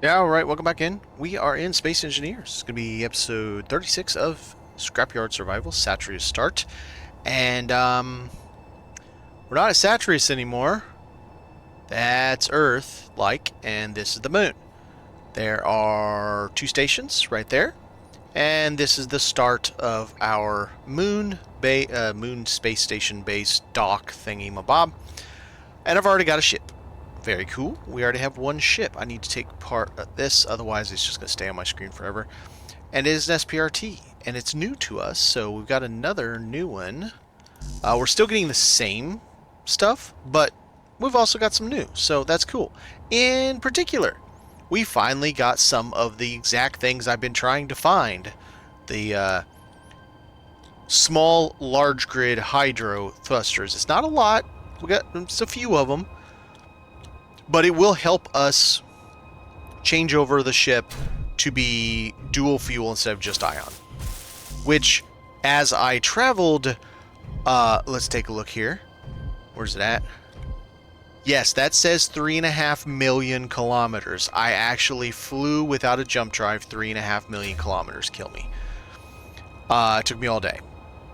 Yeah, all right, welcome back in. We are in Space Engineers. It's going to be episode 36 of Scrapyard Survival, Satreus Start. And, we're not at Satreus anymore. That's Earth, and this is the moon. There are two stations right there. And this is the start of our moon space station base dock thingy mabob. And I've already got a ship. Very cool. We already have one ship. I need to take part of this, otherwise it's just going to stay on my screen forever. And it is an SPRT, and it's new to us, so we've got another new one. We're still getting the same stuff, but we've also got some new, so that's cool. In particular, we finally got some of the exact things I've been trying to find. The small, large grid hydro thrusters. It's not a lot. We got just a few of them. But it will help us change over the ship to be dual fuel instead of just ion. Which, as I traveled, let's take a look here. Where's it at? Yes, that says 3.5 million kilometers. I actually flew without a jump drive 3.5 million kilometers. Kill me. It took me all day.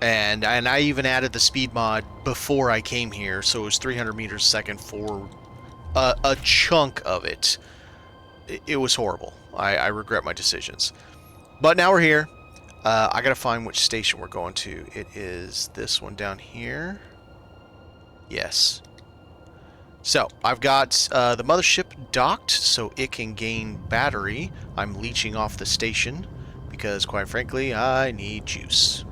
And I even added the speed mod before I came here, so it was 300 meters a second for a chunk of it. It was horrible. I regret my decisions. But now we're here. I gotta find which station we're going to. It is this one down here. Yes. So, I've got the mothership docked so it can gain battery. I'm leeching off the station because, quite frankly, I need juice.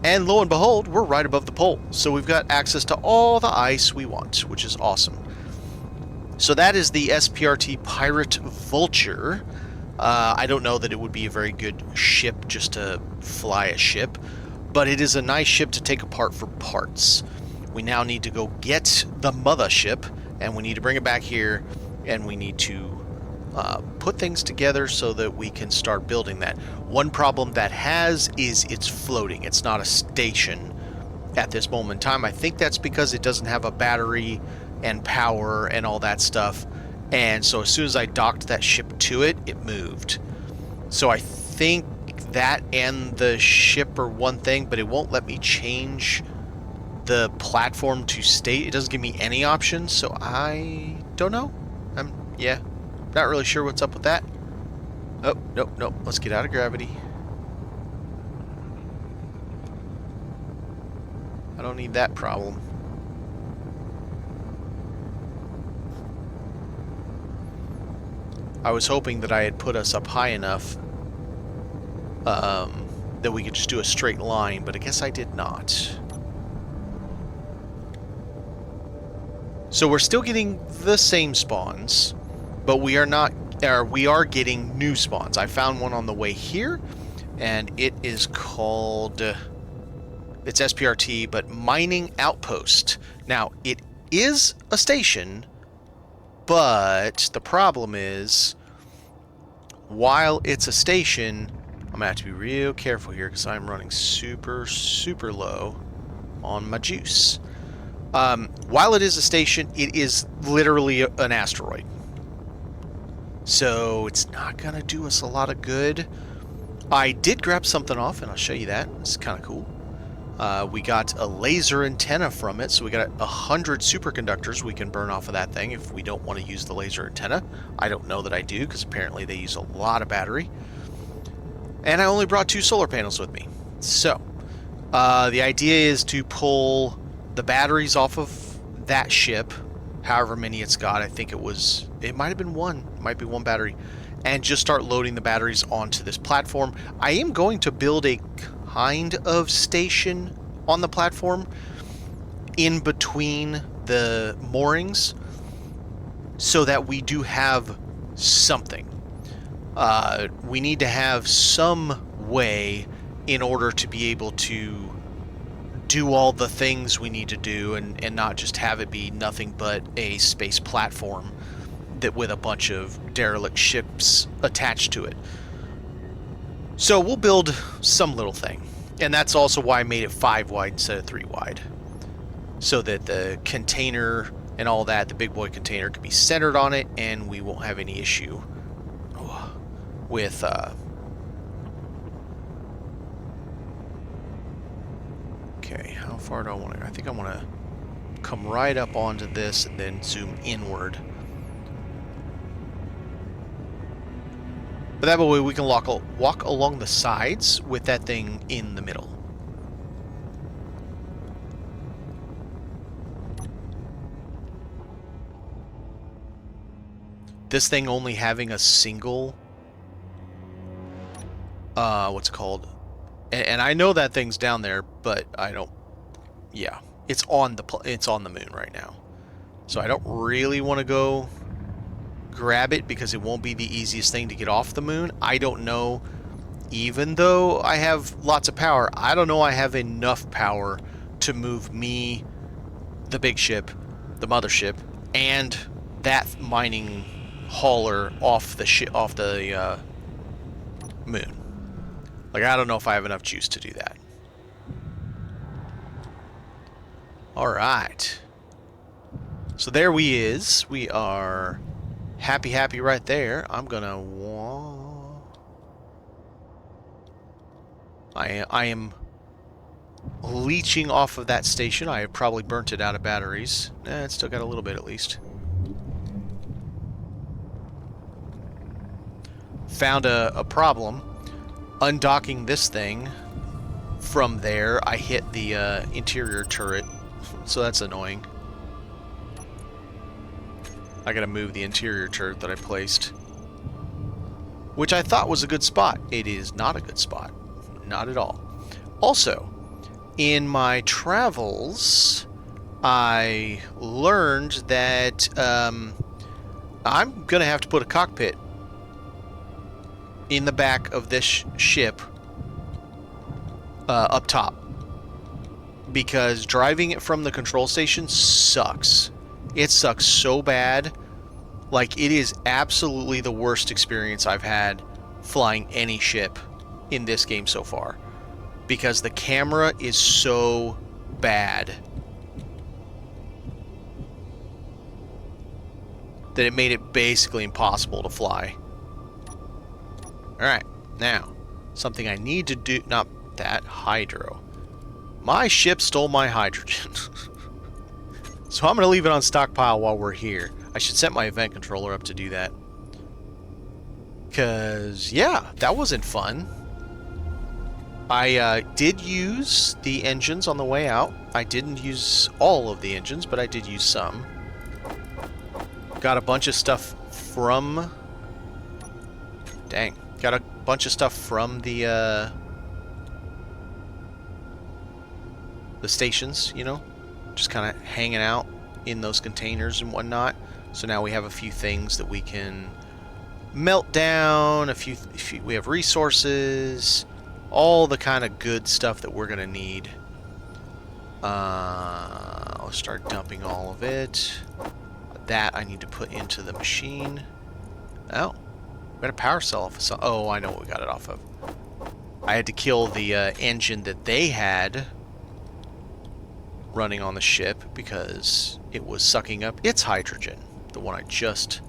And lo and behold, we're right above the pole. So we've got access to all the ice we want, which is awesome. So that is the SPRT Pirate Vulture. I don't know that it would be a very good ship just to fly a ship, but it is a nice ship to take apart for parts. We now need to go get the mothership, and we need to bring it back here, and we need to put things together so that we can start building that. One problem that has is it's floating. It's not a station at this moment in time. I think that's because it doesn't have a battery and power and all that stuff, and so as soon as I docked that ship to it, it moved. So I think that and the ship are one thing, but it won't let me change the platform to state. It doesn't give me any options, so I don't know. Yeah, not really sure what's up with that. Oh, nope, let's get out of gravity. I don't need that problem. I was hoping that I had put us up high enough that we could just do a straight line, but I guess I did not. So we're still getting the same spawns, but we are getting new spawns. I found one on the way here, and it is called, it's SPRT, but Mining Outpost. Now, it is a station, but the problem is, while it's a station, I'm going to have to be real careful here because I'm running super, super low on my juice. While it is a station, it is literally an asteroid. So it's not going to do us a lot of good. I did grab something off, and I'll show you that. It's kind of cool. We got a laser antenna from it, so we got 100 superconductors we can burn off of that thing if we don't want to use the laser antenna. I don't know that I do, because apparently they use a lot of battery. And I only brought 2 solar panels with me. So, the idea is to pull the batteries off of that ship, however many it's got. I think it might have been one. It might be one battery. And just start loading the batteries onto this platform. I am going to build a kind of station on the platform in between the moorings so that we do have something. We need to have some way in order to be able to do all the things we need to do and not just have it be nothing but a space platform that with a bunch of derelict ships attached to it. So we'll build some little thing. And that's also why I made it 5 wide instead of 3 wide. So that the container and all that, the big boy container can be centered on it, and we won't have any issue with okay, how far do I want to go? I think I want to come right up onto this and then zoom inward. But that way we can walk along the sides with that thing in the middle. This thing only having a single, what's it called? And I know that thing's down there, but I don't. Yeah, it's on the moon right now, so I don't really want to go grab it because it won't be the easiest thing to get off the moon. I don't know. Even though I have lots of power, I don't know I have enough power to move me, the big ship, the mothership, and that mining hauler off the moon. Like, I don't know if I have enough juice to do that. Alright. So there we is. We are happy right there. I'm gonna I am leeching off of that station. I have probably burnt it out of batteries. It's still got a little bit at least. Found a problem. Undocking this thing from there, I hit the interior turret, so that's annoying. I gotta move the interior turret that I placed, which I thought was a good spot. It is not a good spot. Not at all. Also, in my travels, I learned that I'm gonna have to put a cockpit in the back of this ship up top, because driving it from the control station sucks. It sucks so bad. Like, it is absolutely the worst experience I've had flying any ship in this game so far, because the camera is so bad that it made it basically impossible to fly. Alright, now, something I need to do, not that, hydro. My ship stole my hydrogen. So I'm going to leave it on stockpile while we're here. I should set my event controller up to do that. Because, yeah, that wasn't fun. I did use the engines on the way out. I didn't use all of the engines, but I did use some. Got a bunch of stuff from... Dang. Got a bunch of stuff from the stations, you know? Just kind of hanging out in those containers and whatnot. So now we have a few things that we can melt down, we have resources, all the kind of good stuff that we're going to need. I'll start dumping all of it. That I need to put into the machine. Oh. We got a power cell off of some... Oh, I know what we got it off of. I had to kill the engine that they had running on the ship because it was sucking up its hydrogen. The one I just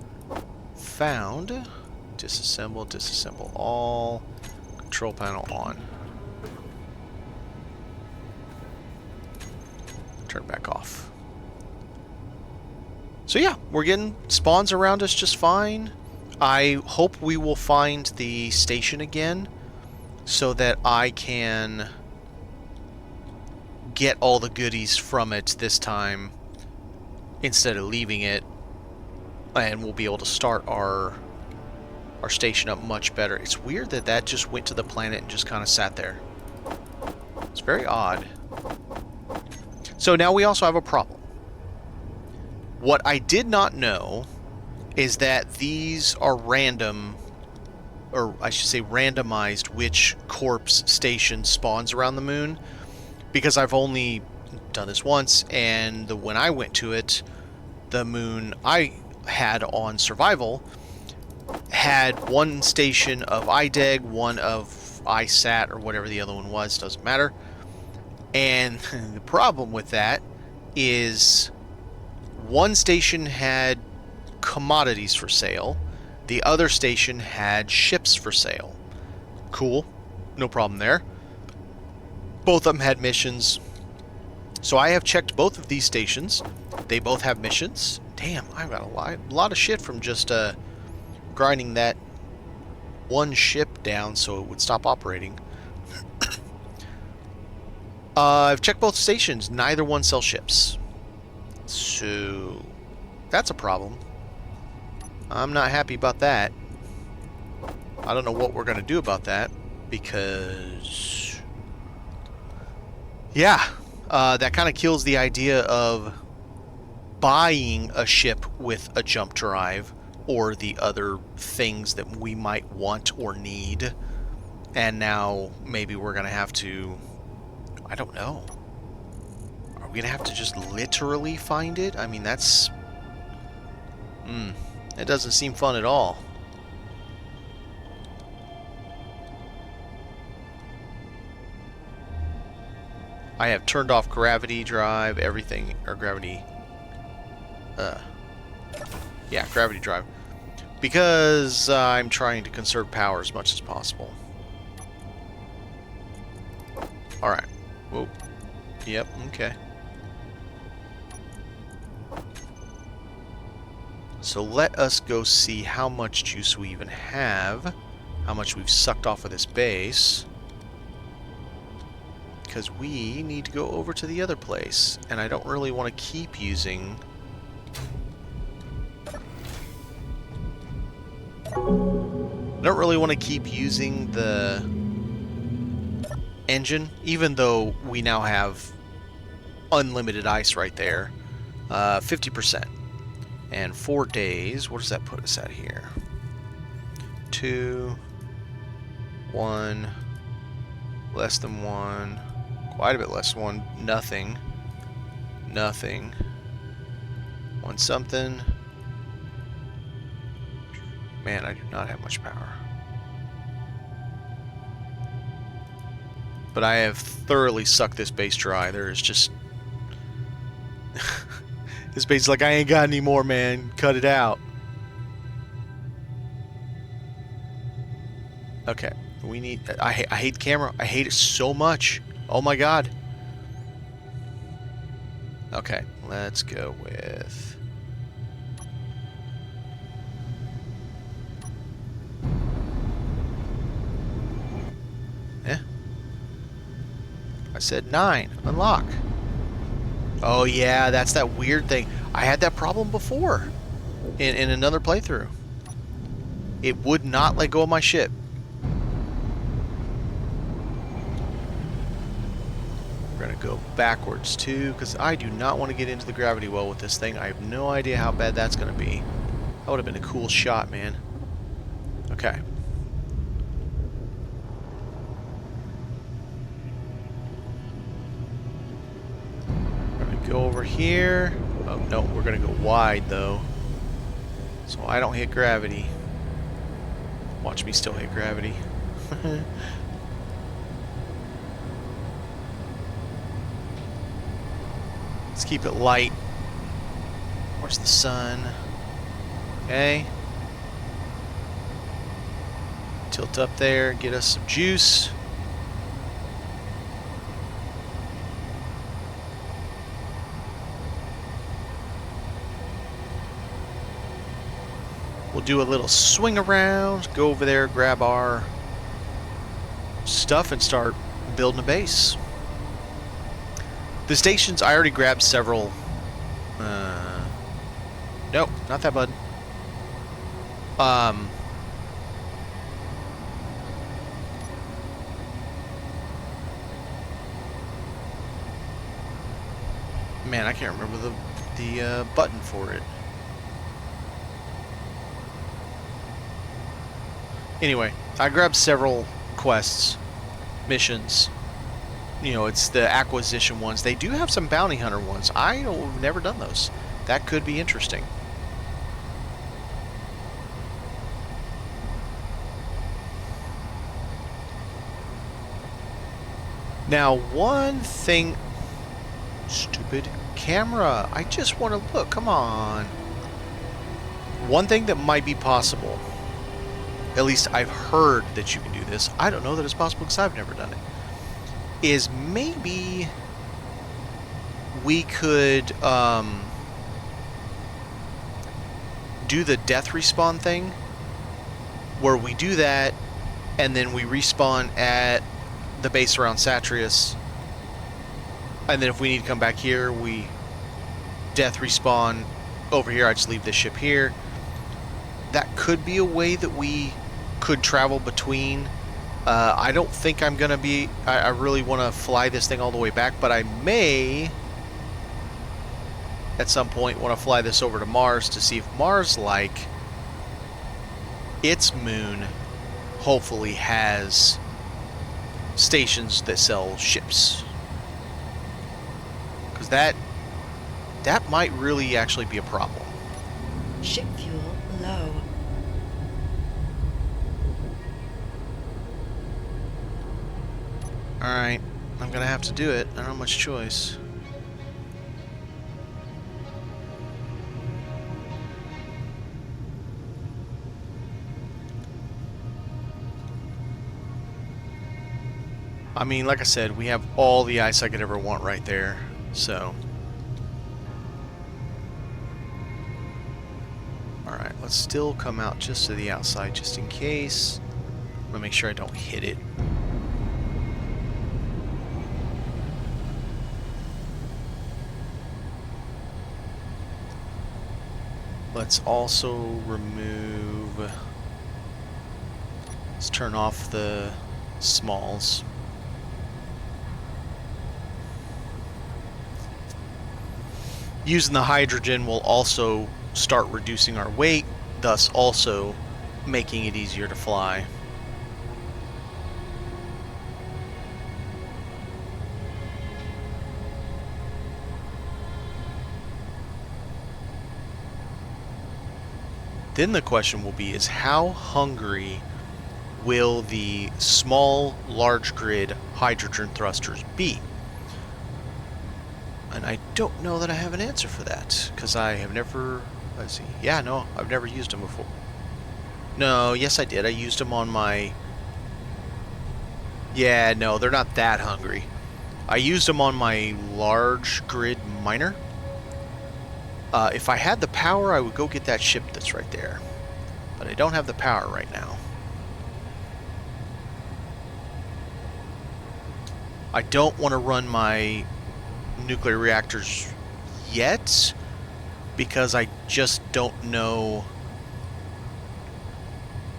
found. Disassemble all. Control panel on. Turn back off. So yeah, we're getting spawns around us just fine. I hope we will find the station again so that I can get all the goodies from it this time instead of leaving it, and we'll be able to start our station up much better. It's weird that that just went to the planet and just kind of sat there. It's very odd. So now we also have a problem. What I did not know is that these are random, or I should say randomized, which corpse station spawns around the moon, because I've only done this once, and when I went to it, the moon I had on survival had one station of IDEG, one of ISAT, or whatever the other one was, doesn't matter. And the problem with that is One station had commodities for sale. The other station had ships for sale. Cool. No problem there. Both of them had missions. So I have checked both of these stations. They both have missions. Damn, I got a lot of shit from just grinding that one ship down so it would stop operating. I've checked both stations. Neither one sells ships. So that's a problem. I'm not happy about that. I don't know what we're going to do about that because... yeah, that kind of kills the idea of buying a ship with a jump drive or the other things that we might want or need. And now maybe we're going to have to... I don't know. Are we going to have to just literally find it? I mean, that's... it doesn't seem fun at all. I have turned off gravity drive, everything, or gravity... yeah, gravity drive. Because I'm trying to conserve power as much as possible. Alright. Whoa. Yep, okay. So let us go see how much juice we even have. How much we've sucked off of this base. Because we need to go over to the other place. And I don't really want to keep using... I don't really want to keep using the engine, even though we now have unlimited ice right there. 50%. And 4 days, what does that put us at here? 2, 1, less than 1, quite a bit less than 1, nothing, nothing, 1 something. Man, I do not have much power. But I have thoroughly sucked this base dry. There is just... this base is like, I ain't got any more, man. Cut it out. Okay. We need... I hate the camera. I hate it so much. Oh my god. Okay. Let's go with... I said 9. Unlock. Oh yeah, that's that weird thing. I had that problem before in another playthrough. It would not let go of my ship. We're going to go backwards too, because I do not want to get into the gravity well with this thing. I have no idea how bad that's going to be. That would have been a cool shot, man. Okay. Go over here. Oh no, we're gonna go wide though, so I don't hit gravity. Watch me still hit gravity. Let's keep it light. Where's the sun? Okay. Tilt up there, get us some juice. We'll do a little swing around, go over there, grab our stuff, and start building a base. The stations, I already grabbed several. Nope, not that bud. Man, I can't remember the button for it. Anyway, I grabbed several quests, missions. You know, it's the acquisition ones. They do have some bounty hunter ones. I've never done those. That could be interesting. Now, one thing... Stupid camera. I just want to look. Come on. One thing that might be possible, at least I've heard that you can do this, I don't know that it's possible because I've never done it, is maybe we could do the death respawn thing, where we do that and then we respawn at the base around Satreus, and then if we need to come back here, we death respawn over here. I just leave this ship here. That could be a way that we could travel between. I don't think I'm gonna be, I really want to fly this thing all the way back, but I may at some point want to fly this over to Mars to see if Mars, like its moon, hopefully has stations that sell ships, because that might really actually be a problem. Ship fuel low. Alright, I'm gonna have to do it. I don't have much choice. I mean, like I said, we have all the ice I could ever want right there, so. Alright, let's still come out just to the outside just in case. I'm gonna make sure I don't hit it. Let's also remove, let's turn off the smalls. Using the hydrogen will also start reducing our weight, thus also making it easier to fly. Then the question will be is how hungry will the small, large grid hydrogen thrusters be? And I don't know that I have an answer for that, because I have never, let's see, yeah, no, I've never used them before. No, yes I did, I used them on my, yeah, no, they're not that hungry. I used them on my large grid miner. If I had the power, I would go get that ship that's right there. But I don't have the power right now. I don't want to run my nuclear reactors yet, because I just don't know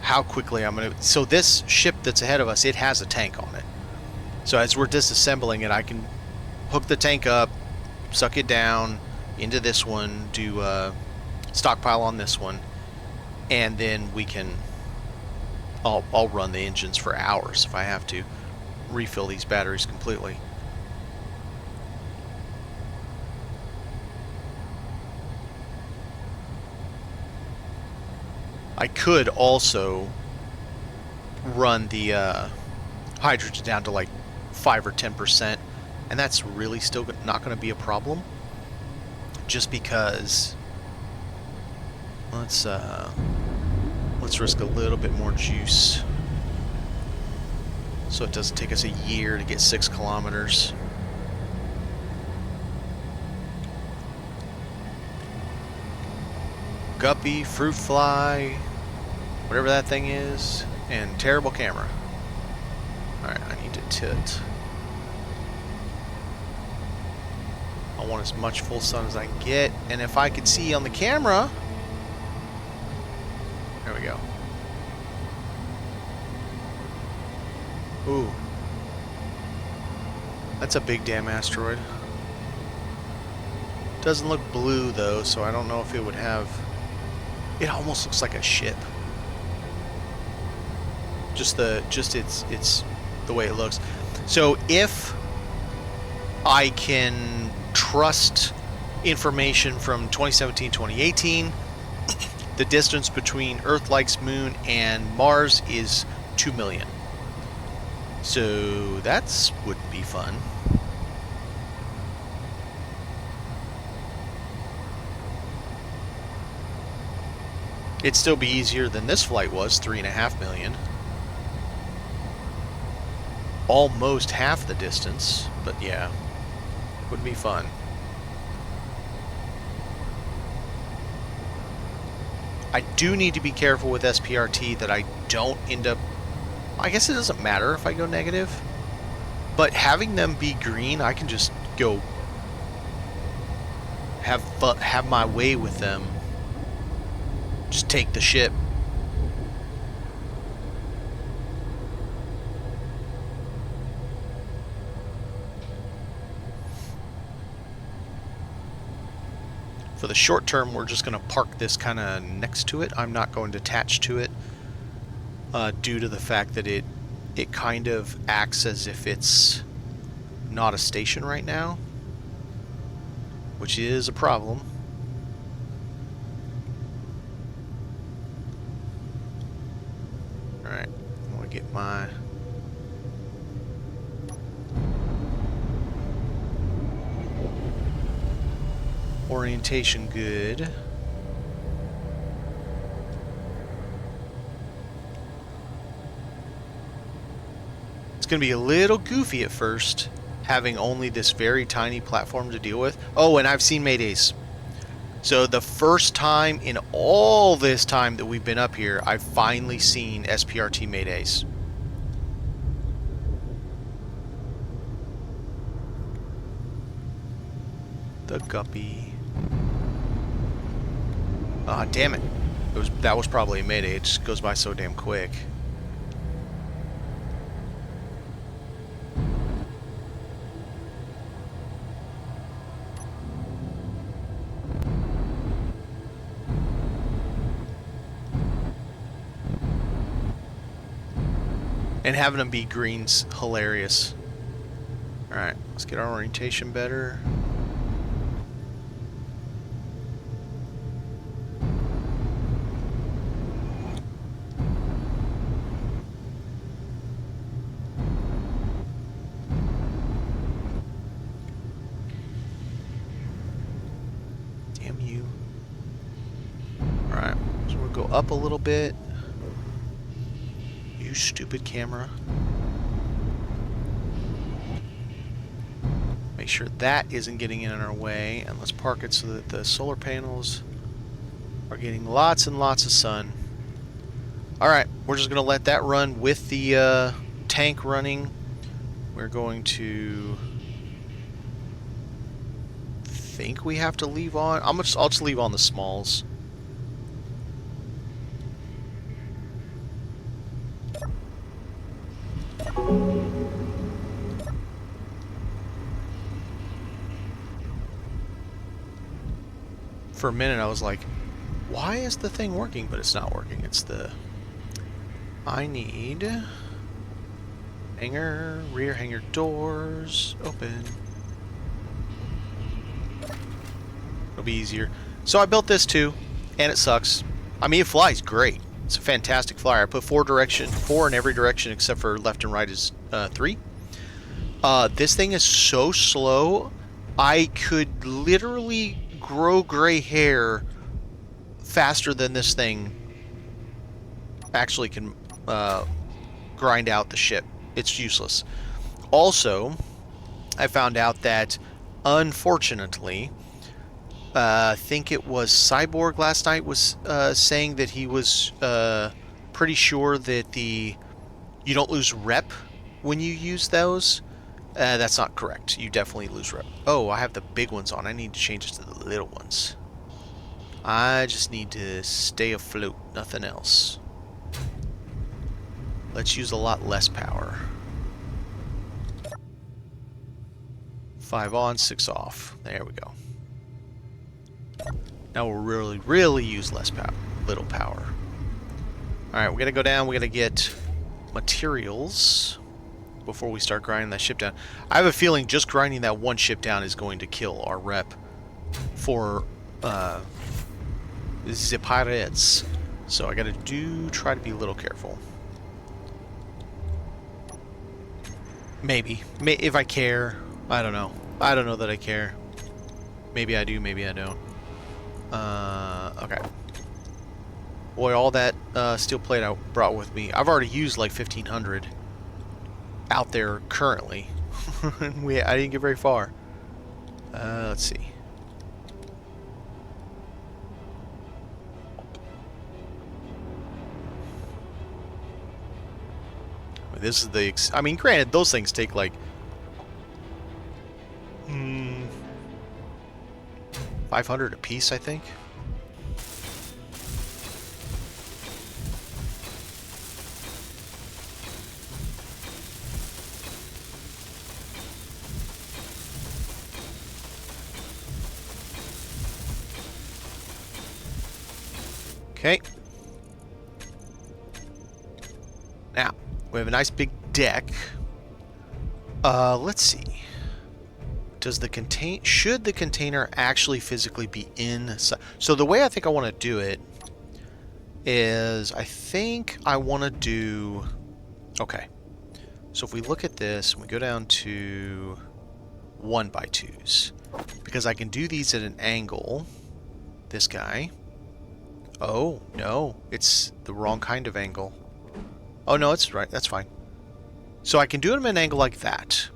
how quickly I'm going to... So this ship that's ahead of us, it has a tank on it. So as we're disassembling it, I can hook the tank up, suck it down into this one, do a stockpile on this one, and then we can... I'll run the engines for hours if I have to, refill these batteries completely. I could also run the hydrogen down to like 5 or 10%, and that's really still not going to be a problem, just because let's risk a little bit more juice so it doesn't take us a year to get 6 kilometers. Guppy, fruit fly, whatever that thing is, and terrible camera. Alright, I need to tilt. I want as much full sun as I can get, and if I could see on the camera, there we go. Ooh. That's a big damn asteroid. Doesn't look blue though, so I don't know if it would have... It almost looks like a ship. Just it's the way it looks. So if I can trust information from 2017, 2018, the distance between Earth-like's moon and Mars is 2 million. So that's wouldn't be fun. It'd still be easier than this flight was, 3.5 million. Almost half the distance, but yeah, would be fun. I do need to be careful with SPRT that I don't end up... I guess it doesn't matter if I go negative, but having them be green, I can just go have my way with them. Just take the ship. For the short term, we're just going to park this kind of next to it. I'm not going to attach to it due to the fact that it kind of acts as if it's not a station right now, which is a problem. Alright, I'm going to get my... orientation good. It's going to be a little goofy at first, having only this very tiny platform to deal with. Oh, and I've seen Maydays. So the first time in all this time that we've been up here, I've finally seen SPRT Maydays. The guppy. Ah, damn it. That was probably a Mayday. It just goes by so damn quick. And having them be green's hilarious. Alright, let's get our orientation better. Damn you. Alright, so we'll go up a little bit. You stupid camera. Make sure that isn't getting in our way, and let's park it so that the solar panels are getting lots and lots of sun. Alright, we're just going to let that run with the tank running. We're going to... think we have to leave on... I'll just leave on the smalls. For a minute I was like, why is the thing working? But it's not working. It's the... I need... hangar, rear hangar doors, open. It'll be easier. So I built this too, and it sucks. I mean, it flies great. It's a fantastic flyer. I put four in every direction except for left and right is 3. This thing is so slow, I could literally grow gray hair faster than this thing actually can grind out the ship. It's useless. Also, I found out that, unfortunately, I think it was Cyborg last night was saying that he was pretty sure that you don't lose rep when you use those. That's not correct. You definitely lose rep. Oh, I have the big ones on. I need to change it to the little ones. I just need to stay afloat. Nothing else. Let's use a lot less power. 5 on, 6 off. There we go. Now we'll really use less power. Little power. Alright, we gotta go down. We gotta get materials before we start grinding that ship down. I have a feeling just grinding that one ship down is going to kill our rep for the pirates. So I gotta try to be a little careful. Maybe. If I care. I don't know. I don't know that I care. Maybe I do, maybe I don't. Okay. Boy, all that steel plate I brought with me. I've already used like 1,500 out there currently. I didn't get very far. Let's see. This is the... I mean, granted, those things take like... 500 a piece, I think. Okay. Now, we have a nice big deck. Let's see. Does the should the container actually physically be inside? So the way I think I want to do it is I think I want to do... Okay. So if we look at this and we go down to 1x2s, because I can do these at an angle. This guy. Oh, no. It's the wrong kind of angle. Oh, no, it's right. That's fine. So I can do them at an angle like that,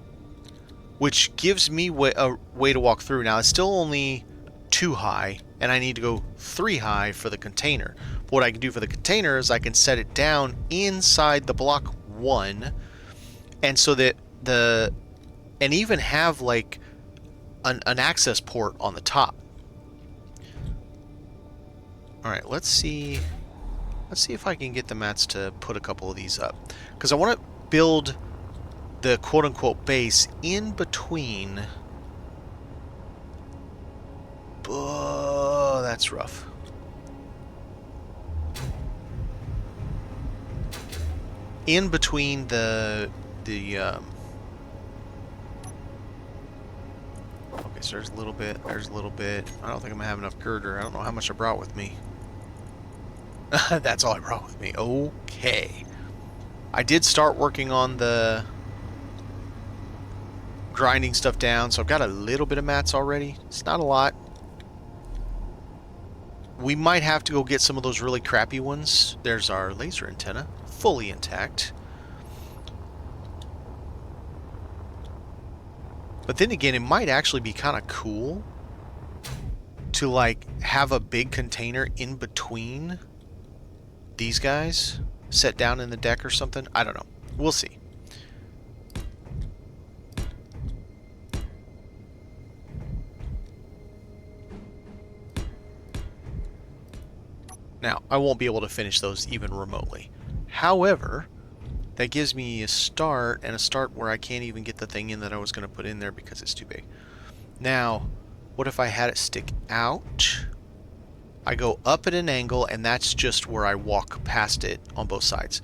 which gives me a way to walk through. Now, it's still only 2 high, and I need to go 3 high for the container. But what I can do for the container is I can set it down inside the block 1, and so that and even have like an access port on the top. All right, let's see if I can get the mats to put a couple of these up, because I want to build the quote-unquote base in between. Oh, that's rough. In between the okay, so there's a little bit, there's a little bit. I don't think I'm gonna have enough girder. I don't know how much I brought with me. That's all I brought with me. Okay. I did start working on the grinding stuff down, so I've got a little bit of mats already. It's not a lot. We might have to go get some of those really crappy ones. There's our laser antenna, fully intact. But then again, it might actually be kind of cool to like have a big container in between these guys set down in the deck or something. I don't know. We'll see. Now, I won't be able to finish those even remotely. However, that gives me a start, and a start where I can't even get the thing in that I was going to put in there because it's too big. Now, what if I had it stick out? I go up at an angle, and that's just where I walk past it on both sides.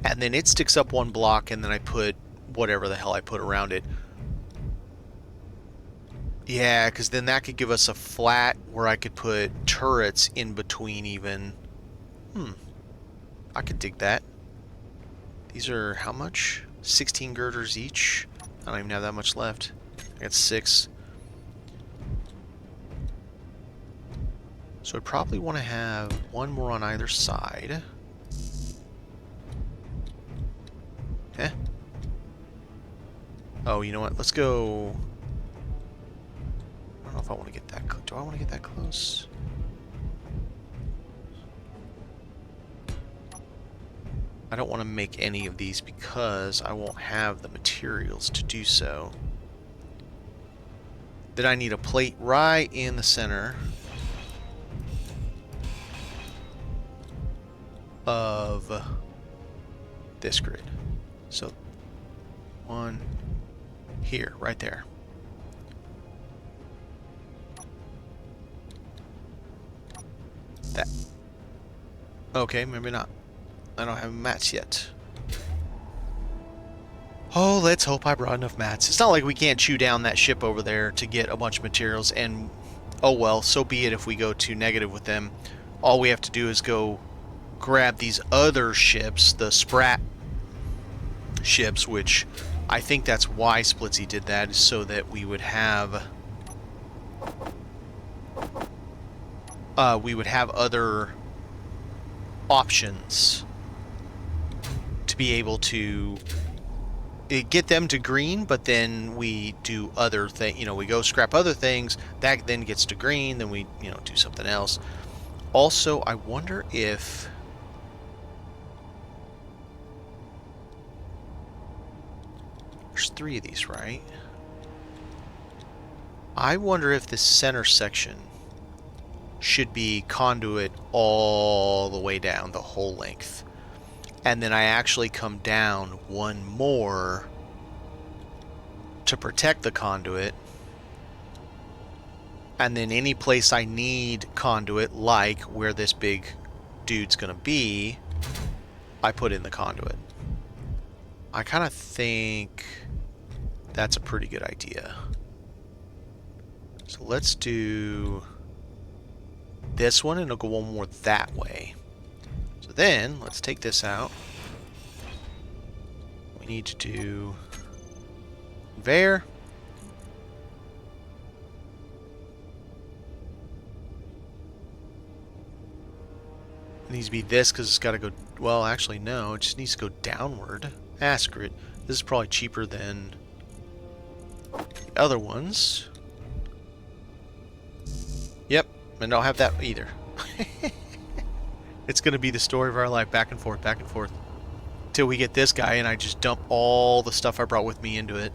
And then it sticks up one block, and then I put whatever the hell I put around it. Yeah, because then that could give us a flat where I could put turrets in between even. I could dig that. These are how much? 16 girders each? I don't even have that much left. I got 6. So I probably want to have one more on either side. Okay. Oh, you know what? Let's go... I don't know if I want to get that close. Do I want to get that close? I don't want to make any of these because I won't have the materials to do so. Then I need a plate right in the center of this grid. So one here, right there. That. Okay, maybe not. I don't have mats yet. Oh, let's hope I brought enough mats. It's not like we can't chew down that ship over there to get a bunch of materials, and oh well, so be it if we go to negative with them. All we have to do is go grab these other ships, the Sprat ships, which I think that's why Splitsy did that, is so that we would have other options to be able to get them to green, but then we do other things. You know, we go scrap other things, that then gets to green, then we, you know, do something else. Also, I wonder if... There's 3 of these, right? I wonder if this center section should be conduit all the way down the whole length. And then I actually come down one more to protect the conduit. And then any place I need conduit, like where this big dude's gonna be, I put in the conduit. I kind of think that's a pretty good idea. So let's do this one, and it'll go one more that way. So then, let's take this out. We need to do conveyor. It needs to be this because it's got to go... Well, actually, no. It just needs to go downward. Screw it. This is probably cheaper than the other ones. Yep. And I'll have that either. It's going to be the story of our life, back and forth, till we get this guy and I just dump all the stuff I brought with me into it.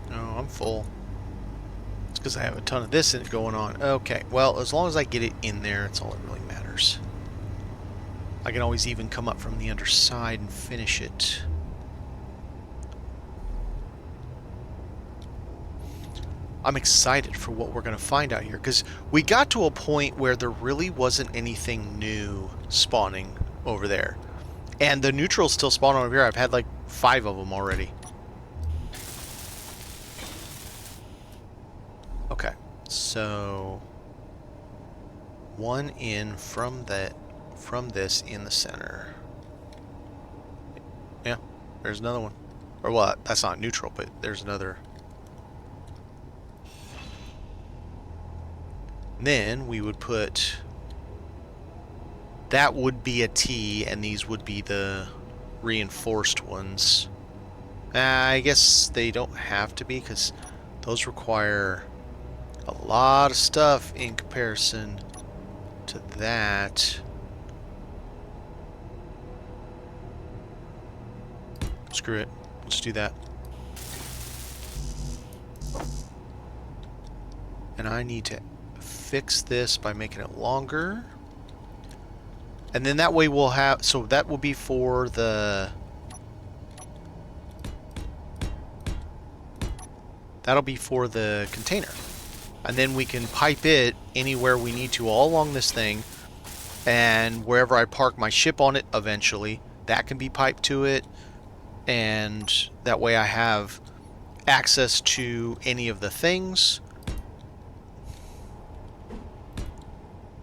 No, I'm full. Because I have a ton of this going on. Okay, well, as long as I get it in there, that's all that really matters. I can always even come up from the underside and finish it. I'm excited for what we're going to find out here, because we got to a point where there really wasn't anything new spawning over there. And the neutrals still spawn over here. I've had like 5 of them already. Okay, so 1 in from this in the center. Yeah, there's another one. Or what? That's not neutral, but there's another. And then we would put... That would be a T, and these would be the reinforced ones. I guess they don't have to be, because those require a lot of stuff in comparison to that. Screw it. Let's do that. And I need to fix this by making it longer. And then that way we'll have... So that will be for the... That'll be for the container. And then we can pipe it anywhere we need to all along this thing. And wherever I park my ship on it eventually, that can be piped to it. And that way I have access to any of the things.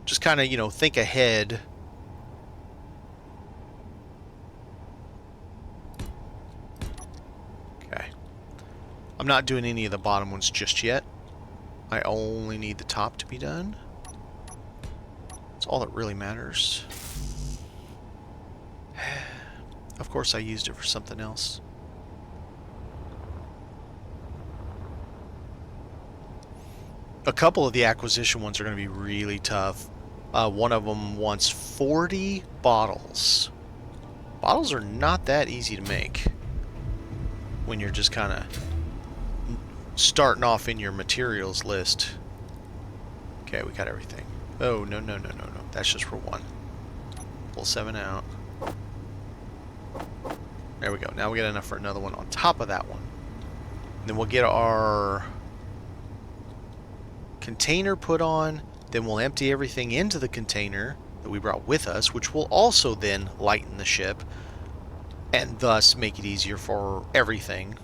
Just kind of, you know, think ahead. Okay. I'm not doing any of the bottom ones just yet. I only need the top to be done. That's all that really matters. Of course I used it for something else. A couple of the acquisition ones are going to be really tough. One of them wants 40 bottles. Bottles are not that easy to make when you're just kind of starting off in your materials list. Okay, we got everything. Oh, no. That's just for 1. Pull 7 out. There we go. Now we got enough for another one on top of that one. And then we'll get our container put on. Then we'll empty everything into the container that we brought with us, which will also then lighten the ship and thus make it easier for everything.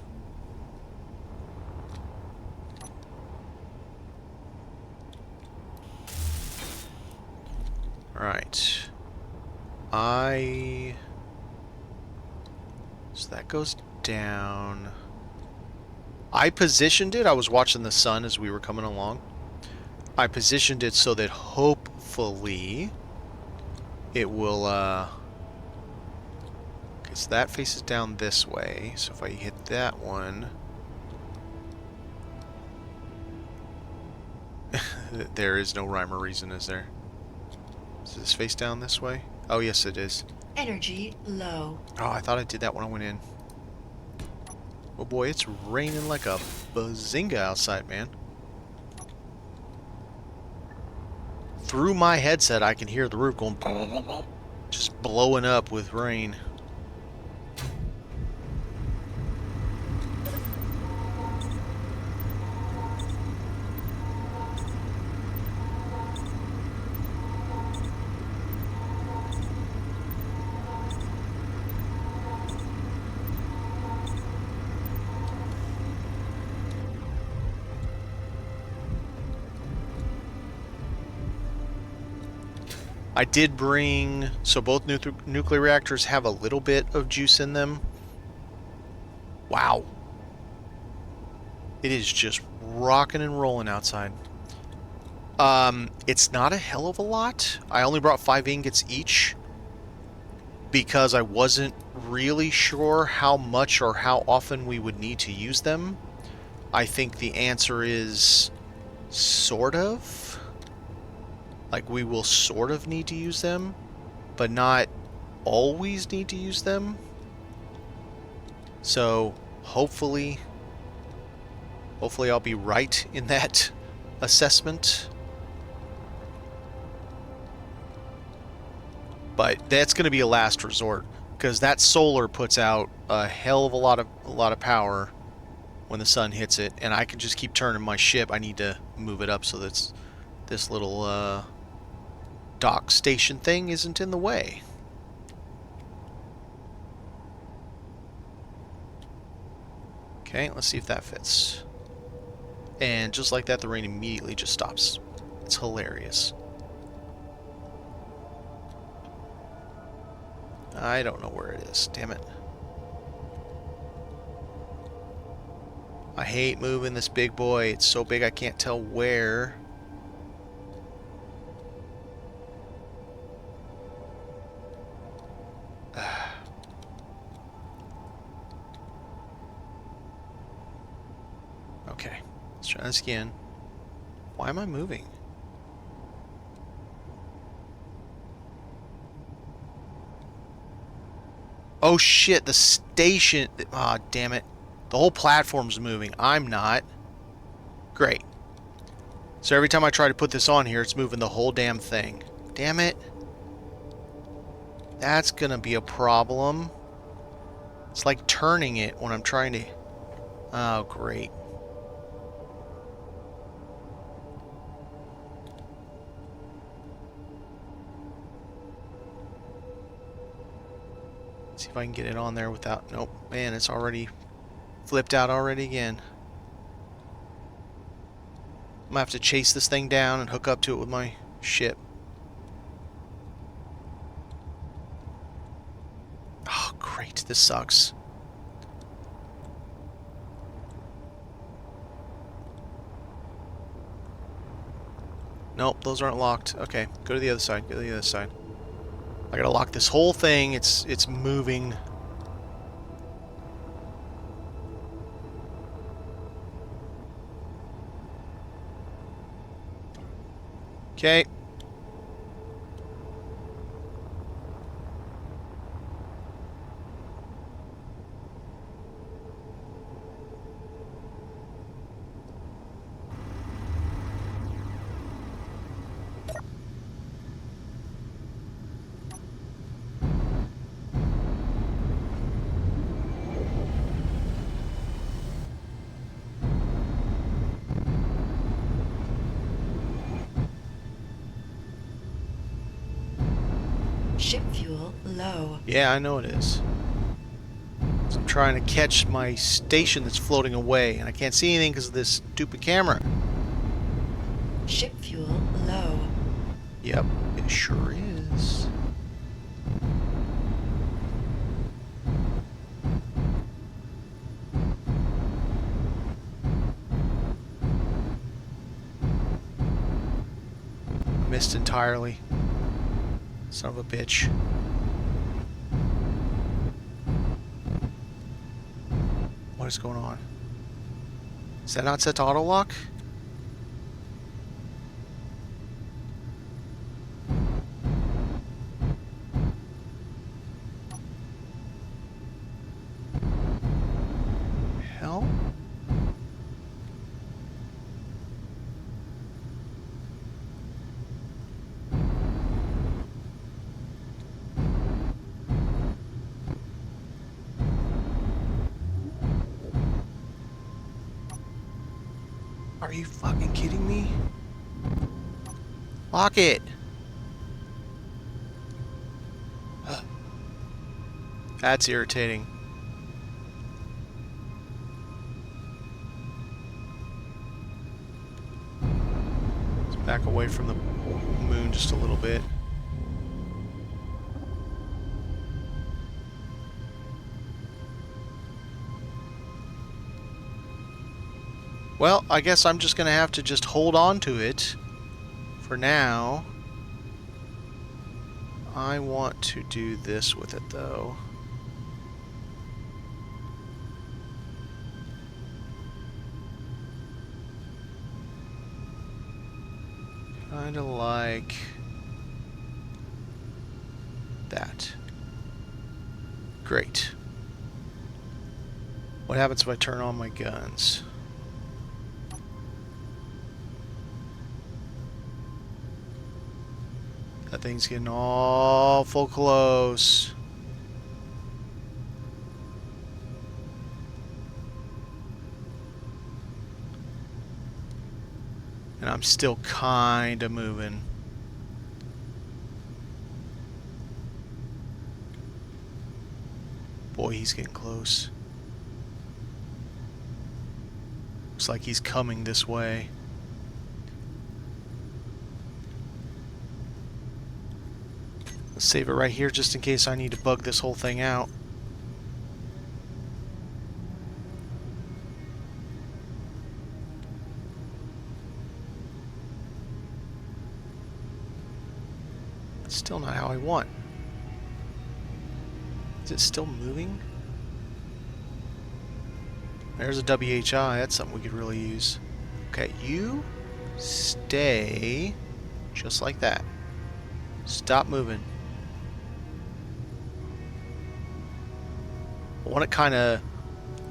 So that goes down. I positioned it. I was watching the sun as we were coming along. I positioned it so that hopefully it will, okay, so that faces down this way. So if I hit that one, there is no rhyme or reason, is there? Does this face down this way? Oh, yes, it is. Energy low. Oh, I thought I did that when I went in. Oh boy, it's raining like a bazinga outside, man. Through my headset, I can hear the roof going, just blowing up with rain. I did bring, so both nuclear reactors have a little bit of juice in them. Wow. It is just rocking and rolling outside. It's not a hell of a lot. I only brought 5 ingots each because I wasn't really sure how much or how often we would need to use them. I think the answer is sort of. Like, we will sort of need to use them, but not always need to use them. So, hopefully I'll be right in that assessment. But that's going to be a last resort, because that solar puts out a hell of a lot of power when the sun hits it, and I can just keep turning my ship. I need to move it up so that this little dock station thing isn't in the way. Okay, let's see if that fits. And just like that, the rain immediately just stops. It's hilarious. I don't know where it is. Damn it. I hate moving this big boy. It's so big I can't tell where. Okay, let's try this again. Why am I moving? Oh shit, the station. Ah, damn it. The whole platform's moving. I'm not. Great. So every time I try to put this on here, it's moving the whole damn thing. Damn it. That's gonna be a problem. It's like turning it when I'm trying to... Oh, great. See if I can get it on there without... Nope. Man, it's already flipped out already again. I'm gonna have to chase this thing down and hook up to it with my ship. Oh, great. This sucks. Nope, those aren't locked. Okay, go to the other side. Go to the other side. I gotta lock this whole thing. It's moving. Okay. Ship fuel low. Yeah, I know it is. So I'm trying to catch my station that's floating away, and I can't see anything because of this stupid camera. Ship fuel low. Yep, it sure is. missed entirely. Son of a bitch. What is going on? Is that not set to auto lock? Hell? Are you fucking kidding me? Lock it! That's irritating. Let's back away from the moon just a little bit. Well, I guess I'm just gonna have to just hold on to it for now. I want to do this with it though. Kinda like that. Great. What happens if I turn on my guns? That thing's getting awful close. And I'm still kind of moving. Boy, he's getting close. Looks like he's coming this way. Let's save it right here just in case I need to bug this whole thing out. That's still not how I want. Is it still moving? There's a WHI. That's something we could really use. Okay, you stay just like that. Stop moving. I want it kind of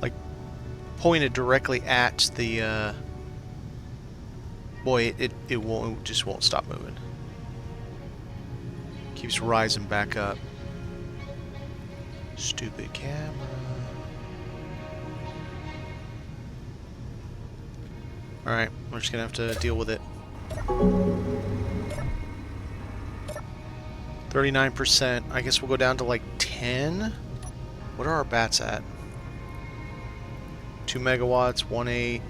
like pointed directly at the boy, it just won't stop moving. Keeps rising back up. Stupid camera. Alright, we're just gonna have to deal with it. 39%. I guess we'll go down to like 10. What are our bats at? 2 megawatts, 1.8.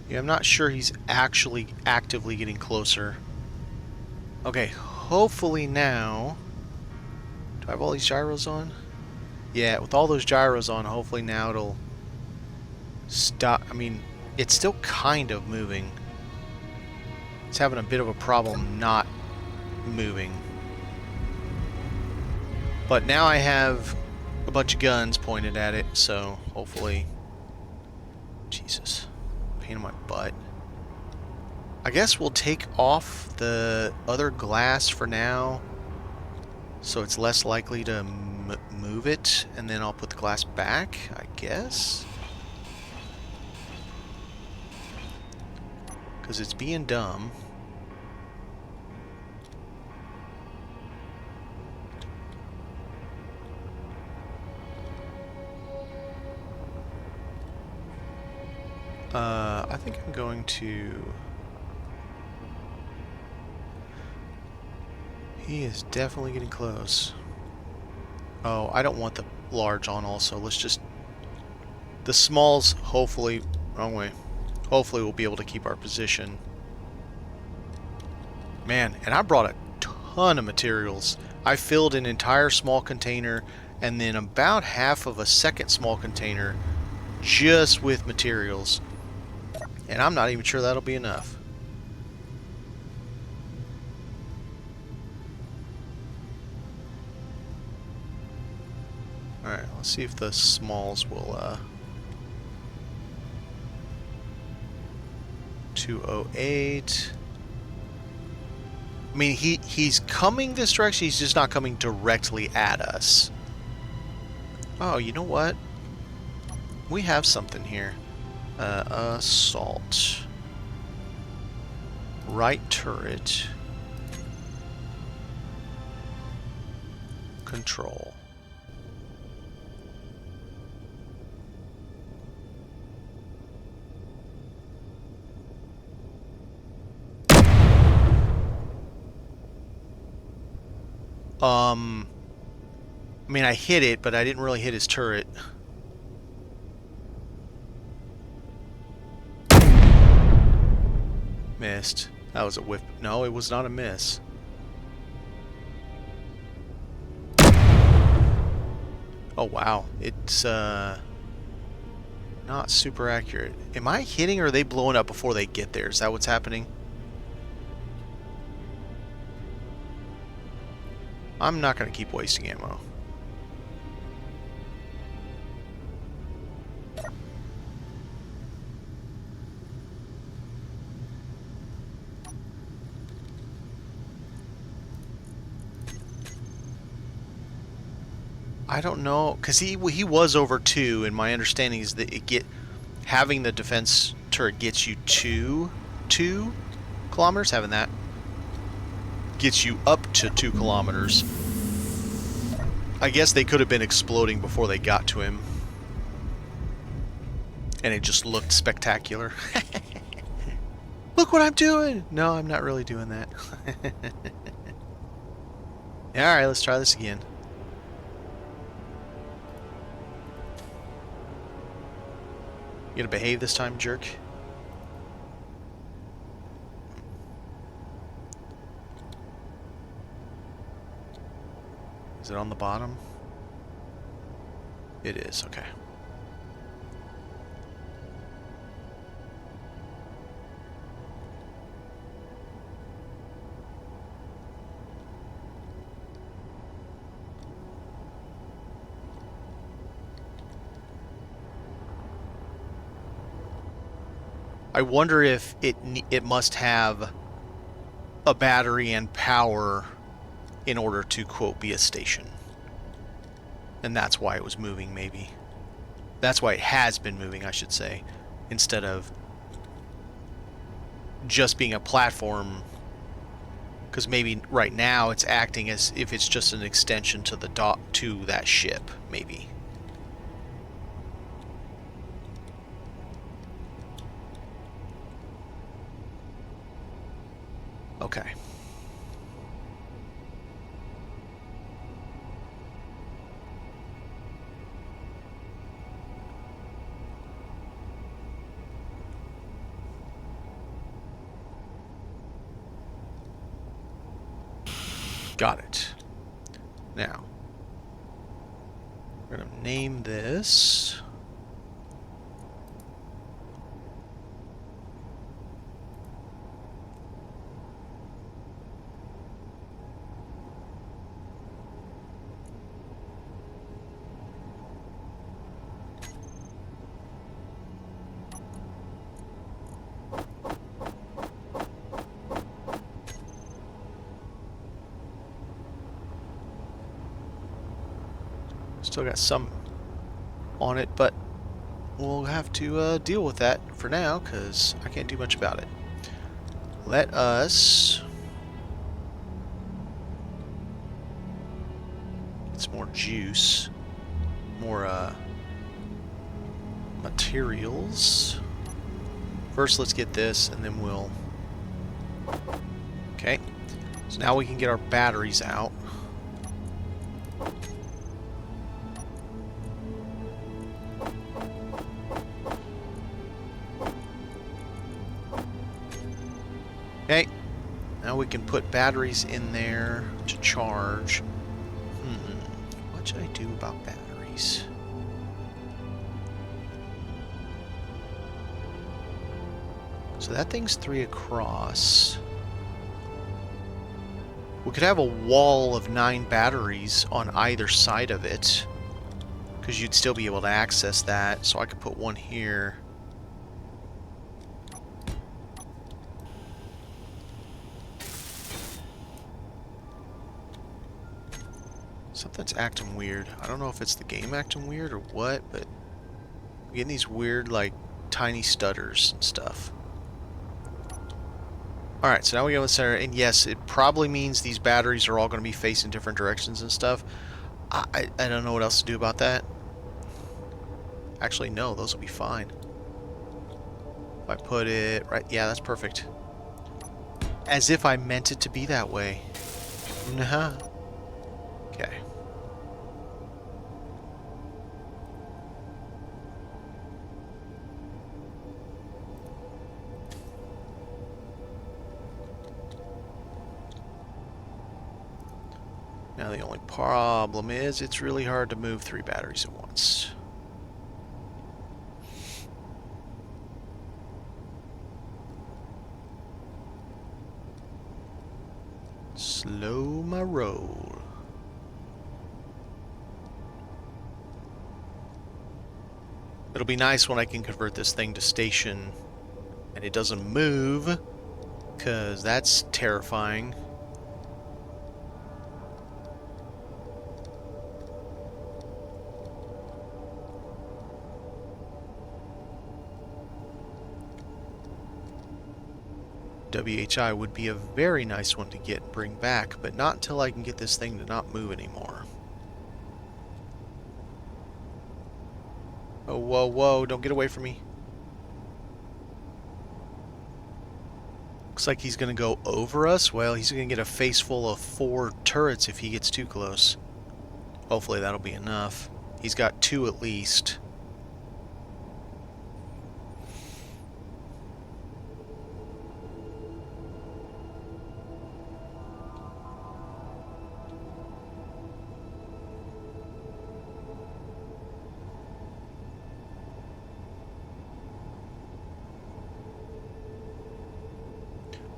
Yeah, I'm not sure he's actually actively getting closer. Okay, hopefully now... Do I have all these gyros on? Yeah, with all those gyros on, hopefully now it'll stop. I mean, it's still kind of moving. It's having a bit of a problem not moving. But now I have a bunch of guns pointed at it, so hopefully... Jesus. Pain in my butt. I guess we'll take off the other glass for now, so it's less likely to move it, and then I'll put the glass back, I guess. Because it's being dumb. I think I'm going to... He is definitely getting close. Oh, I don't want the large on also. Let's just... The smalls, hopefully... Wrong way. Hopefully we'll be able to keep our position. Man, and I brought a ton of materials. I filled an entire small container and then about half of a second small container just with materials. And I'm not even sure that'll be enough. Alright, let's see if the smalls will 208. I mean, he's coming this direction, he's just not coming directly at us. Oh, you know what? We have something here. Assault. Right turret. Control. I mean, I hit it, but I didn't really hit his turret. Missed. That was a whiff. No, it was not a miss. Oh, wow. It's, not super accurate. Am I hitting or are they blowing up before they get there? Is that what's happening? I'm not going to keep wasting ammo. I don't know, because he was over 2, and my understanding is that having the defense turret gets you 2 kilometers. Having that gets you up to 2 kilometers. I guess they could have been exploding before they got to him, and it just looked spectacular. Look what I'm doing! No, I'm not really doing that. Alright, let's try this again. You gonna behave this time, jerk? Is it on the bottom? It is, okay. I wonder if it must have a battery and power in order to, quote, be a station. And that's why it was moving, maybe. That's why it has been moving, I should say, instead of just being a platform. Because maybe right now it's acting as if it's just an extension to the to that ship, maybe. Okay. Got it. Now, we're going to name this. Still got some on it, but we'll have to deal with that for now, because I can't do much about it. Let us get some more juice, more materials. First, let's get this, and then we'll... Okay, so now we can get our batteries out. Okay, Now we can put batteries in there to charge. What should I do about batteries? So that thing's 3 across. We could have a wall of 9 batteries on either side of it, because you'd still be able to access that. So I could put one here. Something's acting weird. I don't know if it's the game acting weird or what, but I'm getting these weird, like, tiny stutters and stuff. Alright, so now we go in the center, and yes, it probably means these batteries are all going to be facing different directions and stuff. I don't know what else to do about that. Actually, no, those will be fine. If I put it right, yeah, that's perfect. As if I meant it to be that way. Nah. Okay. Now the only problem is it's really hard to move 3 batteries at once. Slow my roll. It'll be nice when I can convert this thing to station and it doesn't move, because that's terrifying. WHI would be a very nice one to get and bring back, but not until I can get this thing to not move anymore. Oh, whoa, whoa, don't get away from me. Looks like he's going to go over us. Well, he's going to get a face full of 4 turrets if he gets too close. Hopefully that'll be enough. He's got 2 at least.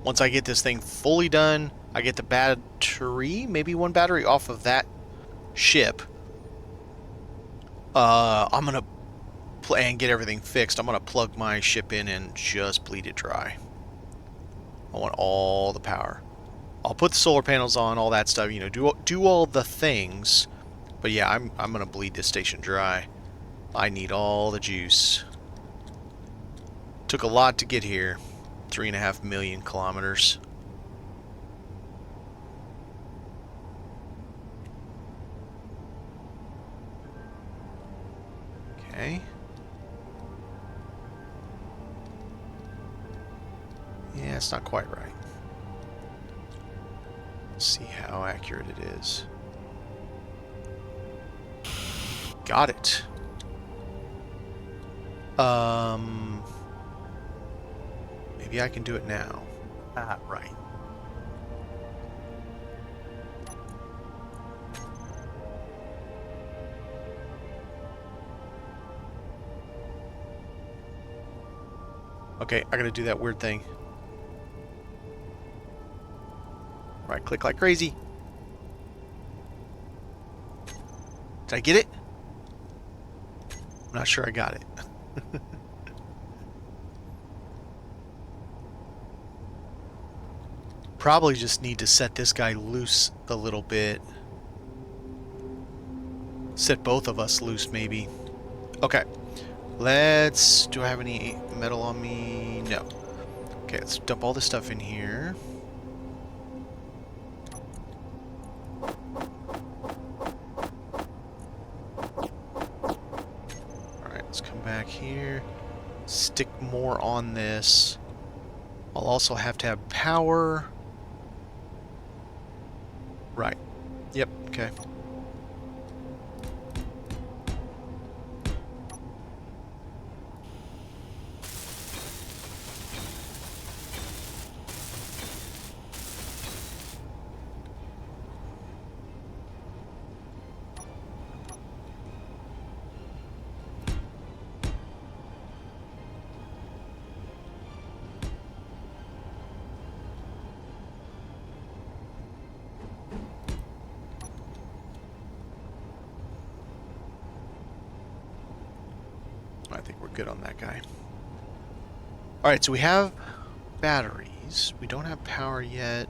Once I get this thing fully done, I get the battery, maybe 1 battery off of that ship. I'm going to and get everything fixed. I'm going to plug my ship in and just bleed it dry. I want all the power. I'll put the solar panels on, all that stuff, you know, do all the things. But yeah, I'm going to bleed this station dry. I need all the juice. Took a lot to get here. 3.5 million kilometers. Okay. Yeah, it's not quite right. Let's see how accurate it is. Got it. Maybe I can do it now. Right. Okay, I gotta do that weird thing. Right, click like crazy. Did I get it? I'm not sure I got it. Probably just need to set this guy loose a little bit. Set both of us loose, maybe. Okay. Let's... Do I have any metal on me? No. Okay, let's dump all this stuff in here. Alright, let's come back here. Stick more on this. I'll also have to have power. Right. Yep, okay. think we're good on that guy. Alright, so we have batteries. We don't have power yet.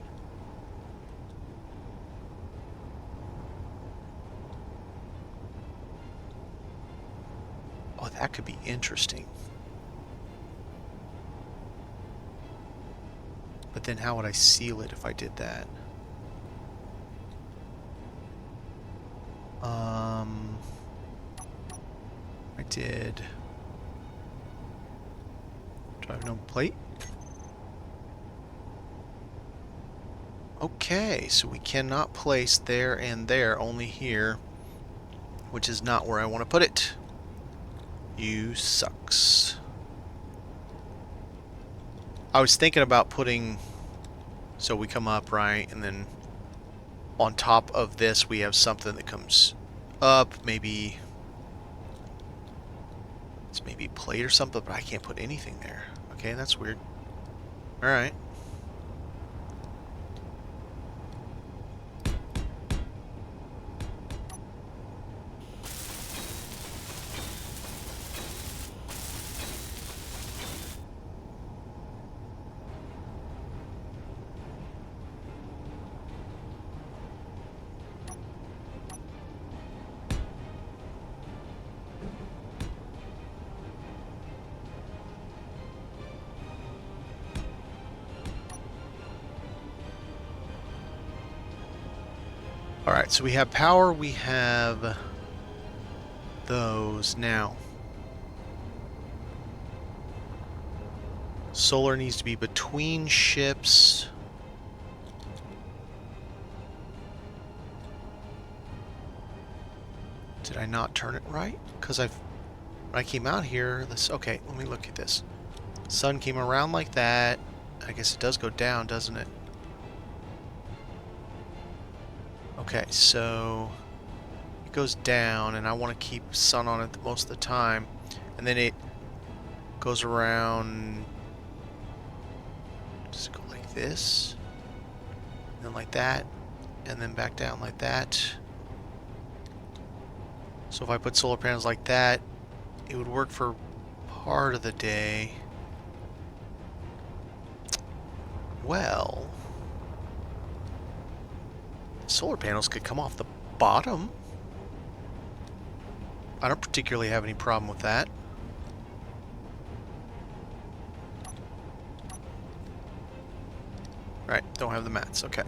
Oh, that could be interesting. But then how would I seal it if I did that? I did... Do I have no plate? Okay, so we cannot place there and there, only here, which is not where I want to put it. You sucks. I was thinking about putting, so we come up, right, and then on top of this we have something that comes up, maybe it's maybe plate or something, but I can't put anything there. Okay, that's weird. Alright. Alright, so we have power, we have those now. Solar needs to be between ships. Did I not turn it right? Because when I came out here, okay, let me look at this. Sun came around like that. I guess it does go down, doesn't it? Okay, so it goes down, and I want to keep sun on it most of the time. And then it goes around, just go like this, and then like that, and then back down like that. So if I put solar panels like that, it would work for part of the day. Well, solar panels could come off the bottom. I don't particularly have any problem with that. Right, don't have the mats, okay.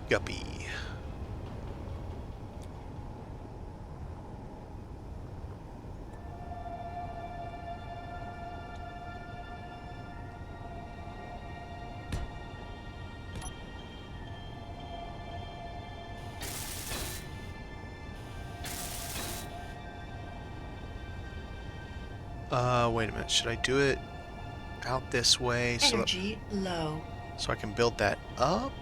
Guppy. Wait a minute. Should I do it out this way Energy low. so I can build that up?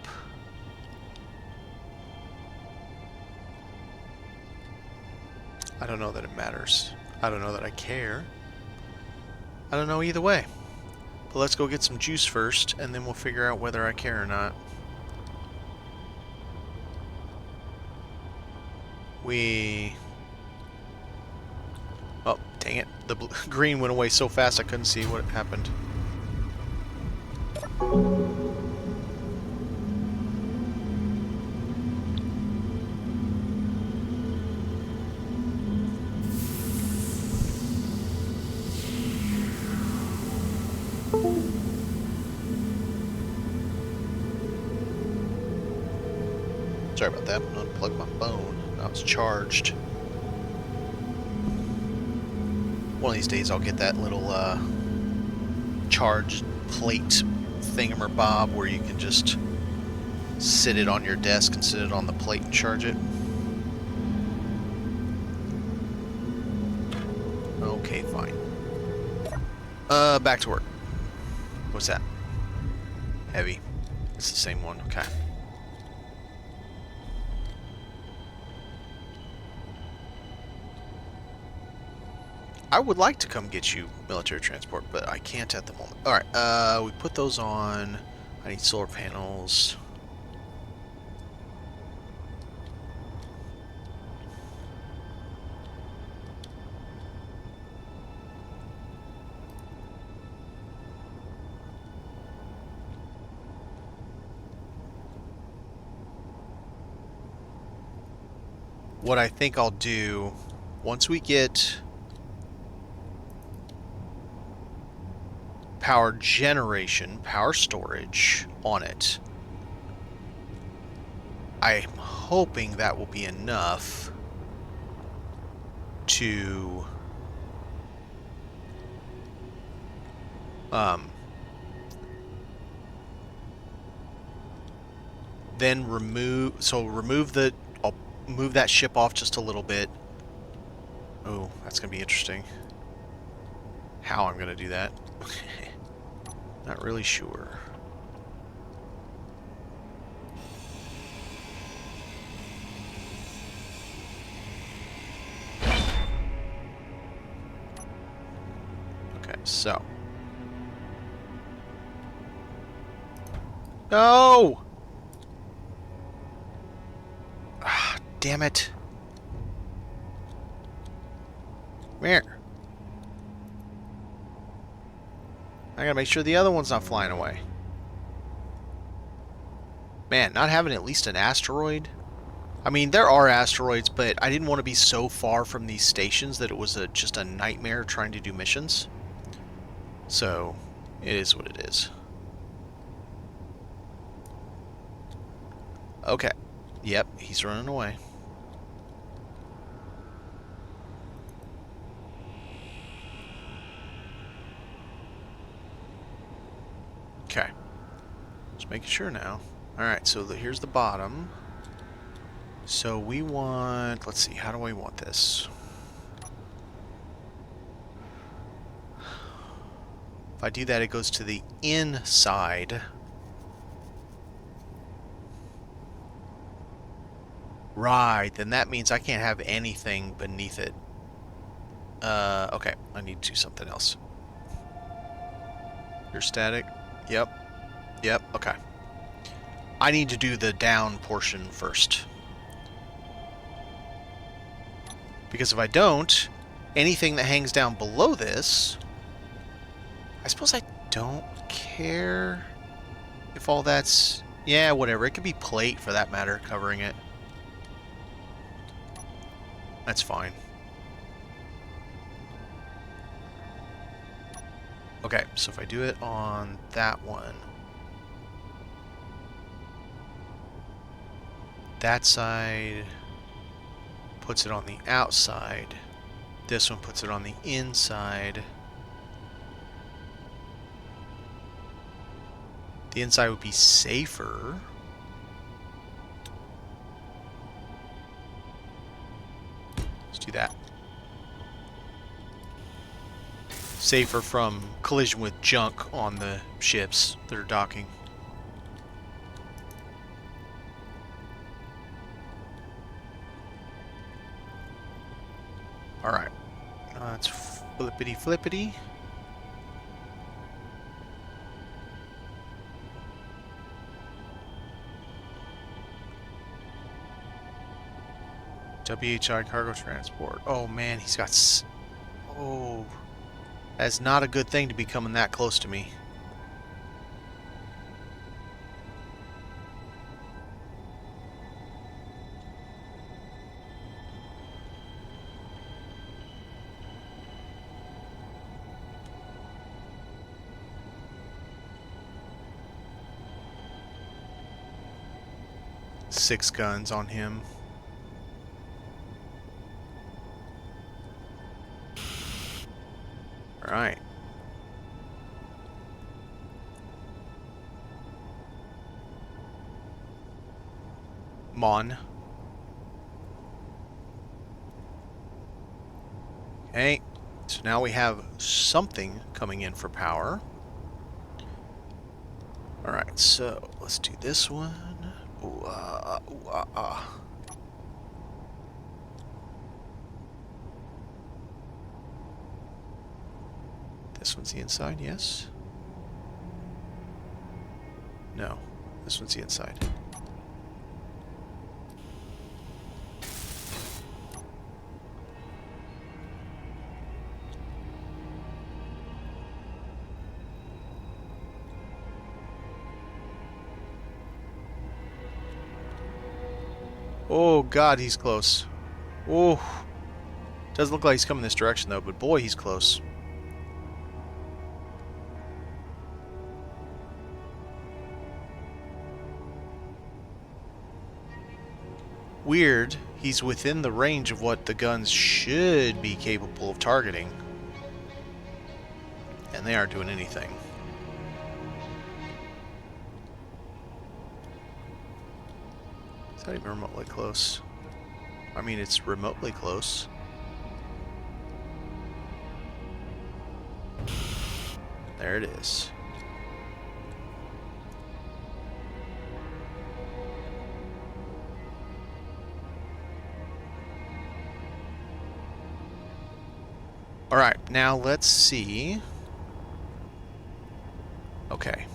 I don't know that it matters. I don't know that I care. I don't know either way. But let's go get some juice first, and then we'll figure out whether I care or not. Oh, dang it. The green went away so fast I couldn't see what happened. Sorry about that. I'm gonna unplug my phone. Now it's charged. One of these days I'll get that little charged plate thingamabob where you can just sit it on your desk and sit it on the plate and charge it. Okay, fine. Back to work. What's that? Heavy. It's the same one. Okay. I would like to come get you military transport, but I can't at the moment. Alright, we put those on. I need solar panels. What I think I'll do, once we get power generation, power storage on it, I'm hoping that will be enough to then remove the, I'll move that ship off just a little bit. Oh, that's gonna be interesting. How I'm gonna do that. Not really sure. Okay, so. No! Ah, damn it. Where? I gotta make sure the other one's not flying away. Man, not having at least an asteroid. I mean, there are asteroids, but I didn't want to be so far from these stations that it was just a nightmare trying to do missions. So, it is what it is. Okay. Yep, he's running away. Okay. Just making sure now. Alright, so here's the bottom. So we want... Let's see, how do I want this? If I do that, it goes to the inside. Right, then that means I can't have anything beneath it. Okay, I need to do something else. You're static? Yep. Yep, okay. I need to do the down portion first. Because if I don't, anything that hangs down below this... I suppose I don't care if all that's... Yeah, whatever. It could be plate, for that matter, covering it. That's fine. Okay, so if I do it on that one... That side puts it on the outside. This one puts it on the inside. The inside would be safer. Let's do that. Safer from collision with junk on the ships that are docking. Alright. Let's flippity flippity. WHI cargo transport. Oh man, he's got... Oh. That's not a good thing to be coming that close to me. Six guns on him. Alright. Mon. Okay. So now we have something coming in for power. Alright, so let's do this one. Ooh, This one's the inside, yes? No. This one's the inside. Oh, God, he's close. Oh. Doesn't look like he's coming this direction, though, but boy, he's close. Weird. He's within the range of what the guns should be capable of targeting. And they aren't doing anything. It's not even remotely close. I mean, it's remotely close. There it is. Alright, now let's see. Okay.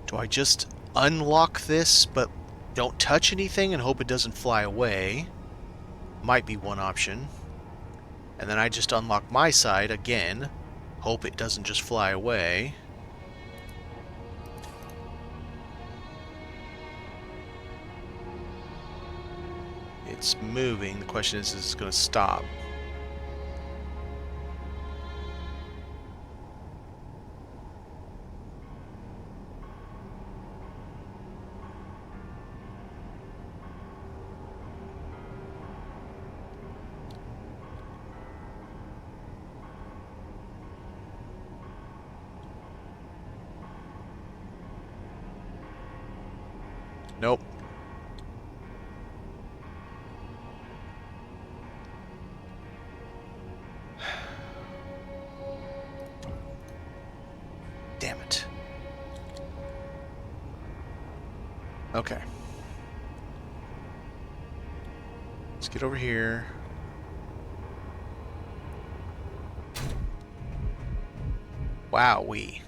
Do I just unlock this, but don't touch anything and hope it doesn't fly away? Might be one option. And then I just unlock my side again. Hope it doesn't just fly away. It's moving. The question is it going to stop? Nope. Damn it. Okay. Let's get over here. Wowee.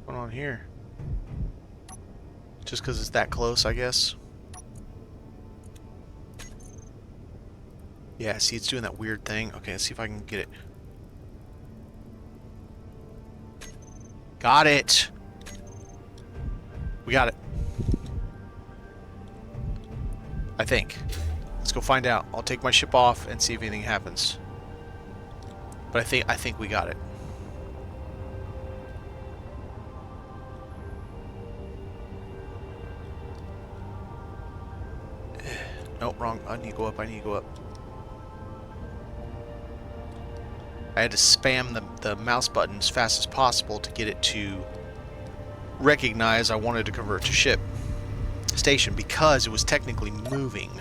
On here. Just because it's that close, I guess. Yeah, see, it's doing that weird thing. Okay, let's see if I can get it. Got it! We got it. I think. Let's go find out. I'll take my ship off and see if anything happens. But I think we got it. Nope, wrong. I need to go up. I need to go up. I had to spam the mouse button as fast as possible to get it to recognize I wanted to convert to ship station because it was technically moving.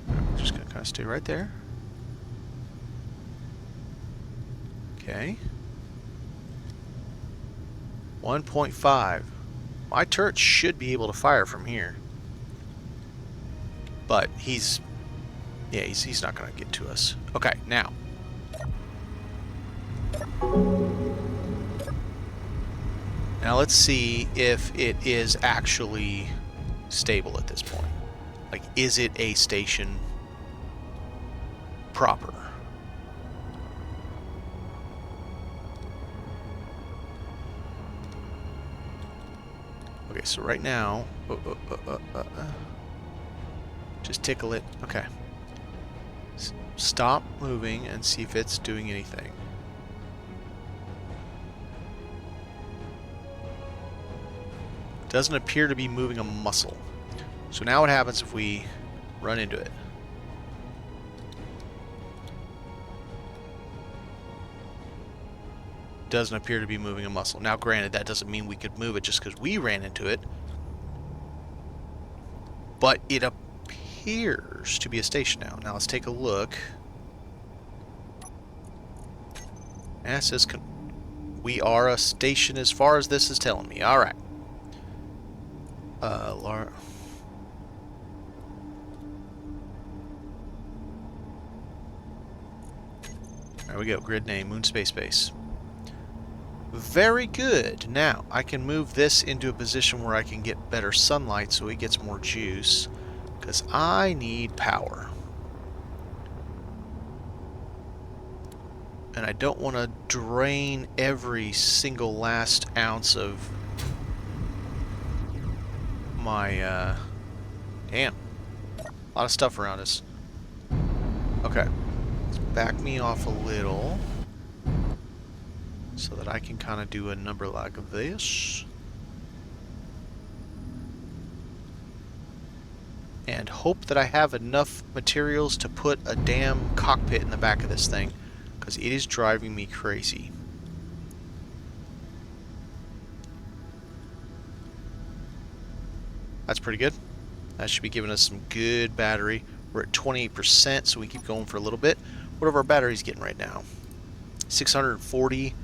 I'm just going to kind of stay right there. Okay. 1.5. My turret should be able to fire from here. But he's not going to get to us. Okay, now. Now let's see if it is actually stable at this point. Like, is it a station proper? Okay, so right now, just tickle it. Okay. Stop moving and see if it's doing anything. Doesn't appear to be moving a muscle. So now what happens if we run into it? Doesn't appear to be moving a muscle. Now granted, that doesn't mean we could move it just because we ran into it. But it appears to be a station now. Now let's take a look. And it says we are a station as far as this is telling me. All right. There we go. Grid name, Moon Space Base. Very good. Now, I can move this into a position where I can get better sunlight so he gets more juice. Because I need power. And I don't want to drain every single last ounce of my, damn. A lot of stuff around us. Okay. Let's back me off a little. So that I can kind of do a number like this. And hope that I have enough materials to put a damn cockpit in the back of this thing. Because it is driving me crazy. That's pretty good. That should be giving us some good battery. We're at 28%, so we keep going for a little bit. What are our batteries getting right now? 640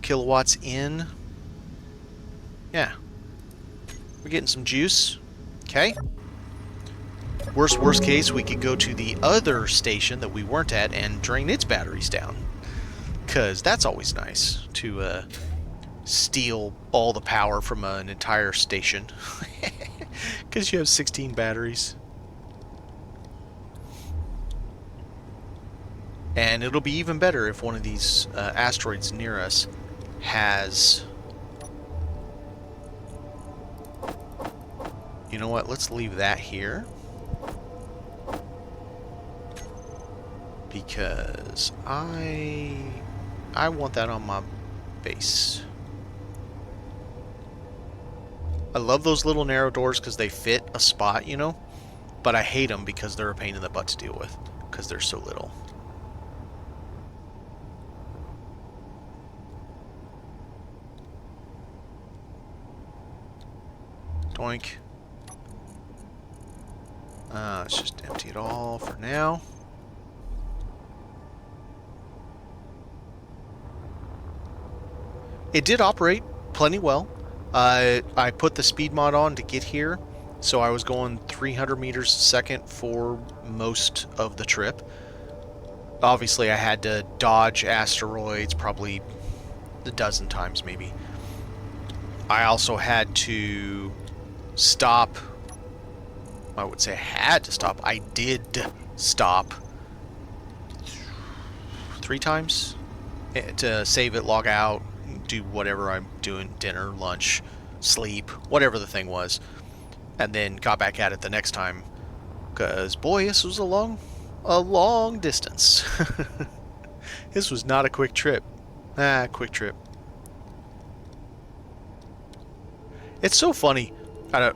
kilowatts in. Yeah. We're getting some juice. Okay. Worst case, we could go to the other station that we weren't at and drain its batteries down. Because that's always nice to steal all the power from an entire station. Because you have 16 batteries. And it'll be even better if one of these asteroids near us has... You know what? Let's leave that here. Because I want that on my base. I love those little narrow doors because they fit a spot, you know? But I hate them because they're a pain in the butt to deal with. Because they're so little. Doink. Let's just empty it all for now. It did operate plenty well. I put the speed mod on to get here, so I was going 300 meters a second for most of the trip. Obviously, I had to dodge asteroids probably a dozen times, maybe. I also had to stop. I would say I had to stop. I did stop 3 times to save it, log out, do whatever I'm doing, dinner, lunch, sleep, whatever the thing was, and then got back at it the next time. Because, boy, this was a long distance. This was not a quick trip. Quick trip. It's so funny,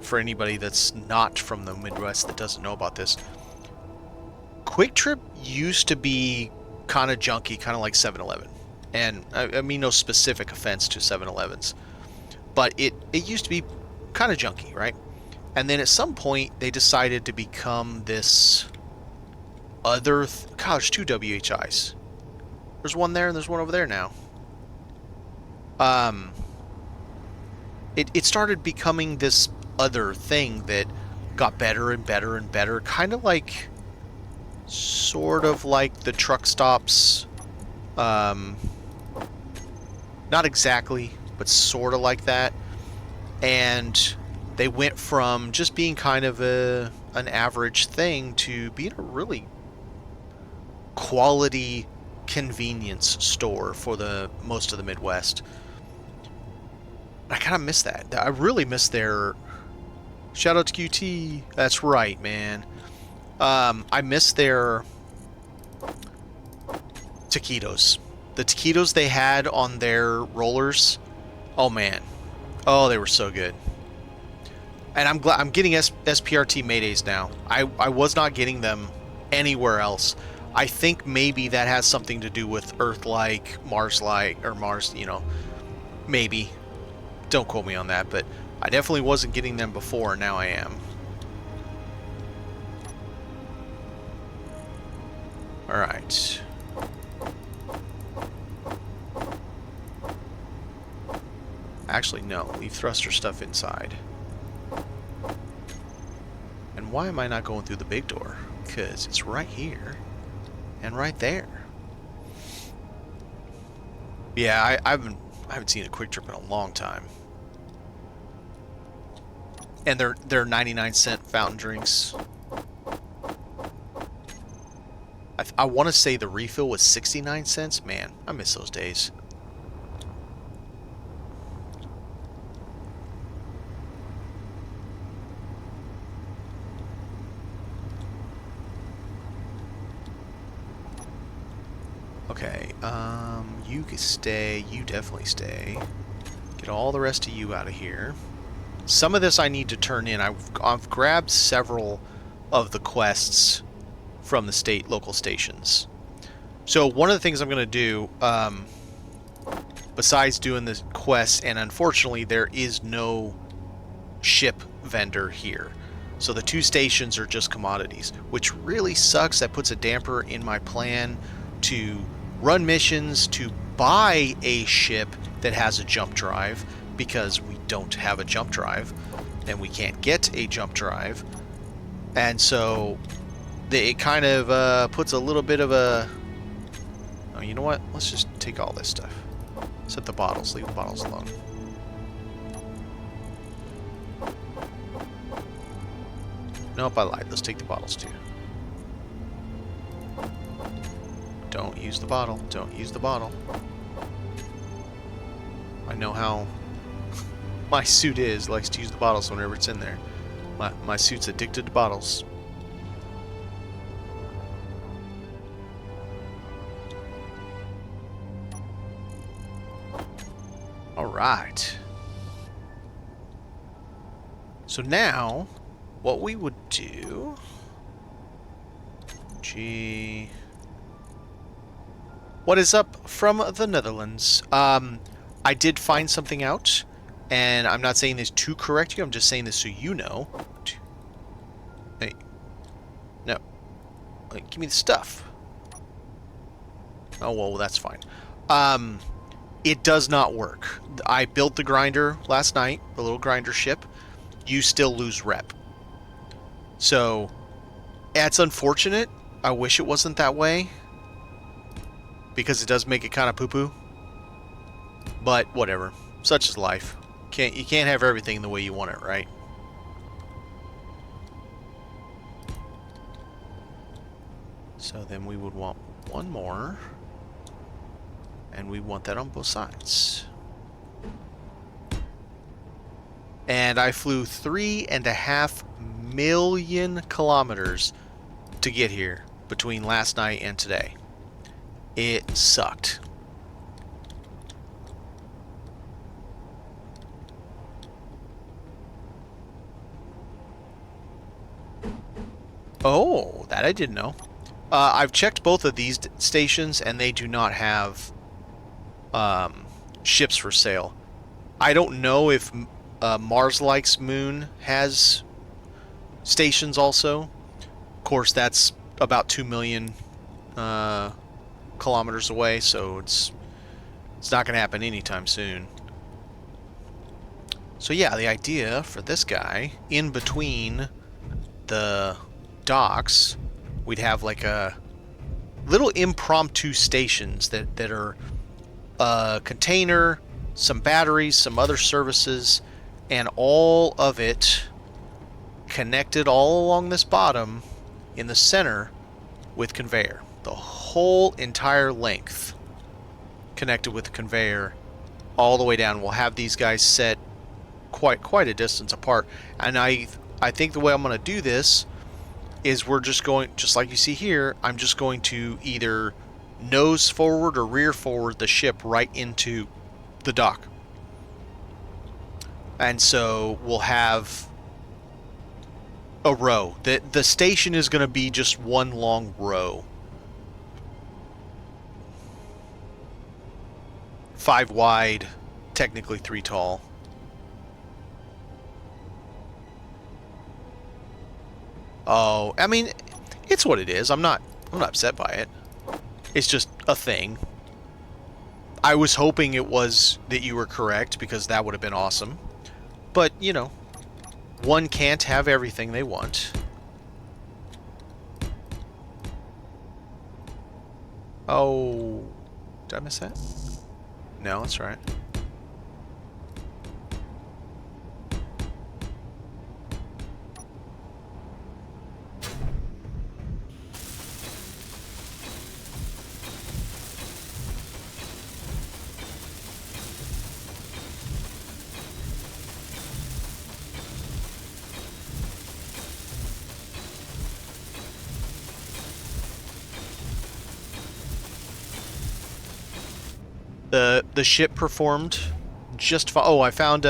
for anybody that's not from the Midwest that doesn't know about this. Quick Trip used to be kind of junky, kind of like 7-Eleven. And I mean no specific offense to 7-Elevens. But it used to be kind of junky, right? And then at some point, they decided to become this other... Gosh, 2 WHIs. There's one there and there's one over there now. It started becoming this other thing that got better and better and better. Kind of like... Sort of like the truck stops... Not exactly, but sort of like that. And they went from just being kind of an average thing to being a really quality convenience store for the most of the Midwest. I kind of miss that. I really miss their... Shout out to QT. That's right, man. I miss their taquitos. The taquitos they had on their rollers, oh man, oh they were so good. And I'm glad I'm getting SPRT Maydays now. I was not getting them anywhere else. I think maybe that has something to do with Earth-like, Mars-like, or Mars, you know, maybe. Don't quote me on that, but I definitely wasn't getting them before. Now I am. Alright. Actually, no. Leave thruster stuff inside. And why am I not going through the big door? Because it's right here. And right there. Yeah, I haven't seen a Quick Trip in a long time. And they're 99-cent fountain drinks. I want to say the refill was 69 cents. Man, I miss those days. Okay, you can stay. You definitely stay. Get all the rest of you out of here. Some of this I need to turn in. I've grabbed several of the quests from the local stations. So one of the things I'm going to do, besides doing the quests, and unfortunately there is no ship vendor here. So the 2 stations are just commodities, which really sucks. That puts a damper in my plan to run missions to buy a ship that has a jump drive, because we don't have a jump drive and we can't get a jump drive. And so it kind of puts a little bit of a... Oh, you know what? Let's just take all this stuff. Set the bottles. Leave the bottles alone. Nope, I lied. Let's take the bottles too. Don't use the bottle. Don't use the bottle. I know how my suit is. Likes to use the bottles whenever it's in there. My suit's addicted to bottles. Alright. So now, what we would do... Gee... What is up from the Netherlands? I did find something out, and I'm not saying this to correct you, I'm just saying this so you know. Hey. No. Like, give me the stuff. Oh, well, that's fine. It does not work. I built the grinder last night, the little grinder ship. You still lose rep. So, that's unfortunate. I wish it wasn't that way, because it does make it kind of poo-poo. But whatever. Such is life. You can't have everything the way you want it, right? So then we would want one more. And we want that on both sides. And I flew 3.5 million kilometers to get here between last night and today. It sucked. Oh, that I didn't know. I've checked both of these stations, and they do not have ships for sale. I don't know if Mars-Like's moon has stations also. Of course, that's about 2 million kilometers away, so it's not going to happen anytime soon. So yeah, the idea for this guy, in between the docks, we'd have like a little impromptu stations that are a container, some batteries, some other services, and all of it connected all along this bottom in the center with conveyor. The whole entire length connected with the conveyor all the way down. We'll have these guys set quite a distance apart, and I think the way I'm going to do this is we're just going, just like you see here, I'm just going to either nose forward or rear forward the ship right into the dock. And so we'll have a row. The station is going to be just one long row. 5 wide, technically 3 tall. Oh, I mean, it's what it is. I'm not upset by it. It's just a thing. I was hoping it was that you were correct, because that would have been awesome. But, you know, one can't have everything they want. Oh, did I miss that? No, that's right. The ship performed just fine. Oh, I found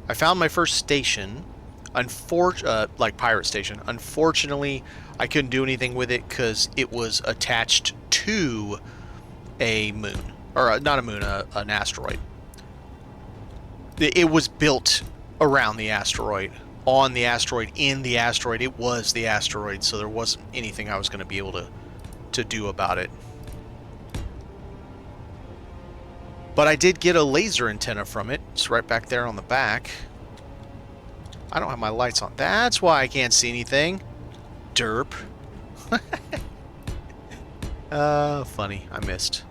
my first station. Like pirate station. Unfortunately, I couldn't do anything with it because it was attached to a moon, or not a moon, an asteroid. It was built around the asteroid, on the asteroid, in the asteroid. It was the asteroid, so there wasn't anything I was going to be able to do about it. But I did get a laser antenna from it. It's right back there on the back. I don't have my lights on. That's why I can't see anything. Derp. Funny. I missed.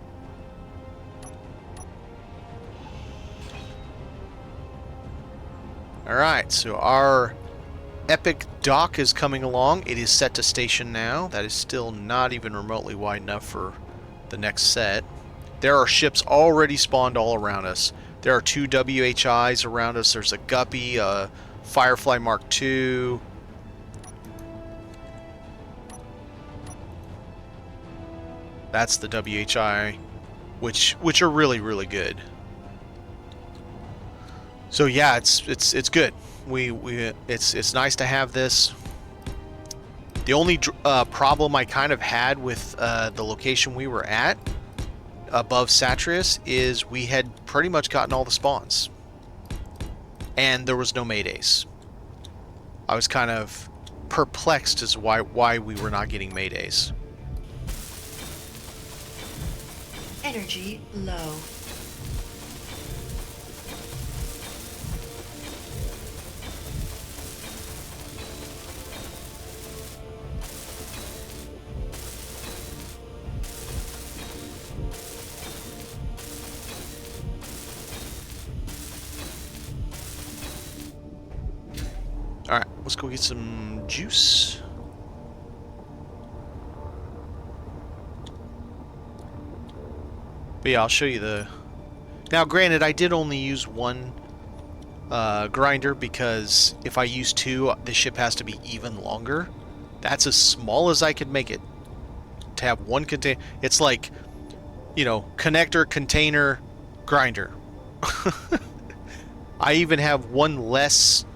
Alright, so our epic dock is coming along. It is set to station now. That is still not even remotely wide enough for the next set. There are ships already spawned all around us. There are 2 WHIs around us. There's a Guppy, a Firefly Mark II. That's the WHI, which are really, really good. So yeah, it's good. It's nice to have this. The only problem I kind of had with the location we were at, above Satreus, is we had pretty much gotten all the spawns. And there was no Maydays. I was kind of perplexed as to why we were not getting Maydays. Energy low. Alright, let's go get some juice. But yeah, I'll show you the... Now, granted, I did only use one grinder, because if I use 2, the ship has to be even longer. That's as small as I could make it. To have one container... It's like, you know, connector, container, grinder. I even have one less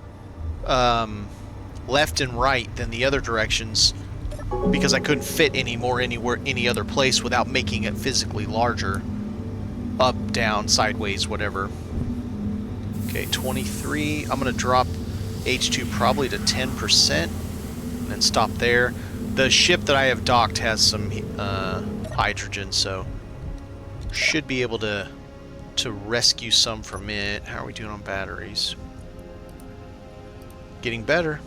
left and right than the other directions, because I couldn't fit anymore any other place without making it physically larger. Up, down, sideways, whatever. Okay, 23. I'm gonna drop H2 probably to 10% and then stop there. The ship that I have docked has some hydrogen, so should be able to rescue some from it. How are we doing on batteries? Getting better.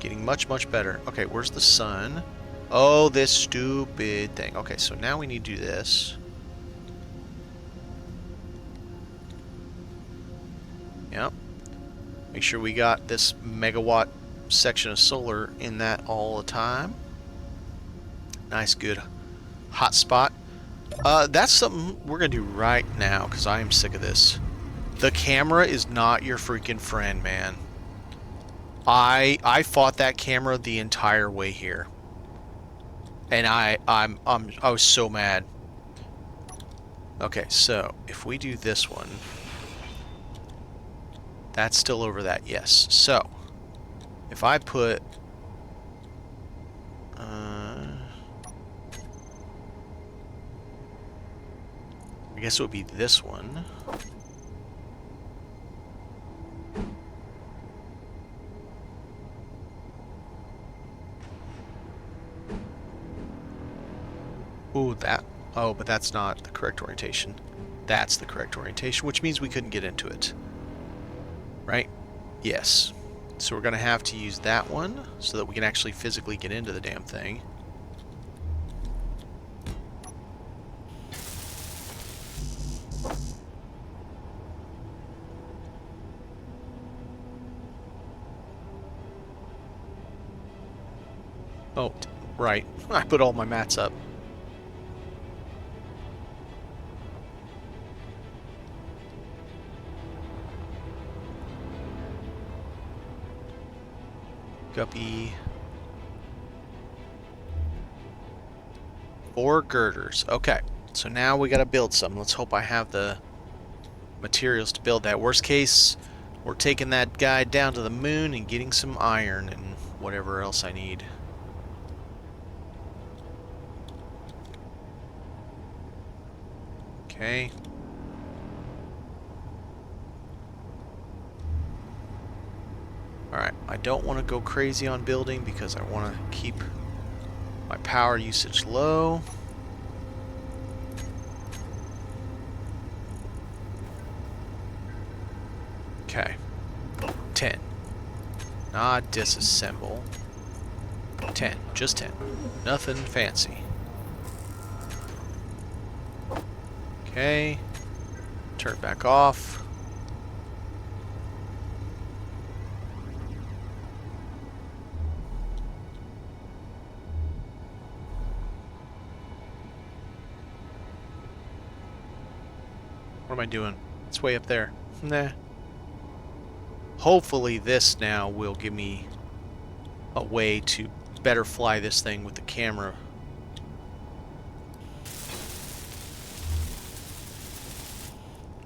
Getting much, much better. Okay, where's the sun? Oh, this stupid thing. Okay, so now we need to do this. Yep. Make sure we got this megawatt section of solar in that all the time. Nice, good hot spot. That's something we're going to do right now, because I am sick of this. The camera is not your freaking friend, man. I fought that camera the entire way here. And I was so mad. Okay, so if we do this one, that's still over that, yes. So if I put I guess it would be this one. that. Oh, but that's not the correct orientation. That's the correct orientation, which means we couldn't get into it. Right? Yes. So we're going to have to use that one so that we can actually physically get into the damn thing. Oh, right. I put all my mats up. Guppy. 4 girders. Okay. So now we gotta build some. Let's hope I have the materials to build that. Worst case, we're taking that guy down to the moon and getting some iron and whatever else I need. Okay. Alright, I don't want to go crazy on building because I want to keep my power usage low. Okay. 10. Not disassemble. 10. Just 10. Nothing fancy. Okay. Turn it back off. What am I doing? It's way up there. Nah. Hopefully this now will give me a way to better fly this thing with the camera.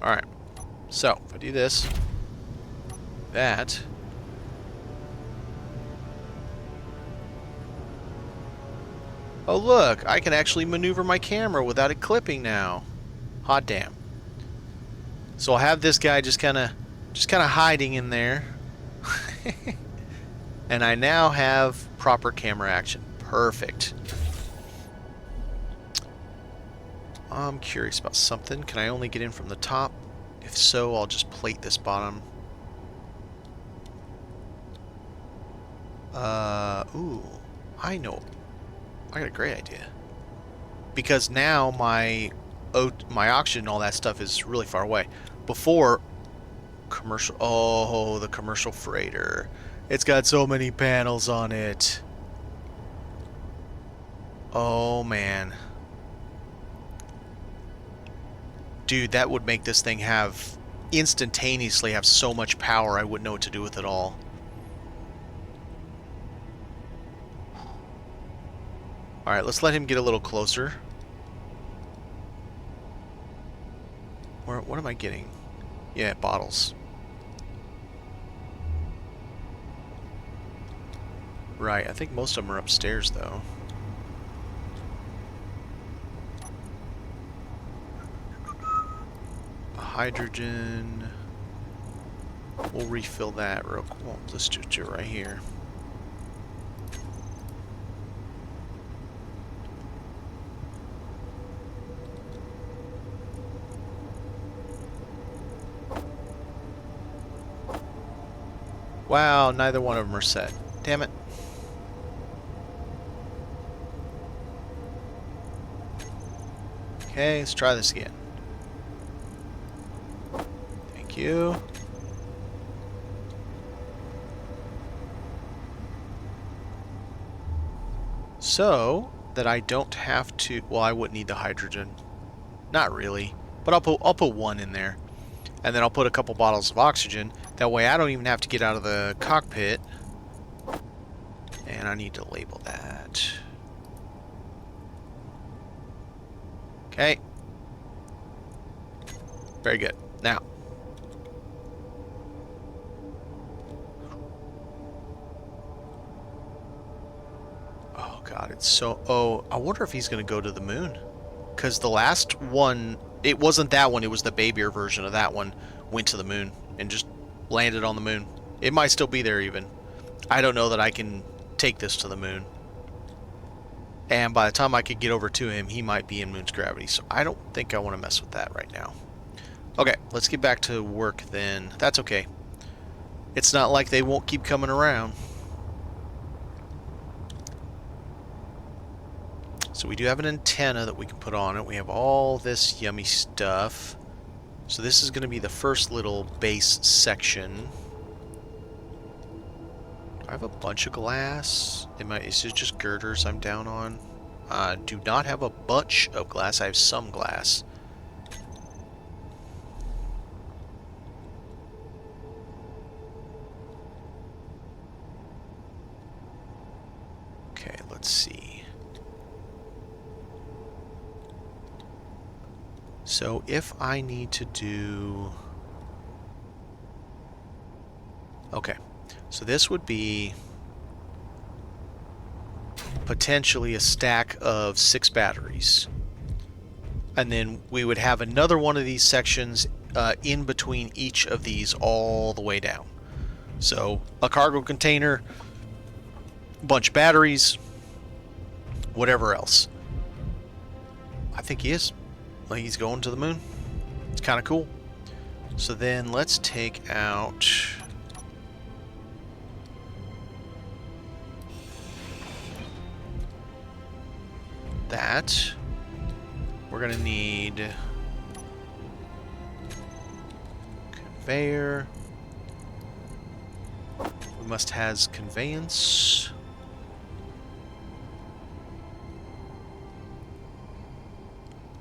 Alright. So, if I do this, that. Oh look, I can actually maneuver my camera without it clipping now. Hot damn. So I'll have this guy just kind of hiding in there. And I now have proper camera action. Perfect. I'm curious about something. Can I only get in from the top? If so, I'll just plate this bottom. Ooh. I know. I got a great idea. Because now my oxygen and all that stuff is really far away. Before, commercial... Oh, the commercial freighter. It's got so many panels on it. Oh, man. Dude, that would make this thing have... instantaneously have so much power I wouldn't know what to do with it all. Alright, let's let him get a little closer. What am I getting? Yeah, bottles. Right, I think most of them are upstairs, though. A hydrogen. We'll refill that real quick. Well, let's just do it right here. Wow, neither one of them are set. Damn it. Okay, let's try this again. Thank you. So that I don't have to... Well, I wouldn't need the hydrogen. Not really. But I'll put one in there. And then I'll put a couple bottles of oxygen. That way I don't even have to get out of the cockpit. And I need to label that. Okay. Very good. Now. Oh god, it's so... Oh, I wonder if he's going to go to the moon. Because the last one... It wasn't that one, it was the babier version of that one. Went to the moon and just landed on the moon. It might still be there even. I don't know that I can take this to the moon. And by the time I could get over to him, he might be in Moon's gravity. So I don't think I want to mess with that right now. Okay, let's get back to work then. That's okay. It's not like they won't keep coming around. So we do have an antenna that we can put on it. We have all this yummy stuff. So this is going to be the first little base section. I have a bunch of glass. Is it just girders I'm down on? I do not have a bunch of glass. I have some glass. Okay, let's see. So if I need to do... Okay. So this would be potentially a stack of 6 batteries. And then we would have another one of these sections in between each of these all the way down. So a cargo container, a bunch of batteries, whatever else. I think he is. Like he's going to the moon. It's kind of cool. So then let's take out... that. We're gonna need conveyor. We must has conveyance.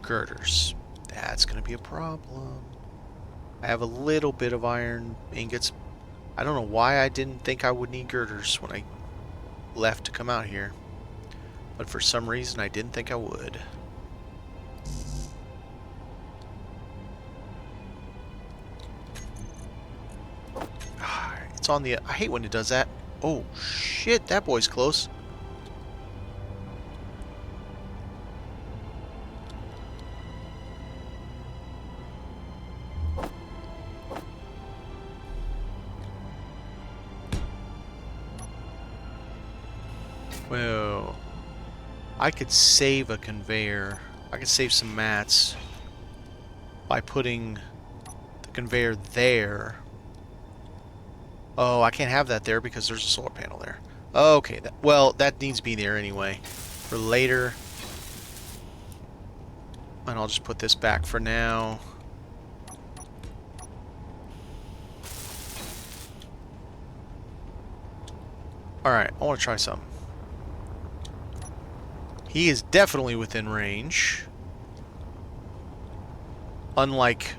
Girders. That's gonna be a problem. I have a little bit of iron ingots. I don't know why I didn't think I would need girders when I left to come out here. But for some reason, I didn't think I would. It's on the... I hate when it does that. Oh, shit. That boy's close. Well... I could save a conveyor. I could save some mats by putting the conveyor there. Oh, I can't have that there because there's a solar panel there. Okay, well, that needs to be there anyway for later. And I'll just put this back for now. Alright, I want to try something. He is definitely within range. Unlike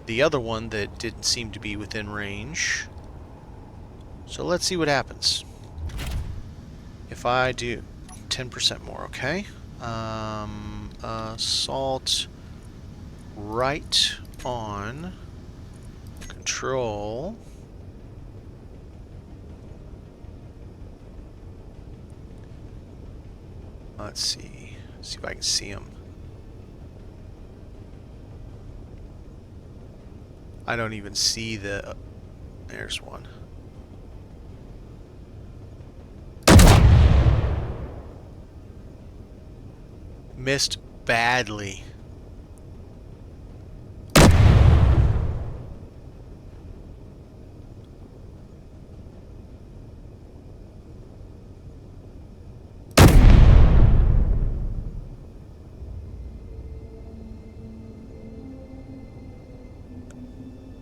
the other one that didn't seem to be within range. So let's see what happens. If I do 10% more, okay? Assault right on control. Let's see. See if I can see him. I don't even see the... there's one. Missed badly.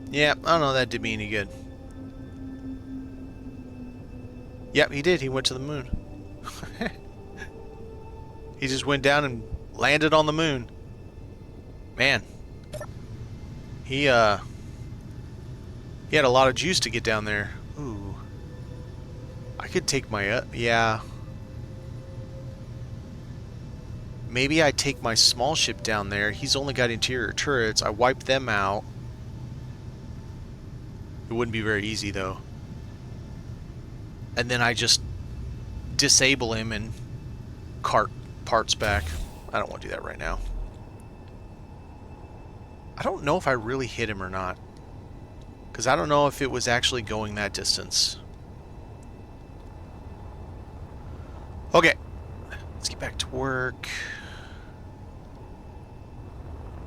Yeah, I don't know, that did me any good. Yep, he did. He went to the moon. He just went down and landed on the moon. Man. He had a lot of juice to get down there. Ooh. I could take my... yeah. Maybe I take my small ship down there. He's only got interior turrets. I wipe them out. It wouldn't be very easy, though. And then I just disable him and cart parts back. I don't want to do that right now. I don't know if I really hit him or not. Because I don't know if it was actually going that distance. Okay. Let's get get back to work.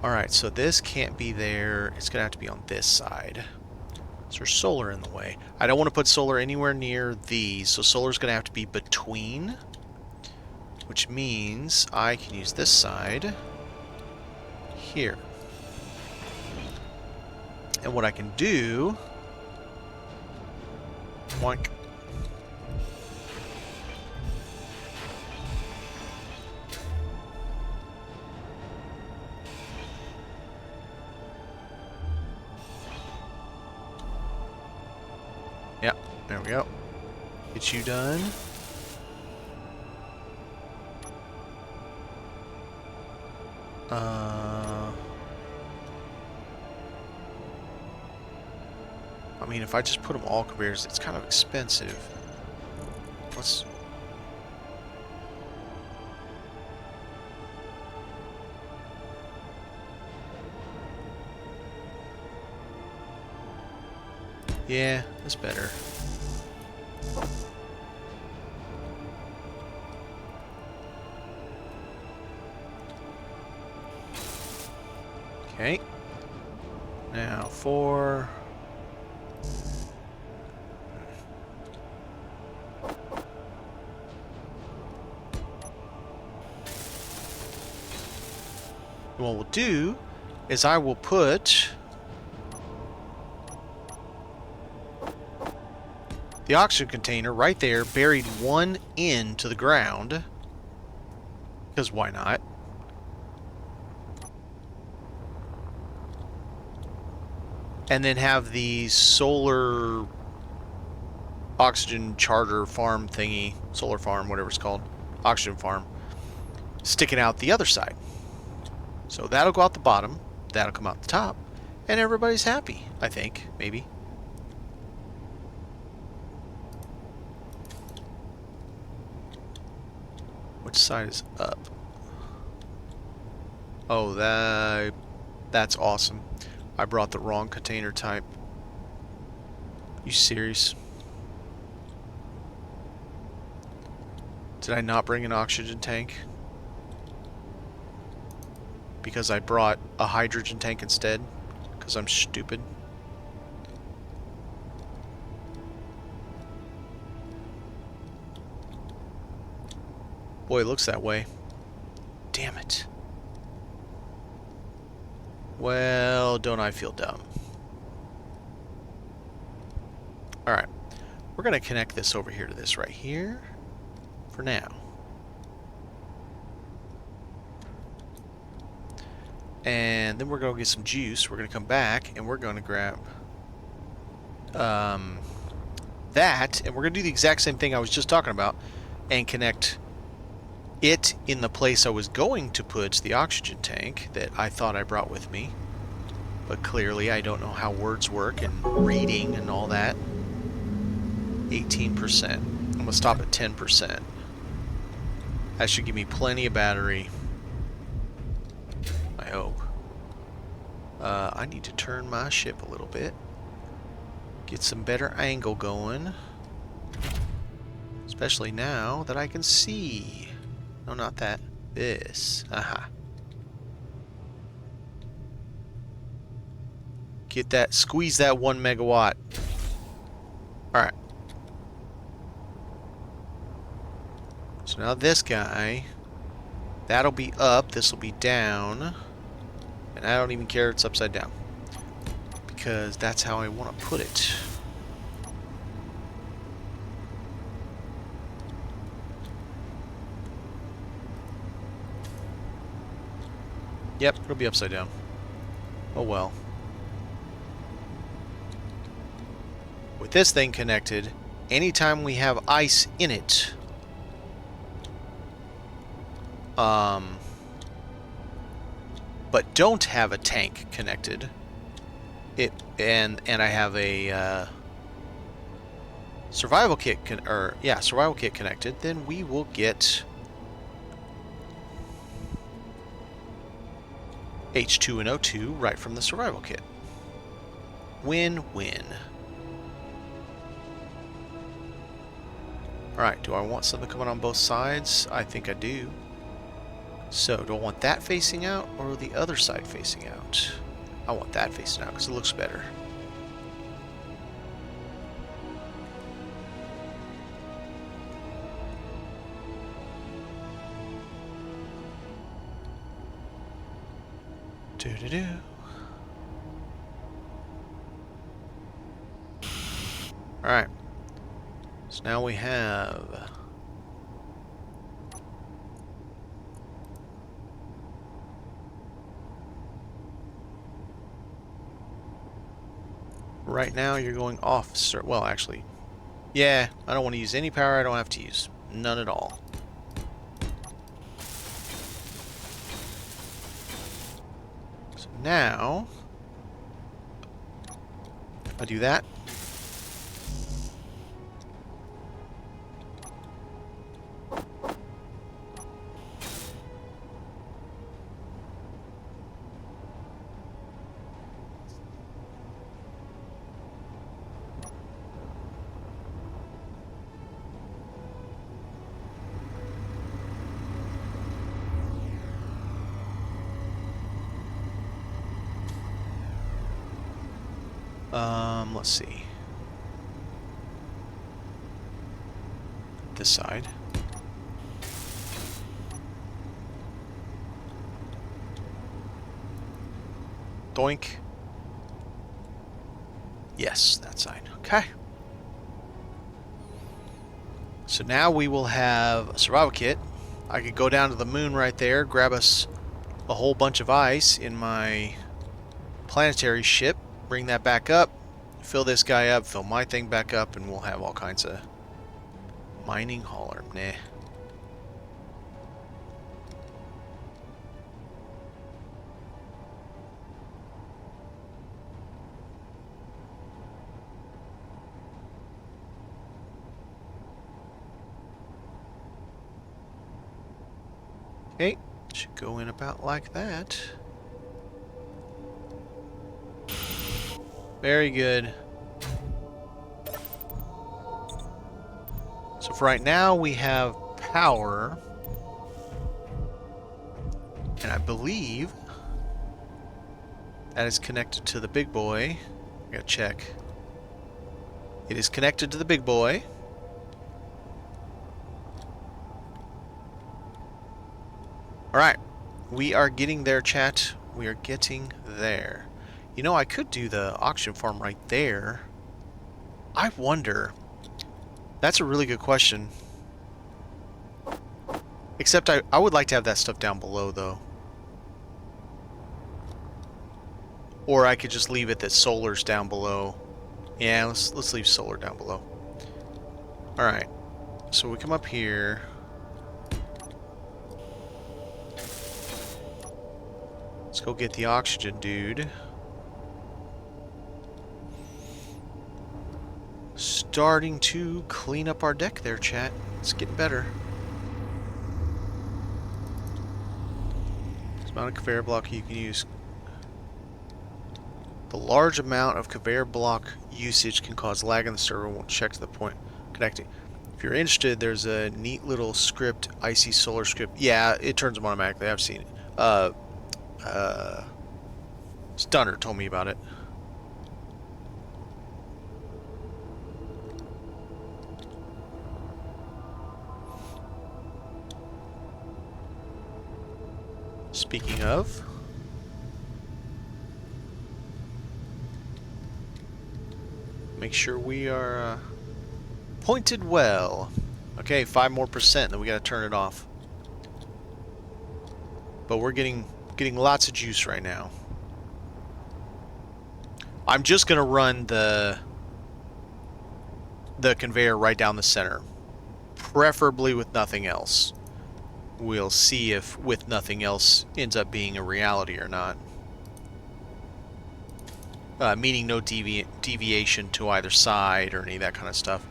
Alright, so this can't be there. It's going to have to be on this side. So there's solar in the way. I don't want to put solar anywhere near these, so solar's going to have to be between, which means I can use this side here. And what I can do... Boink. Yep, there we go. Get you done. I mean, if I just put them all conveyors, it's kind of expensive. Let's... Yeah, that's better. Okay. Now for... What we'll do is I will put the oxygen container right there, buried one into the ground, because why not? And then have the solar oxygen charter farm thingy, solar farm, whatever it's called, oxygen farm, sticking out the other side. So that'll go out the bottom, that'll come out the top, and everybody's happy, I think, maybe. Which side is up? Oh, that's awesome. I brought the wrong container type. You serious? Did I not bring an oxygen tank? Because I brought a hydrogen tank instead? Because I'm stupid? Boy, it looks that way. Damn it. Well, don't I feel dumb. Alright. We're going to connect this over here to this right here. For now. And then we're going to get some juice. We're going to come back and we're going to grab that. And we're going to do the exact same thing I was just talking about. And connect it in the place I was going to put the oxygen tank that I thought I brought with me. But clearly I don't know how words work and reading and all that. 18%. I'm going to stop at 10%. That should give me plenty of battery. I hope. I need to turn my ship a little bit. Get some better angle going. Especially now that I can see. No, not that. This. Aha. Get that. Squeeze that 1 megawatt. Alright. So now this guy. That'll be up. This will be down. And I don't even care it's upside down. Because that's how I want to put it. Yep, it'll be upside down. Oh well. With this thing connected, anytime we have ice in it, but don't have a tank connected, and I have a survival kit survival kit connected, then we will get H2 and O2 right from the survival kit. Win-win. Alright, do I want something coming on both sides? I think I do. So, do I want that facing out or the other side facing out? I want that facing out because it looks better. Do-do-do. Alright. So now we have... Right now you're going off, sir. Well, actually, yeah, I don't want to use any power I don't have to use. None at all. So now, I do that. Let's see. This side. Doink. Yes, that side. Okay. So now we will have a survival kit. I could go down to the moon right there, grab us a whole bunch of ice in my planetary ship, bring that back up, fill this guy up, fill my thing back up, and we'll have all kinds of mining hauler. Nah. Okay, should go in about like that. Very good. So for right now, we have power. And I believe that is connected to the big boy. I gotta check. It is connected to the big boy. Alright. We are getting there, chat. We are getting there. You know, I could do the auction farm right there. I wonder. That's a really good question. Except I would like to have that stuff down below, though. Or I could just leave it that solar's down below. Yeah, let's leave solar down below. Alright. So we come up here. Let's go get the oxygen, dude. Starting to clean up our deck there, chat. It's getting better. This amount of conveyor block you can use. The large amount of conveyor block usage can cause lag in the server. Won't check to the point connecting. If you're interested, there's a neat little script, Icy Solar script. Yeah, it turns them automatically. I've seen it. Stunner told me about it. Speaking of, make sure we are pointed well. Okay, 5% more, then we gotta turn it off. But we're getting lots of juice right now. I'm just gonna run the conveyor right down the center, preferably with nothing else. We'll see if with nothing else ends up being a reality or not. Meaning no deviation to either side or any of that kind of stuff.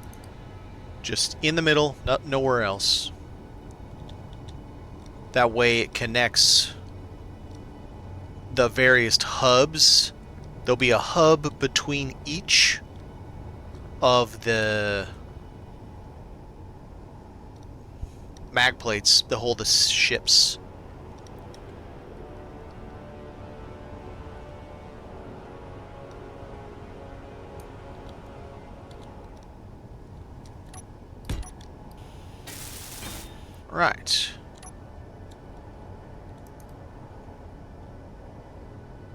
Just in the middle, nowhere else. That way it connects the various hubs. There'll be a hub between each of the mag plates that hold the ships. Right.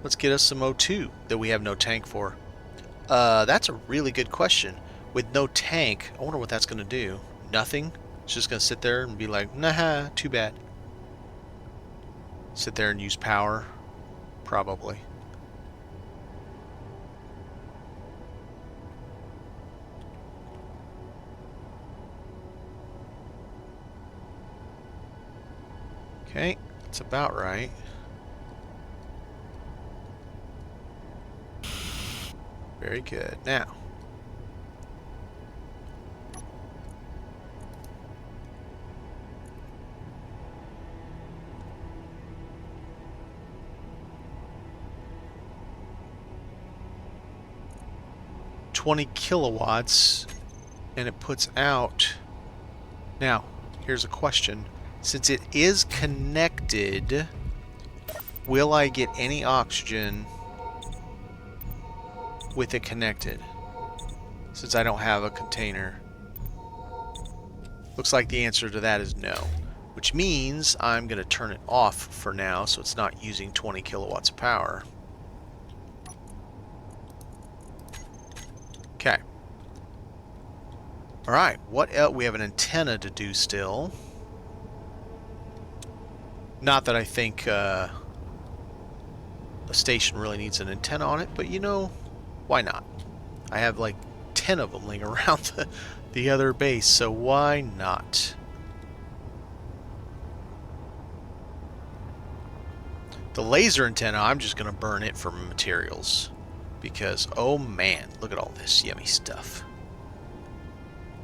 Let's get us some O2 that we have no tank for. That's a really good question. With no tank, I wonder what that's going to do. Nothing? It's just going to sit there and be like, nah, too bad. Sit there and use power? Probably. Okay, that's about right. Very good. Now, $20 kilowatts, and it puts out. Now, here's a question. Since it is connected, will I get any oxygen with it connected? Since I don't have a container. Looks like the answer to that is no. Which means I'm going to turn it off for now so it's not using 20 kilowatts of power. Okay. Alright, what else? We have an antenna to do still. Not that I think a station really needs an antenna on it, but you know, why not? I have like 10 of them laying around the other base, so why not? The laser antenna, I'm just going to burn it for materials. Because, oh man, look at all this yummy stuff.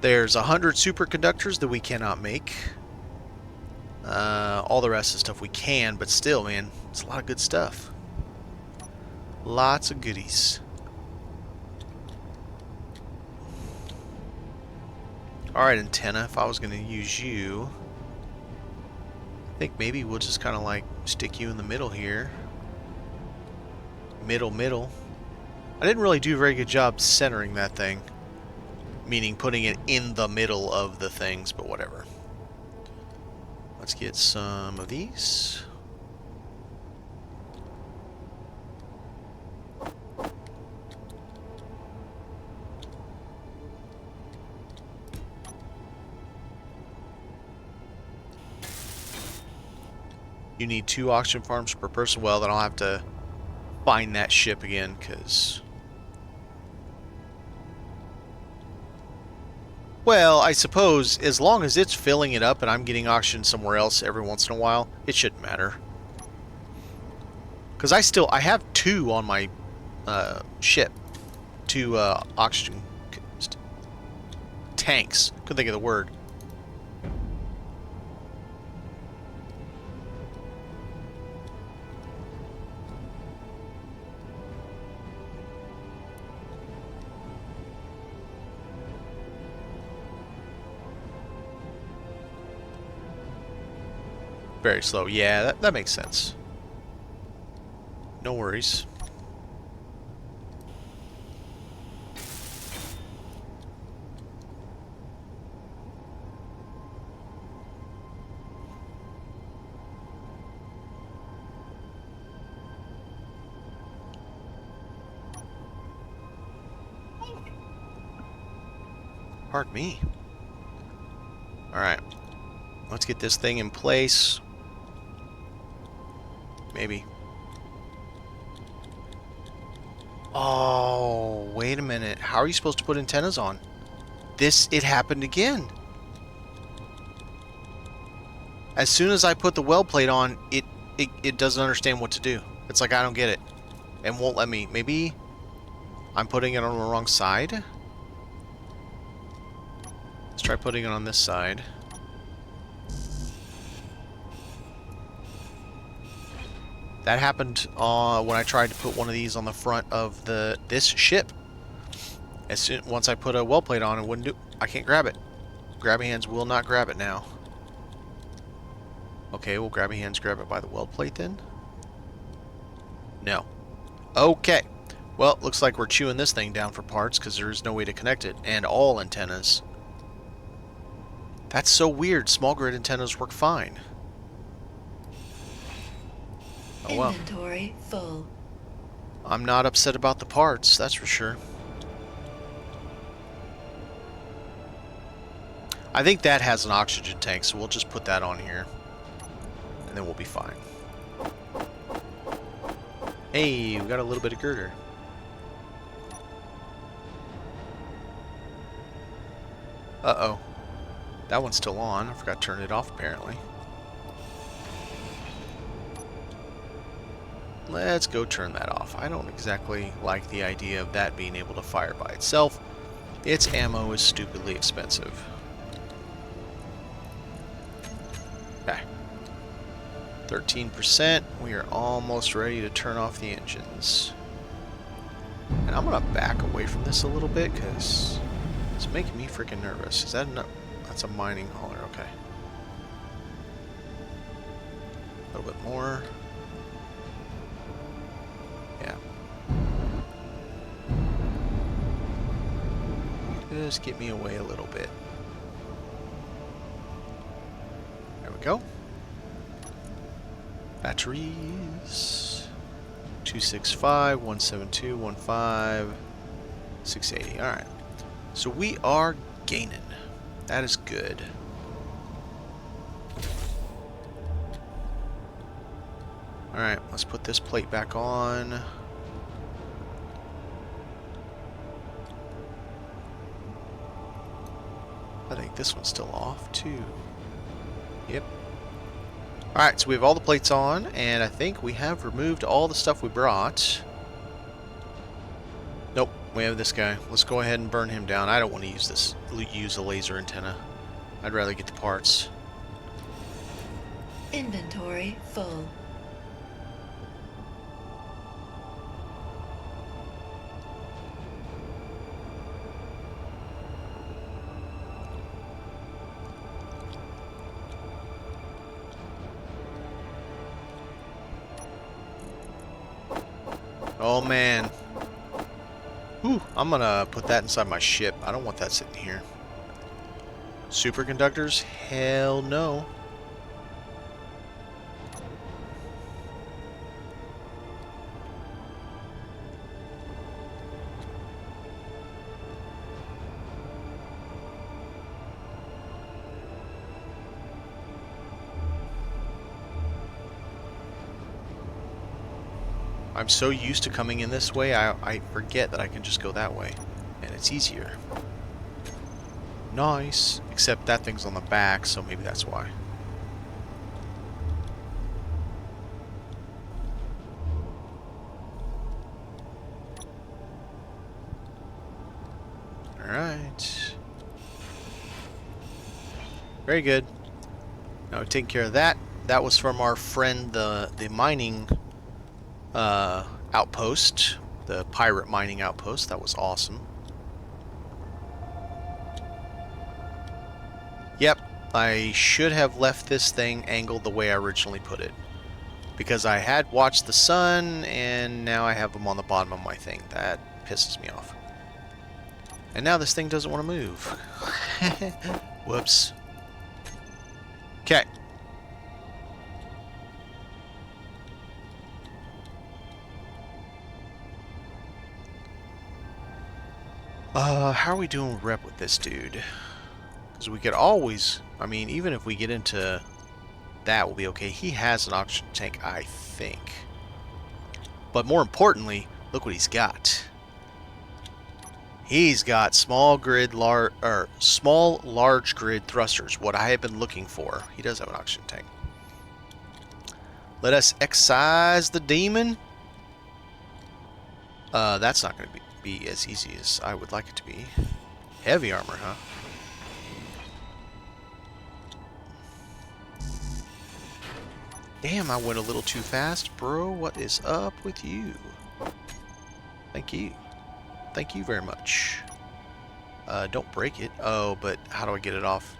There's 100 superconductors that we cannot make. All the rest of the stuff we can, but still, man, it's a lot of good stuff. Lots of goodies. Alright, antenna, if I was going to use you, I think maybe we'll just kind of like stick you in the middle here. Middle. I didn't really do a very good job centering that thing. Meaning putting it in the middle of the things, but whatever. Let's get some of these. You need 2 oxygen farms per person. Well, then I'll have to find that ship again, because... Well, I suppose as long as it's filling it up and I'm getting oxygen somewhere else every once in a while, it shouldn't matter. Because I have 2 on my ship. 2 oxygen tanks. Couldn't think of the word. Very slow. Yeah, that makes sense. No worries. Pardon me. Alright. Let's get this thing in place. Maybe. Oh, wait a minute. How are you supposed to put antennas on? It happened again. As soon as I put the weld plate on, it doesn't understand what to do. It's like I don't get it. And won't let me. Maybe I'm putting it on the wrong side? Let's try putting it on this side. That happened when I tried to put one of these on the front of this ship. Once I put a weld plate on, it wouldn't do. I can't grab it. Grabby hands will not grab it now. Okay, we'll grab a hands, grab it by the weld plate then. No. Okay. Well, looks like we're chewing this thing down for parts because there's no way to connect it. And all antennas. That's so weird. Small grid antennas work fine. Oh well. Inventory full. I'm not upset about the parts, that's for sure. I think that has an oxygen tank, so we'll just put that on here. And then we'll be fine. Hey, we got a little bit of girder. Uh-oh. That one's still on. I forgot to turn it off, apparently. Let's go turn that off. I don't exactly like the idea of that being able to fire by itself. Its ammo is stupidly expensive. Okay. 13%. We are almost ready to turn off the engines. And I'm going to back away from this a little bit because it's making me freaking nervous. Is that enough? That's a mining hauler. Okay. A little bit more. Yeah. Just get me away a little bit. There we go. Batteries. 265, 172, 15, 680. Alright. So we are gaining. That is good. Alright, let's put this plate back on. I think this one's still off too. Yep. Alright, so we have all the plates on, and I think we have removed all the stuff we brought. Nope, we have this guy. Let's go ahead and burn him down. I don't want to use a laser antenna. I'd rather get the parts. Inventory full. Oh man. Whew, I'm gonna put that inside my ship. I don't want that sitting here. Superconductors? Hell no. I'm so used to coming in this way, I forget that I can just go that way. And it's easier. Nice. Except that thing's on the back, so maybe that's why. Alright. Very good. Now we've taken care of that. That was from our friend, the mining outpost, the pirate mining outpost. That was awesome. Yep, I should have left this thing angled the way I originally put it, because I had watched the sun and now I have them on the bottom of my thing. That pisses me off. And now this thing doesn't want to move. Whoops. Okay. How are we doing rep with this dude? Because we could always, I mean, even if we get into that, we'll be okay. He has an oxygen tank, I think. But more importantly, look what he's got. He's got small, large grid thrusters, what I have been looking for. He does have an oxygen tank. Let us excise the demon. That's not going to be as easy as I would like it to be. Heavy armor, huh? Damn, I went a little too fast, bro. What is up with you? Thank you. Thank you very much. Don't break it. Oh, but how do I get it off?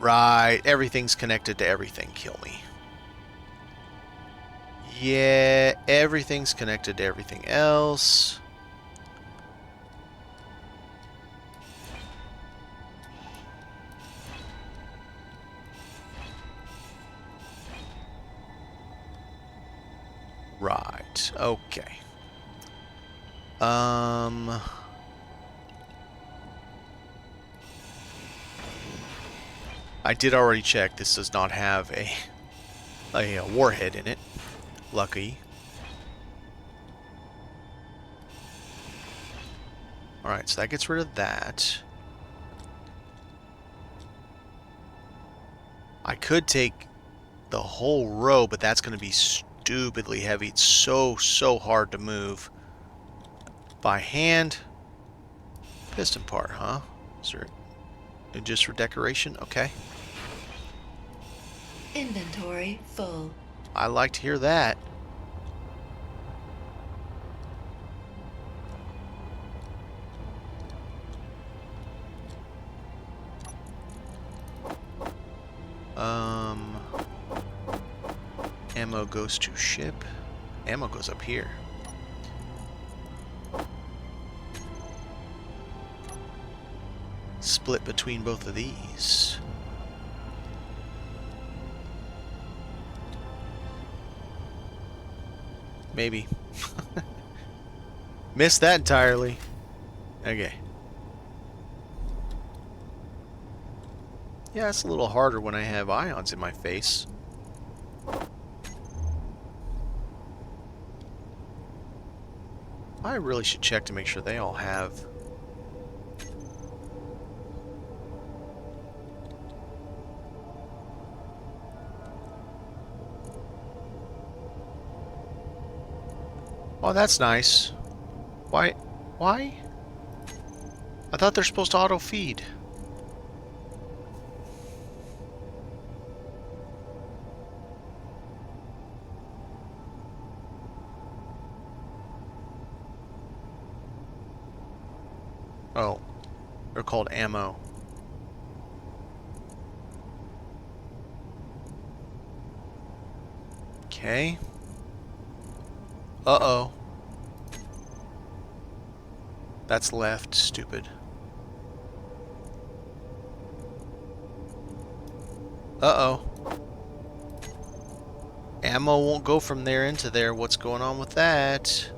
Right, everything's connected to everything. Kill me. Yeah, everything's connected to everything else. Right, okay. I did already check. This does not have a warhead in it. Lucky. Alright, so that gets rid of that. I could take the whole row, but that's going to be stupidly heavy. It's so hard to move. By hand. Piston part, huh? Is there just for decoration? Okay. Inventory full. I like to hear that. Ammo goes to ship. Ammo goes up here. Split between both of these. Maybe. Missed that entirely. Okay. Yeah, it's a little harder when I have ions in my face. I really should check to make sure they all have. Oh, that's nice. Why? Why? I thought they're supposed to auto-feed. Oh, they're called ammo. Okay. Uh-oh. That's left. Stupid. Uh-oh. Ammo won't go from there into there. What's going on with that?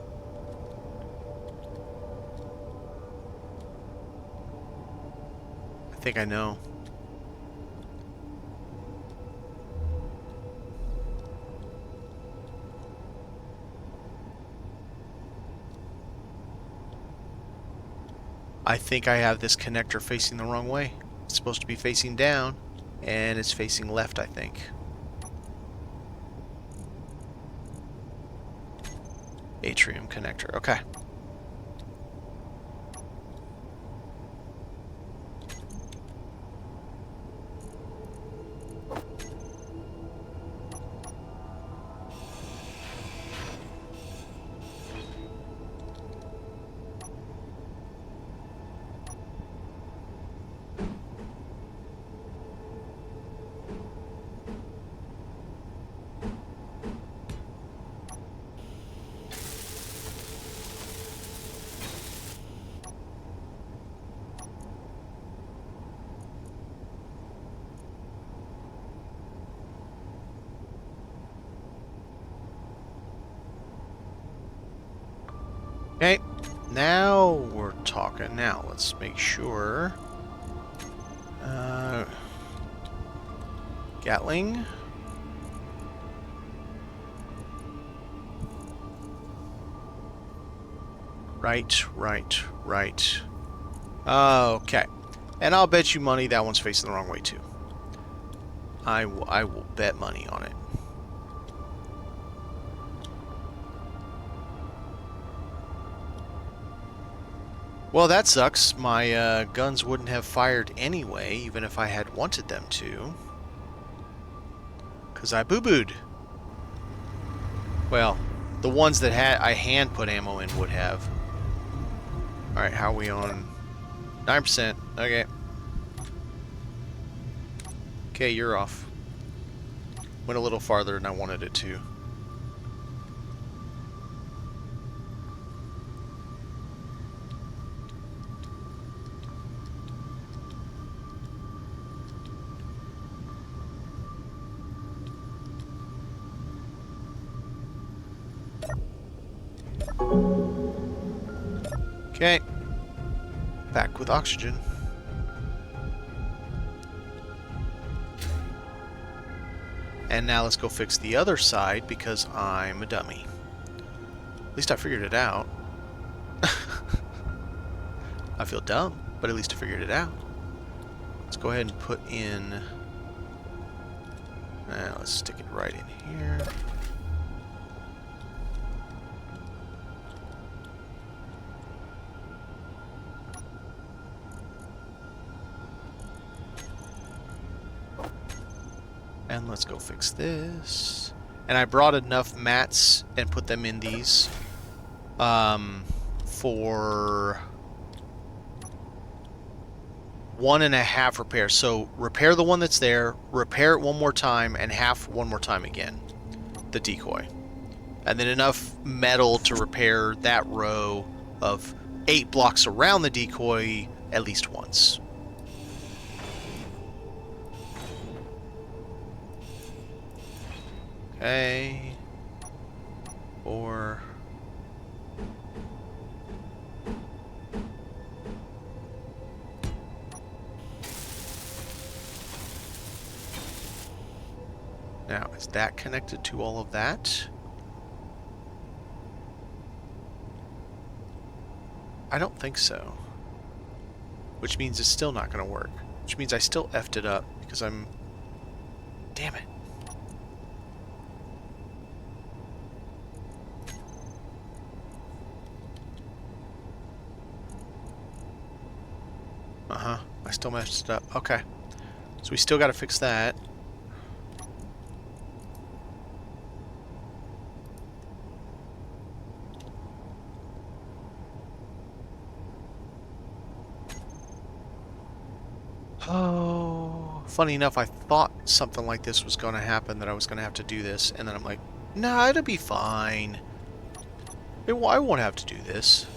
I think I know. I think I have this connector facing the wrong way. It's supposed to be facing down, and it's facing left, I think. Atrium connector. Okay. Okay, now we're talking. Now let's make sure. Gatling. Right. Okay, and I'll bet you money that one's facing the wrong way too. I will bet money on it. Well, that sucks. My guns wouldn't have fired anyway, even if I had wanted them to. Because I boo-booed. Well, the ones that I hand put ammo in would have. Alright, how are we on? 9%. Okay. Okay, you're off. Went a little farther than I wanted it to. Okay. Back with oxygen. And now let's go fix the other side because I'm a dummy. At least I figured it out. I feel dumb, but at least I figured it out. Let's go ahead and put in... let's stick it right in here. And let's go fix this. And I brought enough mats and put them in these for 1.5 repairs. So repair the one that's there, repair it one more time, and half one more time again, the decoy. And then enough metal to repair that row of 8 blocks around the decoy at least once. Okay. 4. Now, is that connected to all of that? I don't think so. Which means it's still not going to work. Which means I still effed it up because I'm... Damn it. I still messed it up. Okay. So we still got to fix that. Oh, funny enough, I thought something like this was going to happen, that I was going to have to do this, and then I'm like, nah, it'll be fine. I won't have to do this.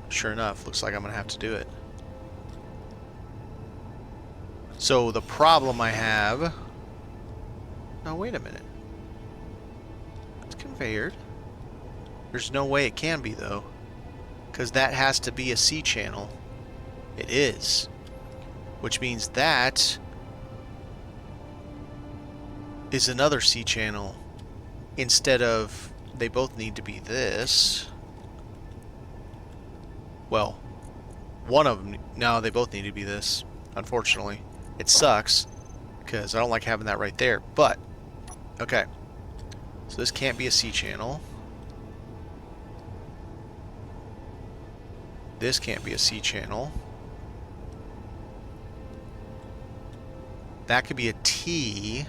Sure enough, looks like I'm going to have to do it. So the problem I have... Now, wait a minute. It's conveyored. There's no way it can be, though. Because that has to be a C channel. It is. Which means that is another C channel. Instead of... They both need to be this. Well, one of them... No, they both need to be this. Unfortunately. It sucks. Because I don't like having that right there. But, okay. So this can't be a C channel. This can't be a C channel. That could be a T.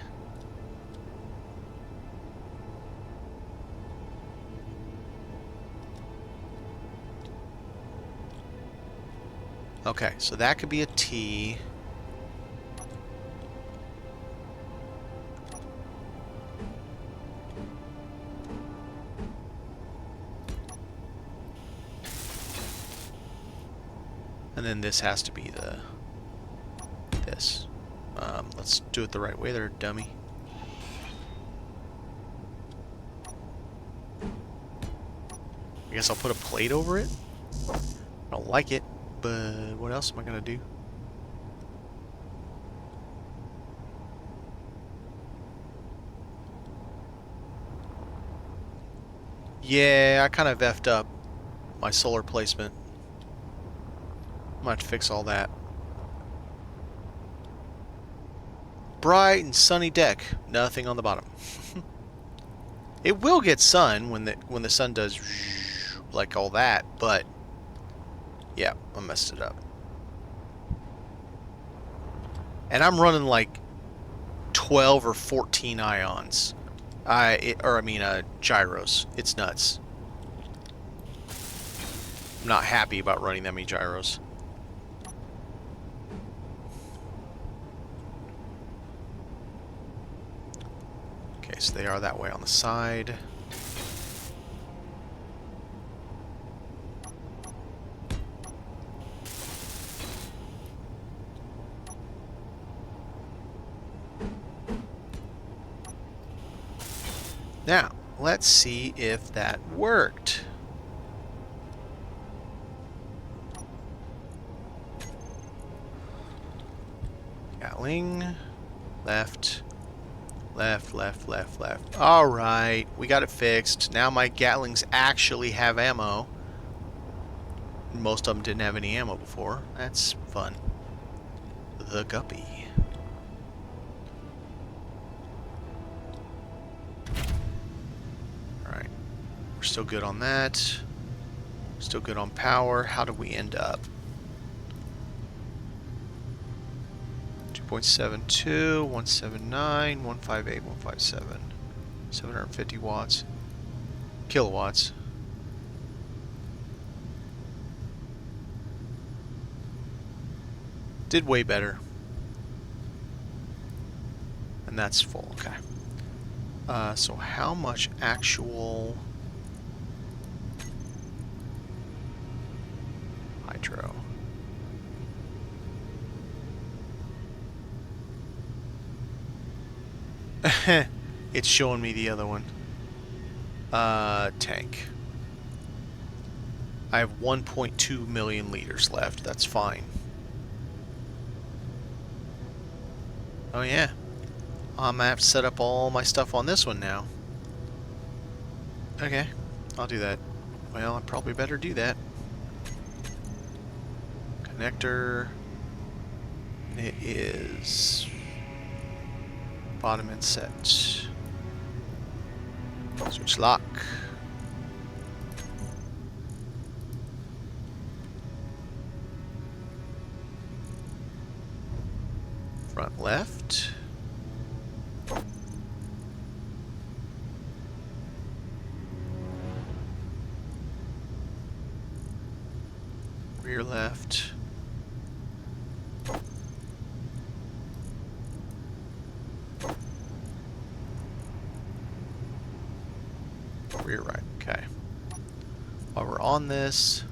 Okay, so that could be a T. And then this has to be this. Let's do it the right way there, dummy. I guess I'll put a plate over it. I don't like it, but what else am I gonna do? Yeah, I kind of effed up my solar placement. I'm gonna have to fix all that. Bright and sunny deck. Nothing on the bottom. It will get sun when the sun does like all that, but yeah, I messed it up. And I'm running like 12 or 14 ions. Gyros. It's nuts. I'm not happy about running that many gyros. so they are that way on the side. Now, let's see if that worked. Gatling, left, left, left, left, left. Alright, we got it fixed. Now my Gatlings actually have ammo. Most of them didn't have any ammo before. That's fun. The guppy. Alright, we're still good on that. Still good on power. How do we end up? 2.72, 179, 158, 157. 750 watts. Kilowatts. Did way better. And that's full, okay. So how much actual hydro? It's showing me the other one. Tank. I have 1.2 million liters left. That's fine. Oh yeah. I'm gonna have to set up all my stuff on this one now. Okay, I'll do that. Well, I probably better do that. Connector. It is bottom and set. Switch lock. Front left. Rear left. Rear right, okay. While we're on this,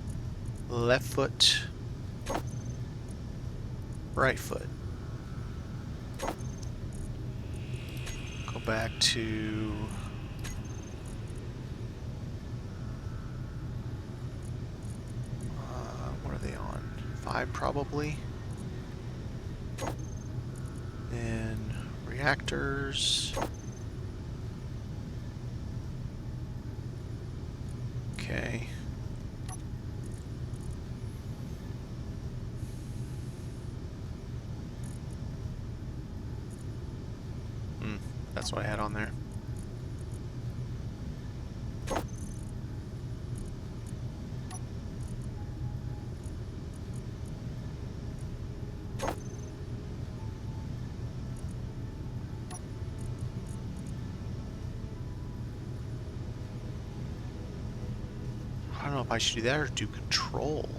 left foot, right foot. Go back to what are they on? 5 probably. Then reactors. Okay. That's what I had on there. I don't know if I should do that or do control.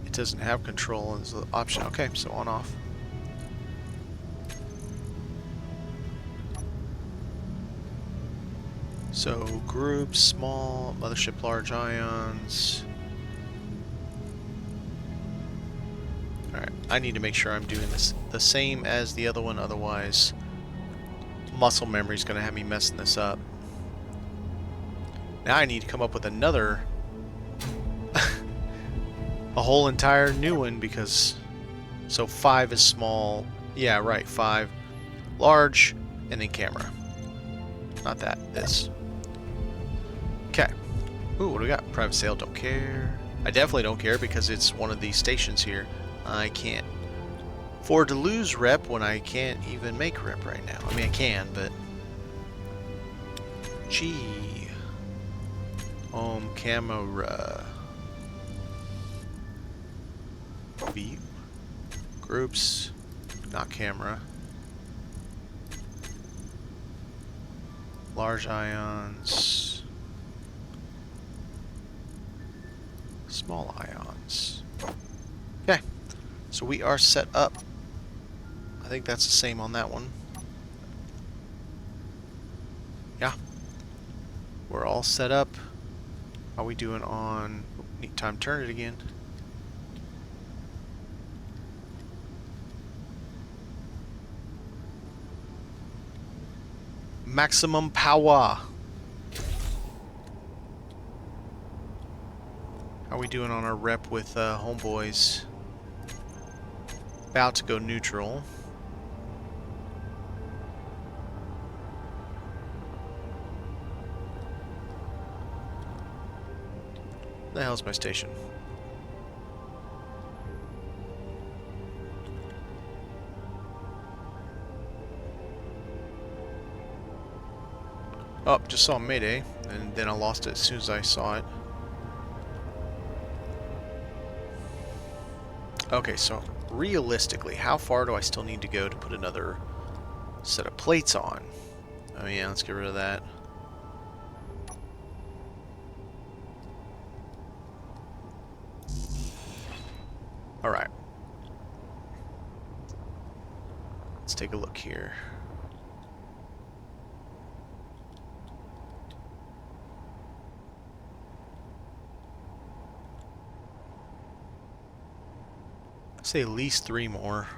It doesn't have control as the option. Okay, so on off. So group, small, mothership, large ions. Alright, I need to make sure I'm doing this the same as the other one, otherwise muscle memory is going to have me messing this up. Now I need to come up with another a whole entire new one, because so 5 is small, yeah, right, 5 large, and then camera, not that, this. Okay. Ooh, what do we got? Private sale, don't care. I definitely don't care because it's one of these stations here. I can't afford to lose rep when I can't even make rep right now. I mean, I can, but gee. Home camera. View. Groups. Not camera. Large ions. Small ions. Okay. So So we are set up. I think that's the same on that one. Yeah. We're all set up. How are we doing on... Oh, neat time to turn it again. Maximum power. How are we doing on our rep with homeboys? About to go neutral. Where the hell's my station? Oh, just saw Mayday, and then I lost it as soon as I saw it. Okay, so realistically, how far do I still need to go to put another set of plates on? Oh yeah, let's get rid of that. Alright. Let's take a look here. I'd say at least 3 more.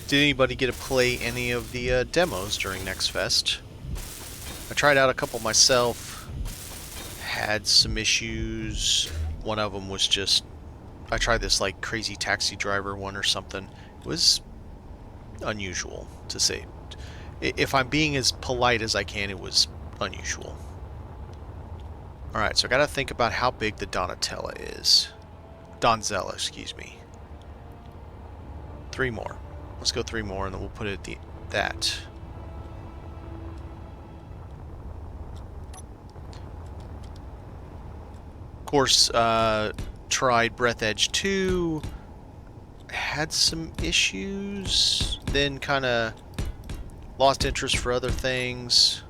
Did anybody get to play any of the demos during Next Fest? I tried out a couple myself, had some issues. One of them was just, I tried this like crazy taxi driver one or something. It was unusual, to say. If I'm being as polite as I can, it was unusual. Alright, so I gotta think about how big the Donatella is. Donzella, excuse me. 3 more. Let's go 3 more, and then we'll put it at that. Of course, tried Breath Edge 2. Had some issues. Then kind of lost interest for other things.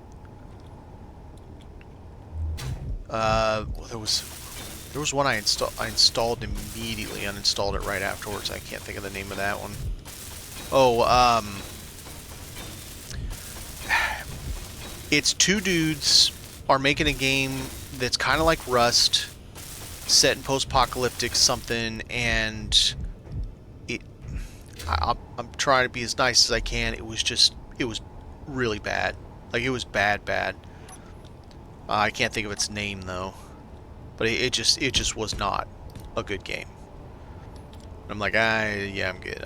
Well, there was one I installed immediately, uninstalled it right afterwards. I can't think of the name of that one. Oh, it's 2 dudes are making a game that's kind of like Rust, set in post-apocalyptic something, and I'm trying to be as nice as I can. It was really bad. Like, it was bad. I can't think of its name though, but it just was not a good game. I'm like, yeah, I'm good.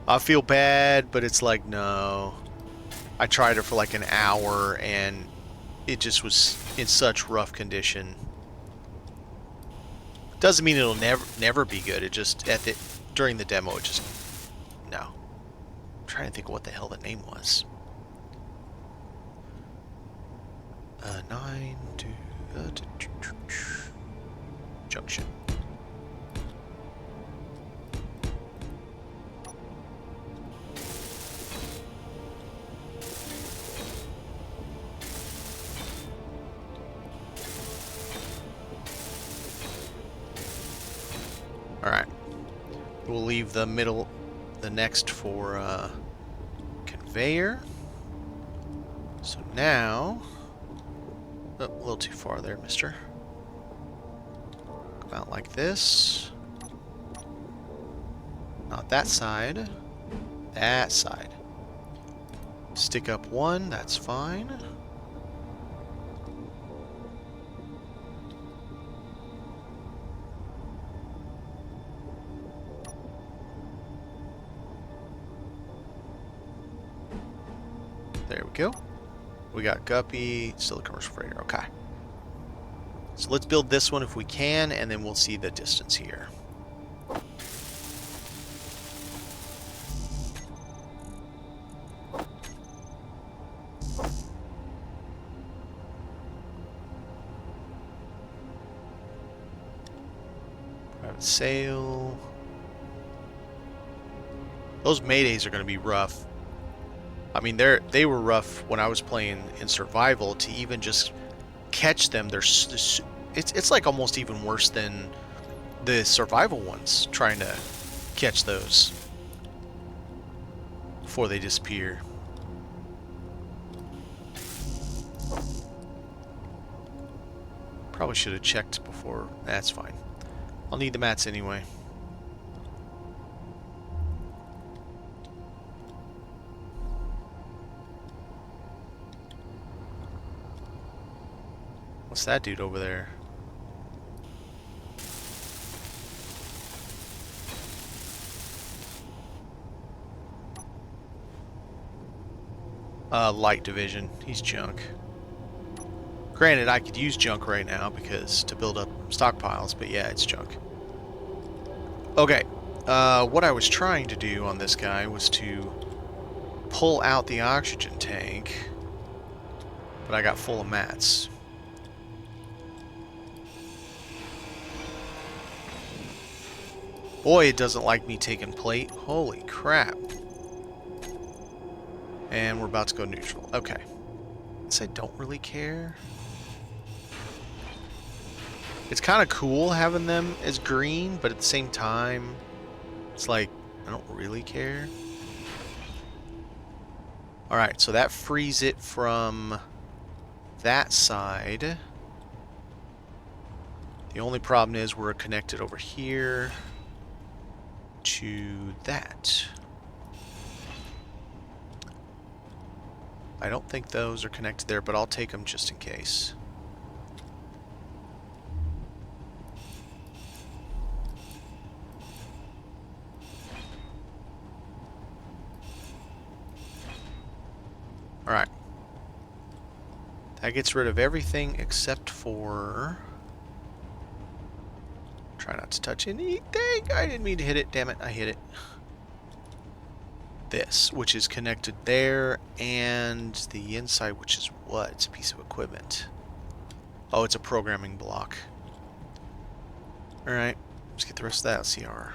I feel bad, but it's like, no. I tried it for like an hour, and it just was in such rough condition. Doesn't mean it'll never be good. It just during the demo, it just no. I'm trying to think of what the hell the name was. 9 to junction. Alright. We'll leave the next for conveyor. So now... Oh, a little too far there, mister. Come out like this. Not that side. That side. Stick up one, that's fine. There we go. We got Guppy, still a commercial freighter, okay. So let's build this one if we can, and then we'll see the distance here. Private sale. Those Maydays are going to be rough. I mean, they were rough when I was playing in survival. To even just catch them, it's like almost even worse than the survival ones, trying to catch those before they disappear. Probably should have checked before. That's fine. I'll need the mats anyway. What's that dude over there? Light division. He's junk. Granted, I could use junk right now because to build up stockpiles, but yeah, it's junk. Okay. What I was trying to do on this guy was to pull out the oxygen tank, but I got full of mats. Boy, it doesn't like me taking plate. Holy crap. And we're about to go neutral. Okay. I guess I don't really care. It's kind of cool having them as green, but at the same time, it's like, I don't really care. Alright, so that frees it from that side. The only problem is we're connected over here to that. I don't think those are connected there, but I'll take them just in case. Alright. That gets rid of everything except for... Try not to touch anything. I didn't mean to hit it. Damn it, I hit it. This, which is connected there, and the inside, which is what? It's a piece of equipment. Oh, it's a programming block. Alright, let's get the rest of that CR.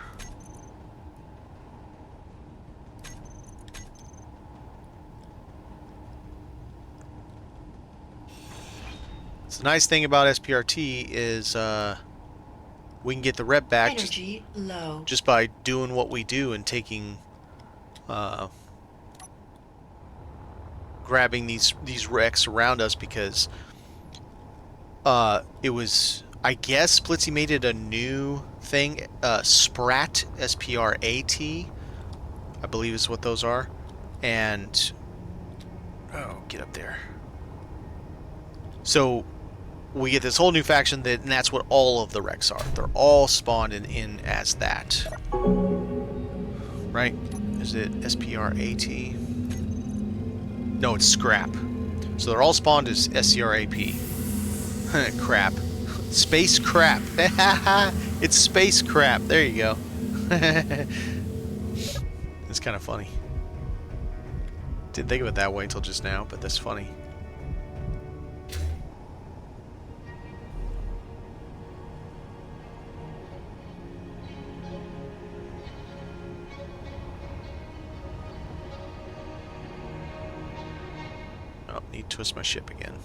So the nice thing about SPRT is we can get the rep back just by doing what we do and taking grabbing these wrecks around us, because it was, I guess Splitsy made it a new thing, Sprat, S-P-R-A-T, I believe is what those are, and oh, get up there. So we get this whole new faction and that's what all of the wrecks are. They're all spawned in as that. Right? Is it S-P-R-A-T? No, it's Scrap. So they're all spawned as S-C-R-A-P. Crap. Space Crap. It's Space Crap. There you go. It's kind of funny. Didn't think of it that way until just now, but that's funny. Oh, need to twist my ship again.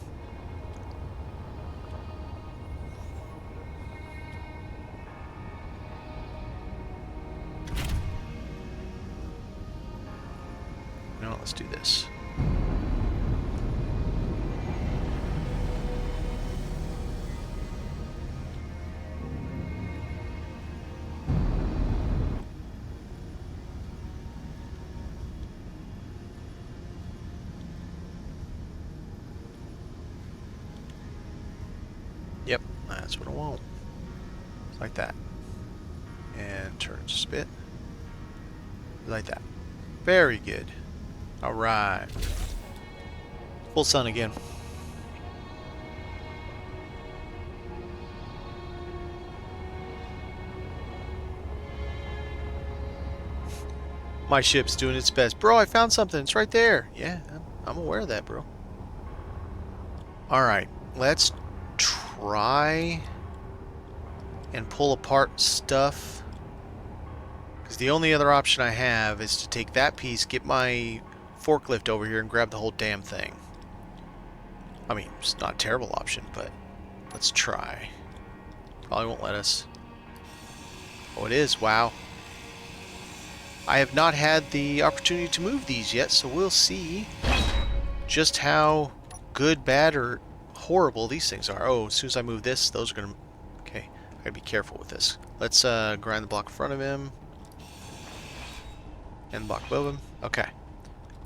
No, let's do this. Yep, that's what I want. Like that. And turn just a bit. Like that. Very good. Alright. Full sun again. My ship's doing its best. Bro, I found something. It's right there. Yeah, I'm aware of that, bro. Alright, let's try and pull apart stuff. Because the only other option I have is to take that piece, get my forklift over here, and grab the whole damn thing. I mean, it's not a terrible option, but let's try. Probably won't let us. Oh, it is. Wow. I have not had the opportunity to move these yet, so we'll see just how good, bad, or horrible these things are. Oh, as soon as I move this, those are going to... Okay, I gotta be careful with this. Let's grind the block in front of him. And the block above him. Okay.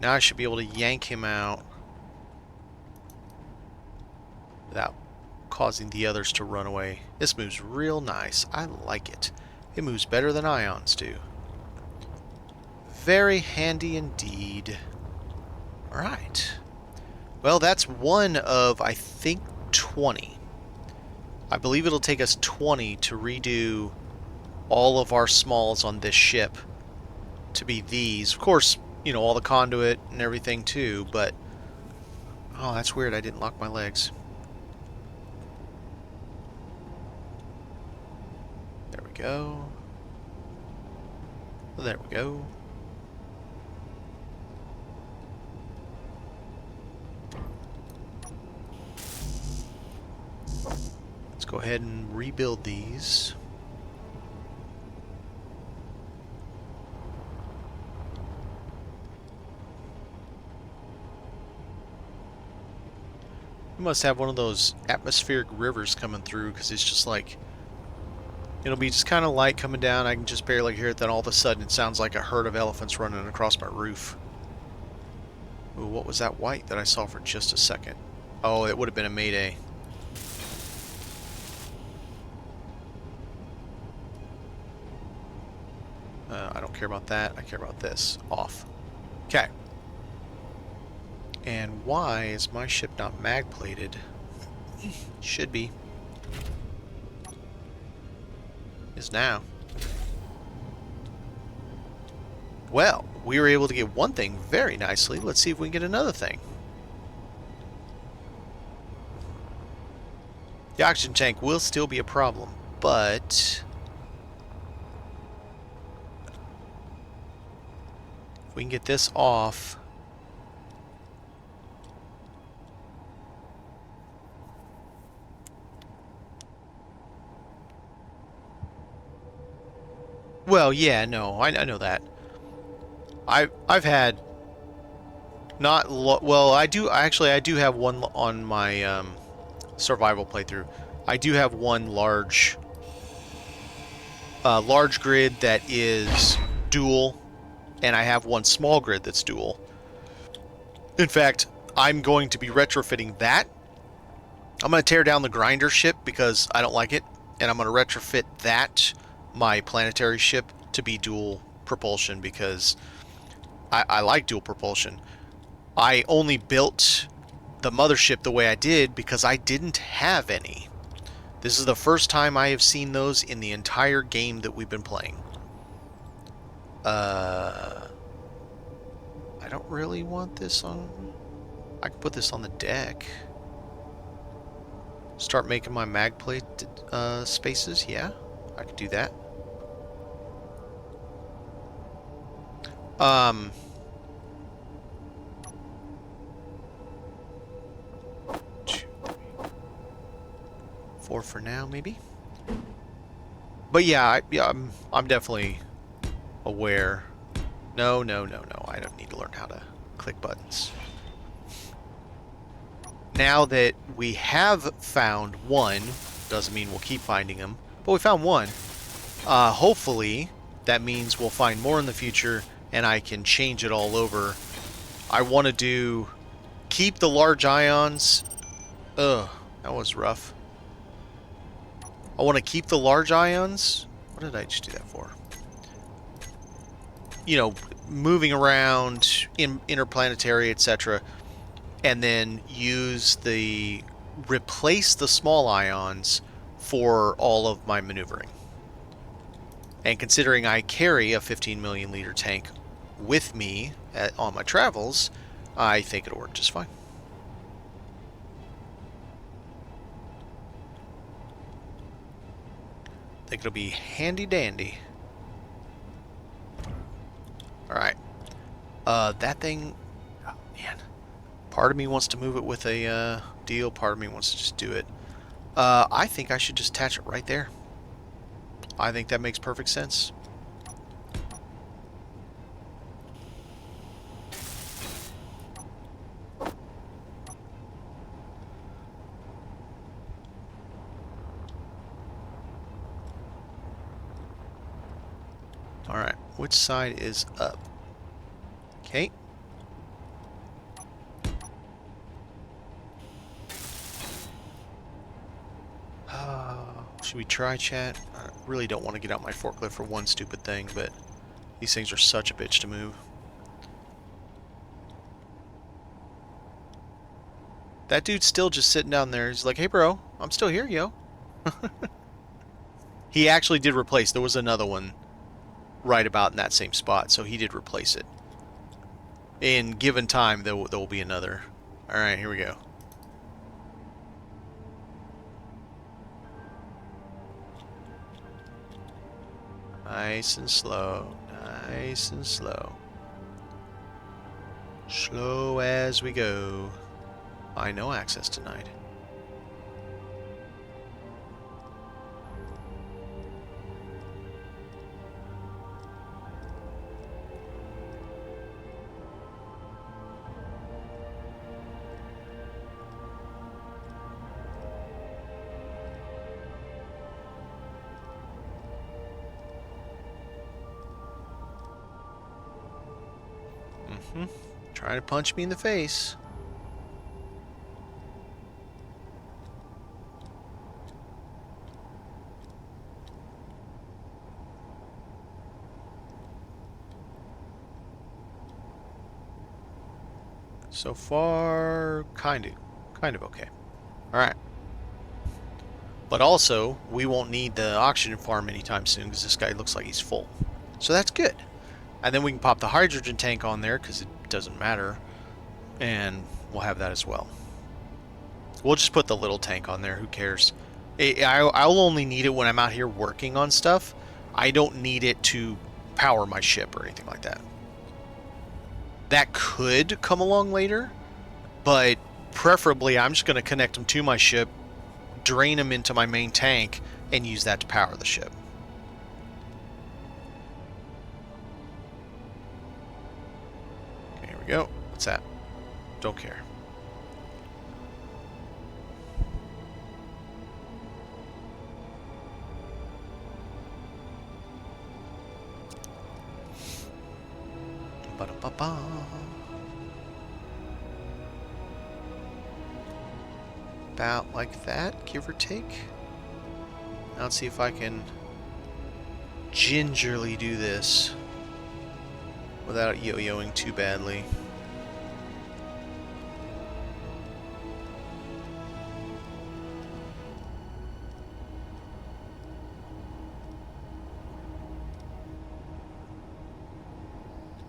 Now I should be able to yank him out without causing the others to run away. This moves real nice. I like it. It moves better than ions do. Very handy indeed. Alright. Well, that's one of, I think, 20. I believe it'll take us 20 to redo all of our smalls on this ship to be these. Of course, you know, all the conduit and everything too, but... Oh, that's weird. I didn't lock my legs. There we go. There we go. Let's go ahead and rebuild these. We must have one of those atmospheric rivers coming through, because it's just like, it'll be just kind of light coming down. I can just barely hear it. Then all of a sudden it sounds like a herd of elephants running across my roof. Ooh, what was that white that I saw for just a second? Oh, it would have been a mayday. I don't care about that. I care about this. Off. Okay. And why is my ship not mag plated? Should be. Is now. Well, we were able to get one thing very nicely. Let's see if we can get another thing. The oxygen tank will still be a problem, but... if we can get this off... Well, yeah, no, I know that. I've had not well, I do have one on my survival playthrough. I do have one large grid that is dual, and I have one small grid that's dual. In fact, I'm going to be retrofitting that. I'm going to tear down the grinder ship because I don't like it, and I'm going to retrofit that, my planetary ship, to be dual propulsion because I like dual propulsion. I only built the mothership the way I did because I didn't have any. This is the first time I have seen those in the entire game that we've been playing. I don't really want this on... I can put this on the deck. Start making my mag plate spaces. Yeah, I could do that. 2, 3, 4 for now, maybe. But yeah, I'm definitely aware. No. I don't need to learn how to click buttons. Now that we have found one, doesn't mean we'll keep finding them, but we found one. Hopefully, that means we'll find more in the future, and I can change it all over. I want to keep the large ions. Ugh, that was rough. I want to keep the large ions. What did I just do that for? You know, moving around, interplanetary, etc. And then replace the small ions for all of my maneuvering. And considering I carry a 15 million liter tank with me on my travels, I think it'll work just fine. I think it'll be handy dandy. Alright. That thing... Oh, man. Part of me wants to move it with a deal. Part of me wants to just do it. I think I should just attach it right there. I think that makes perfect sense. Alright, which side is up? Okay. Should we try, chat? I really don't want to get out my forklift for one stupid thing, but these things are such a bitch to move. That dude's still just sitting down there. He's like, hey bro, I'm still here, yo. He actually did replace. There was another one right about in that same spot, so he did replace it. In given time, there will be another. Alright, here we go. Nice and slow. Nice and slow. Slow as we go. I no access denied. Trying to punch me in the face. So far, kind of okay. Alright. But also, we won't need the oxygen farm anytime soon because this guy looks like he's full. So that's good. And then we can pop the hydrogen tank on there because it doesn't matter. And we'll have that as well. We'll just put the little tank on there. Who cares? I'll only need it when I'm out here working on stuff. I don't need it to power my ship or anything like that. That could come along later, but preferably I'm just going to connect them to my ship, drain them into my main tank, and use that to power the ship. Okay, here we go. What's that? Don't care. Ba-da-ba-ba. About like that, give or take. Now let's see if I can gingerly do this without yo-yoing too badly.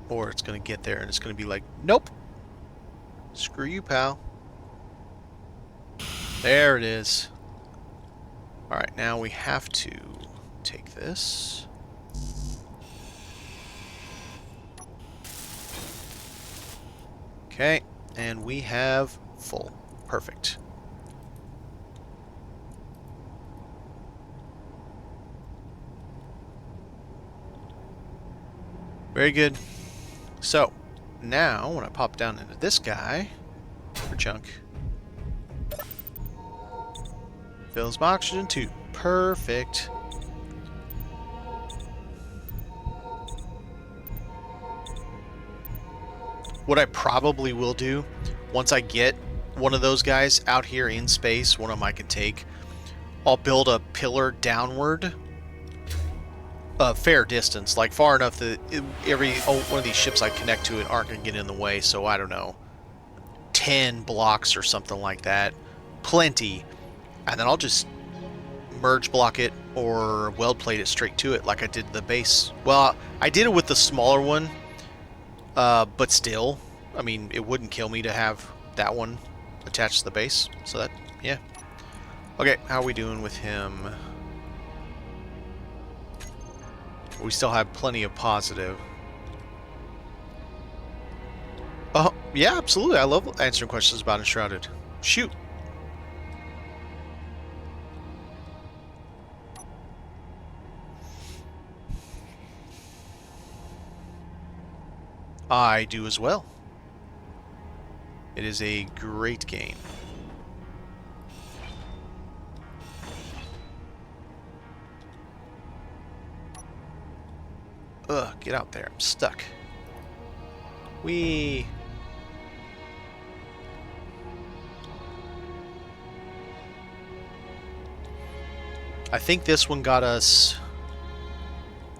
Or it's going to get there and it's going to be like, nope. Screw you, pal. There it is. Alright, now we have to take this. Okay, and we have full. Perfect. Very good. So, now, when I pop down into this guy, for junk, fills my oxygen too. Perfect. What I probably will do, once I get one of those guys out here in space, one of them I can take, I'll build a pillar downward a fair distance, like far enough that one of these ships I connect to it aren't going to get in the way, so I don't know, 10 blocks or something like that. Plenty. And then I'll just merge block it or weld plate it straight to it like I did the base. Well, I did it with the smaller one, but still, I mean, it wouldn't kill me to have that one attached to the base. So that, yeah. Okay, how are we doing with him? We still have plenty of positive. Oh, yeah, absolutely. I love answering questions about Enshrouded. Shoot. I do as well. It is a great game. Ugh, get out there. I'm stuck. Whee! I think this one got us...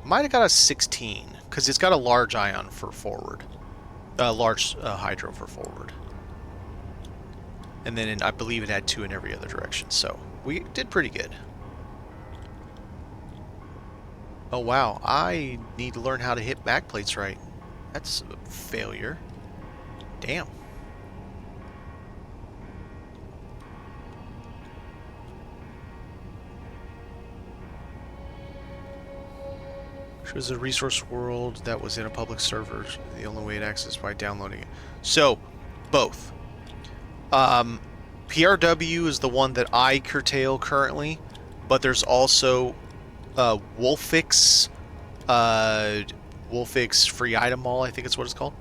Might have got us 16, because it's got a large ion for forward. Large hydro for forward. And then I believe it had 2 in every other direction, so we did pretty good. Oh wow, I need to learn how to hit backplates right. That's a failure. Damn. Which was a resource world that was in a public server. The only way to access by downloading it. So, both. PRW is the one that I curtail currently, but there's also Wolfix, Wolfix Free Item Mall, I think it's what it's called.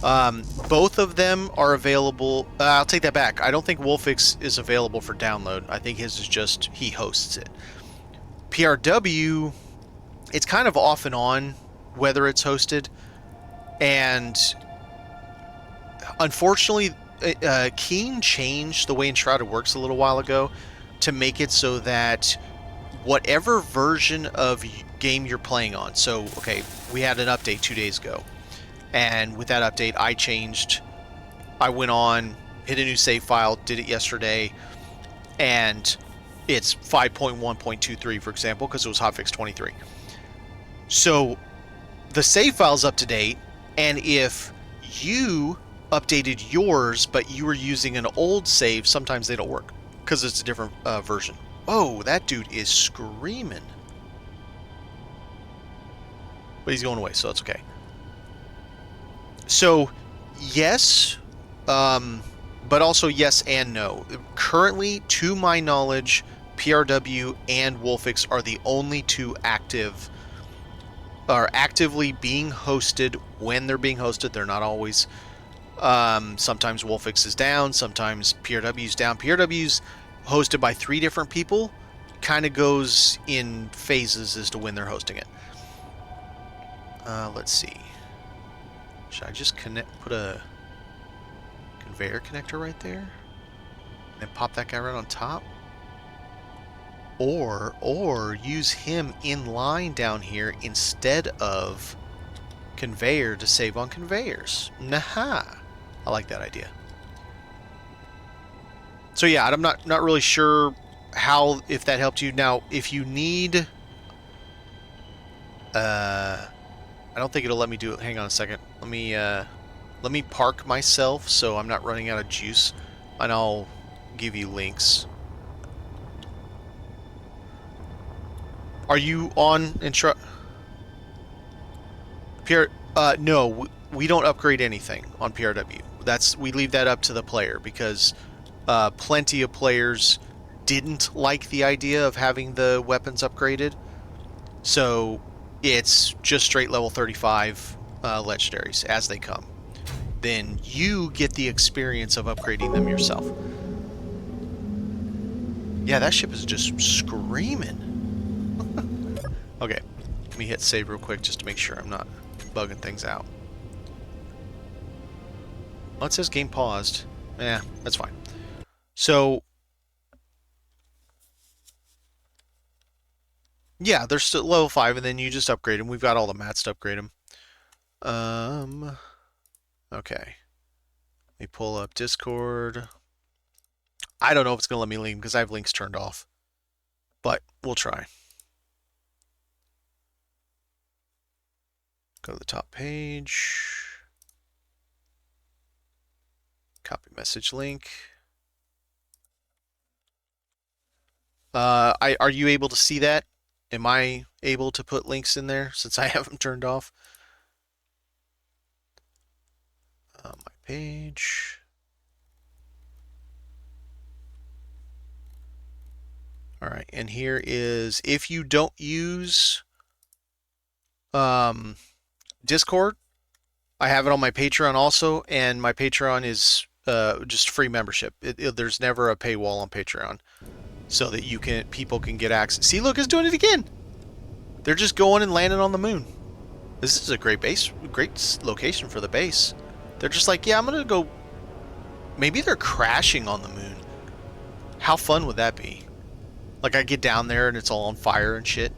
Both of them are available. I'll take that back. I don't think Wolfix is available for download. I think his is just, he hosts it. PRW, it's kind of off and on whether it's hosted. And unfortunately, Keen changed the way Enshrouded works a little while ago to make it so that whatever version of game you're playing on. So, okay, we had an update 2 days ago. And with that update, I went on, hit a new save file, did it yesterday, and it's 5.1.23, for example, because it was hotfix 23. So the save file's up to date, and if you updated yours, but you were using an old save, sometimes they don't work, because it's a different version. Oh, that dude is screaming. But he's going away, so that's okay. So, yes, but also yes and no. Currently, to my knowledge, PRW and Wolfix are the only two actively being hosted when they're being hosted. They're not always. Sometimes Wolfix is down, sometimes PRW's down. PRW's hosted by 3 different people. Kind of goes in phases as to when they're hosting it. Let's see. Should I just put a conveyor connector right there? And pop that guy right on top? Or use him in line down here instead of conveyor to save on conveyors. Naha! I like that idea. So yeah, I'm not really sure if that helped you. Now, if you need... I don't think it'll let me do it. Hang on a second. Let me park myself so I'm not running out of juice, and I'll give you links. Are you on no, we don't upgrade anything on PRW. We leave that up to the player, because plenty of players didn't like the idea of having the weapons upgraded. So it's just straight level 35 legendaries as they come. Then you get the experience of upgrading them yourself. Yeah, that ship is just screaming. Okay, let me hit save real quick just to make sure I'm not bugging things out. Well, it says game paused. Yeah, that's fine. So Yeah, they're still level 5, and then you just upgrade them. We've got all the mats to upgrade them. Okay. Let me pull up Discord. I don't know if it's going to let me link because I have links turned off. But we'll try. Go to the top page. Copy message link. Are you able to see that? Am I able to put links in there since I have them turned off? My page. All right, and here is if you don't use Discord, I have it on my Patreon also, and my Patreon is just free membership. There's never a paywall on Patreon, so that people can get access. See, look, it's doing it again. They're just going and landing on the moon. This is a great location for the base. They're just like, yeah, I'm gonna go. Maybe they're crashing on the moon. How fun would that be? Like I get down there and it's all on fire and shit.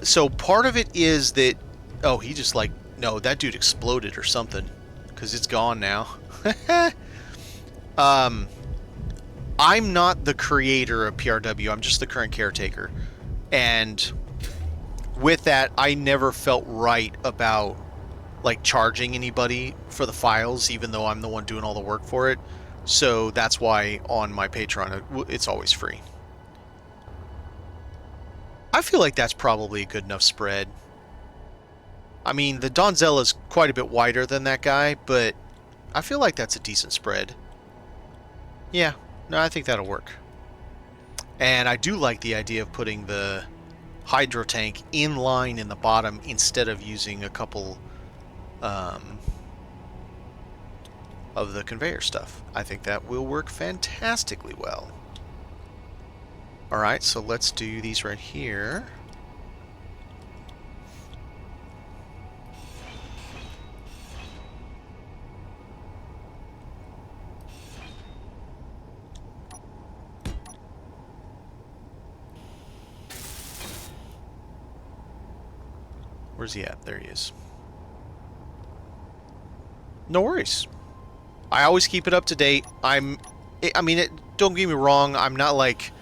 So part of it is that, oh, he just like, no, that dude exploded or something, because it's gone now. I'm not the creator of PRW. I'm just the current caretaker, and with that, I never felt right about like charging anybody for the files, even though I'm the one doing all the work for it. So that's why on my Patreon, it's always free. I feel like that's probably a good enough spread. I mean, the Donzell is quite a bit wider than that guy, but I feel like that's a decent spread. Yeah, no, I think that'll work. And I do like the idea of putting the hydro tank in line in the bottom instead of using a couple of the conveyor stuff. I think that will work fantastically well. Alright, so let's do these right here. Where's he at? There he is. No worries. I always keep it up to date. I mean, don't get me wrong, I'm not like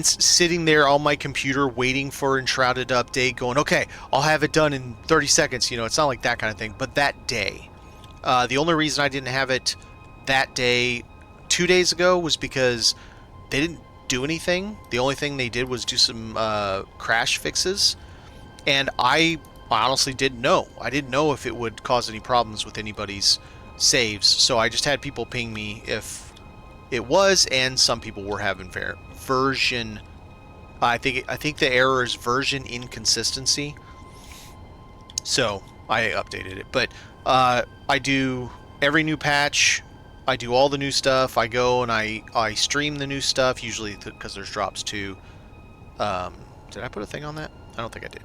sitting there on my computer waiting for Enshrouded to update, going, okay, I'll have it done in 30 seconds. You know, it's not like that kind of thing. But that day, the only reason I didn't have it that day 2 days ago was because they didn't do anything. The only thing they did was do some crash fixes. And I honestly didn't know. I didn't know if it would cause any problems with anybody's saves. So I just had people ping me if it was, and some people were having version. I think the error is version inconsistency. So I updated it. But I do every new patch. I do all the new stuff. I go and I stream the new stuff, usually because there's drops too. Did I put a thing on that? I don't think I did.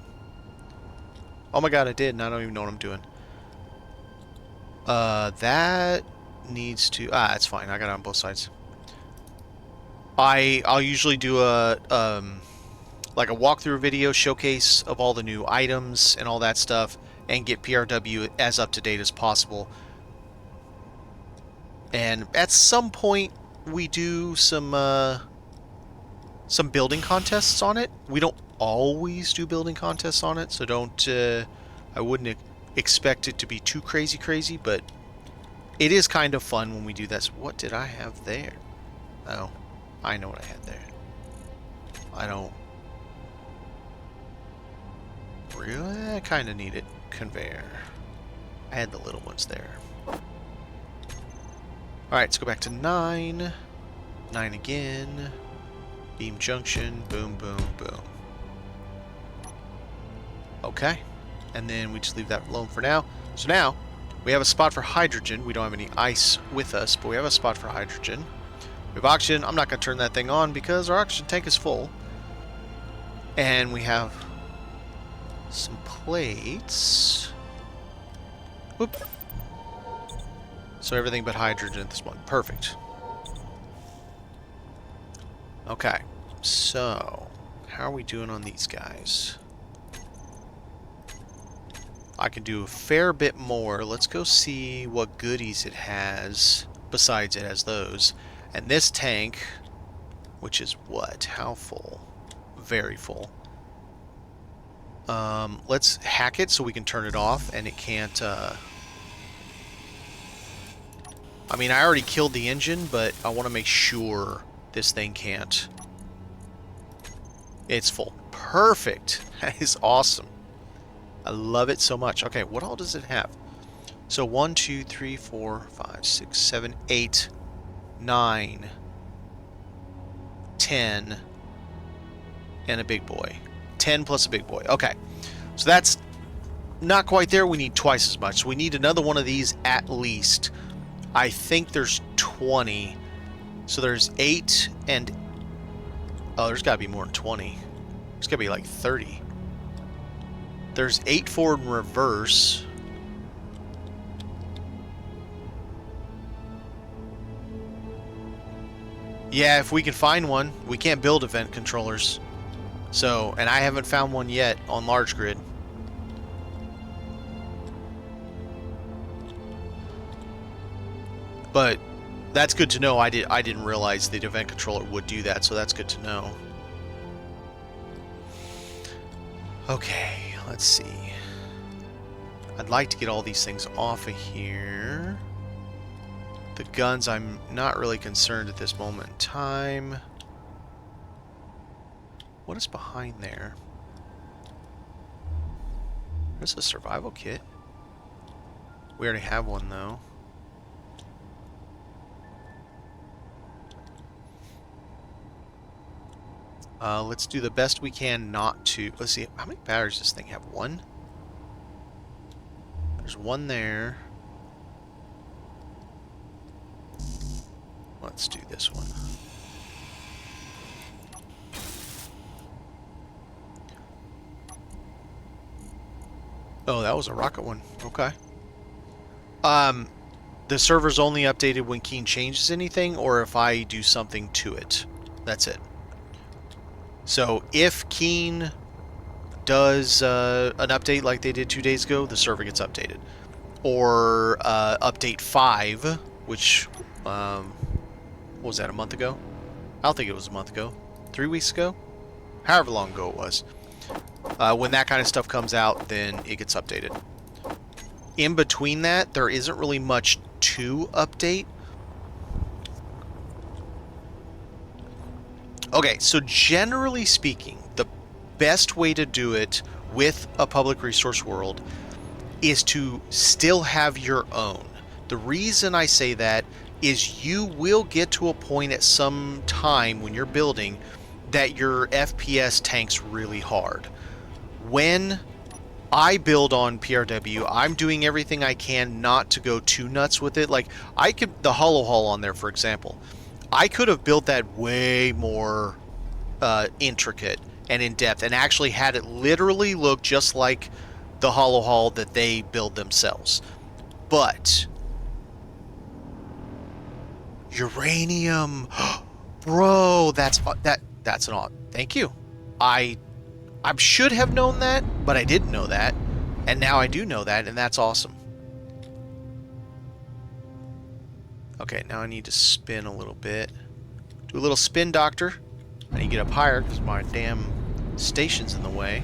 Oh my god, I did, and I don't even know what I'm doing. That needs to... it's fine. I got it on both sides. I'll usually do a like a walkthrough video showcase of all the new items and all that stuff, and get PRW as up to date as possible. And at some point, we do some building contests on it. We don't always do building contests on it, so don't I wouldn't expect it to be too crazy, but it is kind of fun when we do that. So what did I have there? Oh, I know what I had there. I don't really, I kind of need it. Conveyor. I had the little ones there. Alright, let's go back to 9. 9 again. Beam junction. Boom, boom, boom. Okay. And then we just leave that alone for now. So now, we have a spot for hydrogen. We don't have any ice with us, but we have a spot for hydrogen. We have oxygen. I'm not going to turn that thing on because our oxygen tank is full. And we have some plates. Whoop. So everything but hydrogen at this one. Perfect. Okay, so how are we doing on these guys? I can do a fair bit more. Let's go see what goodies it has. Besides, it has those. And this tank, which is what? How full? Very full. Let's hack it so we can turn it off, and it can't, I mean, I already killed the engine, but I want to make sure this thing can't. It's full. Perfect. That is awesome. I love it so much. Okay, what all does it have? So 1, 2, 3, 4, 5, 6, 7, 8, 9, 10, and a big boy. 10 plus a big boy. Okay, so that's not quite there. We need twice as much. So we need another one of these at least. I think there's 20. So there's 8 and... Oh, there's got to be more than 20. There's got to be like 30. There's 8 forward and reverse. Yeah, if we can find one. We can't build event controllers. So, and I haven't found one yet on large grid. But that's good to know. I didn't realize the event controller would do that, so that's good to know. Okay, let's see. I'd like to get all these things off of here. The guns, I'm not really concerned at this moment in time. What is behind there? There's a survival kit. We already have one, though. Let's do the best we can not to... Let's see, how many batteries does this thing have? One? There's one there. Let's do this one. Oh, that was a rocket one. Okay. The server's only updated when Keen changes anything, or if I do something to it. That's it. So if Keen does an update like they did 2 days ago, the server gets updated. Or update 5, which what was that, a month ago? I don't think it was a month ago. 3 weeks ago? However long ago it was. When that kind of stuff comes out, then it gets updated. In between that, there isn't really much to update. Okay, so generally speaking, the best way to do it with a public resource world is to still have your own. The reason I say that is you will get to a point at some time when you're building that your FPS tanks really hard. When I build on PRW, I'm doing everything I can not to go too nuts with it. Like, the hollow hull on there, for example, I could have built that way more intricate and in depth and actually had it literally look just like the hollow hull that they build themselves. But uranium, bro, that's an odd. Thank you. I should have known that, but I didn't know that, and now I do know that, and that's awesome. Okay, now I need to spin a little bit. Do a little spin, doctor. I need to get up higher because my damn station's in the way.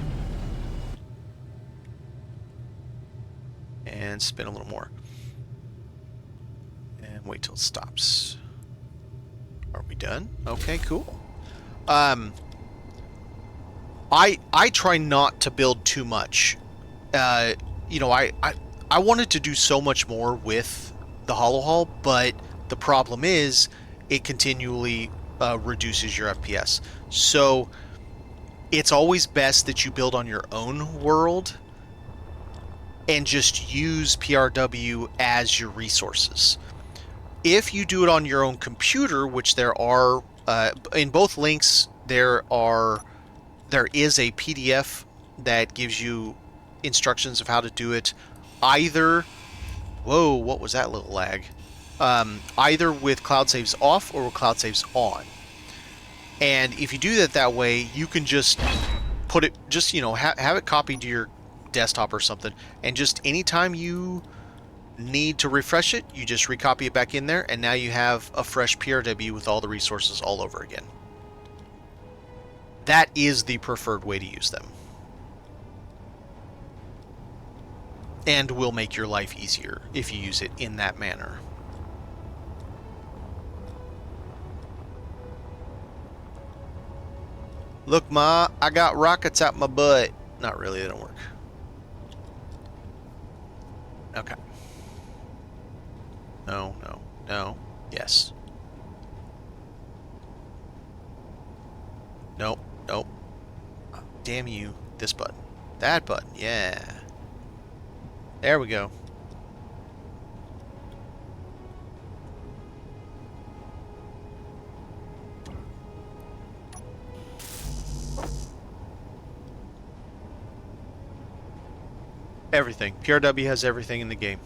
And spin a little more. And wait till it stops. Are we done? Okay, cool. I try not to build too much. You know, I wanted to do so much more with the hollow hull, but the problem is it continually reduces your FPS. So it's always best that you build on your own world and just use PRW as your resources. If you do it on your own computer, which there are in both links, there is a PDF that gives you instructions of how to do it. Either, whoa, what was that little lag? Either with cloud saves off or with cloud saves on. And if you do that way, you can just put it, just, you know, have it copied to your desktop or something, and just anytime you need to refresh it, you just recopy it back in there, and now you have a fresh PRW with all the resources all over again. That is the preferred way to use them. And will make your life easier if you use it in that manner. Look, Ma, I got rockets out my butt. Not really, they don't work. Okay. No, no, no. Yes. Nope, nope. Damn you. This button. That button, yeah. There we go. Everything. PRW has everything in the game.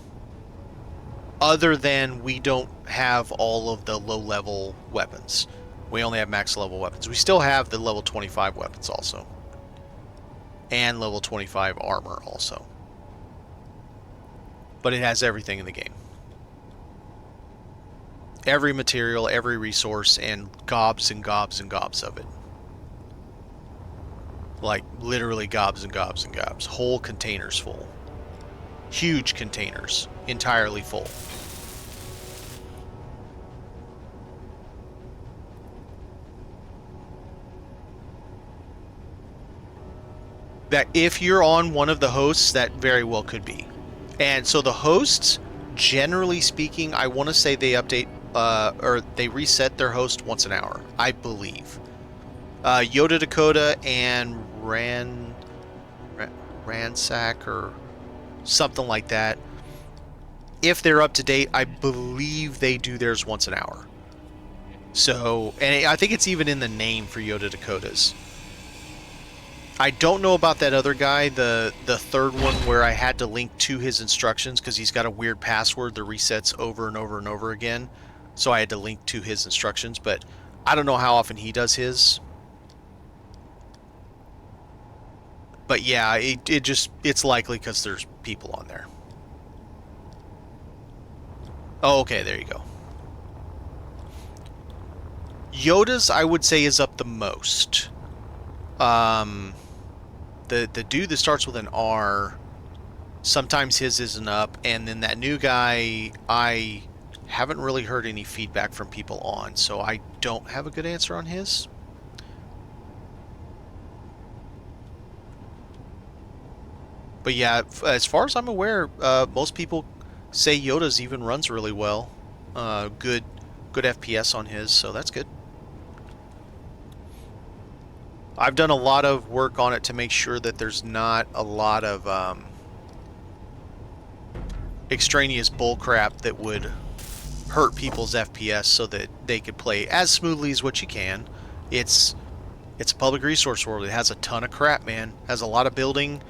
Other than we don't have all of the low-level weapons. We only have max-level weapons. We still have the level 25 weapons also. And level 25 armor also. But it has everything in the game. Every material, every resource, and gobs and gobs and gobs of it. Like, literally gobs and gobs and gobs. Whole containers full. Huge containers. Entirely full. That if you're on one of the hosts, that very well could be. And so the hosts, generally speaking, I want to say they update, or they reset their host once an hour, I believe. Yoda Dakota and Ransack or something like that. If they're up to date, I believe they do theirs once an hour. So, and I think it's even in the name for Yoda Dakotas. I don't know about that other guy, the third one, where I had to link to his instructions because he's got a weird password that resets over and over and over again. So I had to link to his instructions, but I don't know how often he does his. But yeah, it's likely because there's people on there. Oh, okay, there you go. Yoda's, I would say, is up the most. The dude that starts with an R, sometimes his isn't up, and then that new guy, I haven't really heard any feedback from people on, so I don't have a good answer on his. But yeah, as far as I'm aware, most people say Yoda's even runs really well. Good FPS on his, so that's good. I've done a lot of work on it to make sure that there's not a lot of extraneous bullcrap that would hurt people's FPS so that they could play as smoothly as what you can. It's a public resource world. It has a ton of crap, man. It has a lot of building,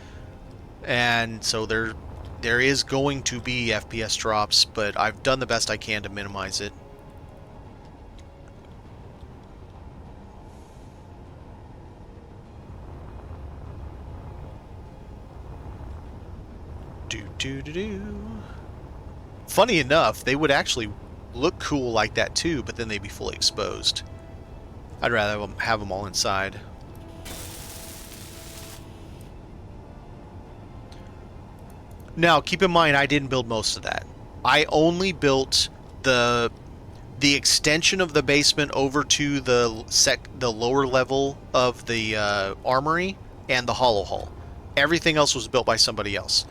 and so there is going to be FPS drops, but I've done the best I can to minimize it. Funny enough, they would actually look cool like that too, but then they'd be fully exposed. I'd rather have them all inside. Now, keep in mind, I didn't build most of that. I only built the extension of the basement over to the lower level of the armory and the hollow hull. Everything else was built by somebody else.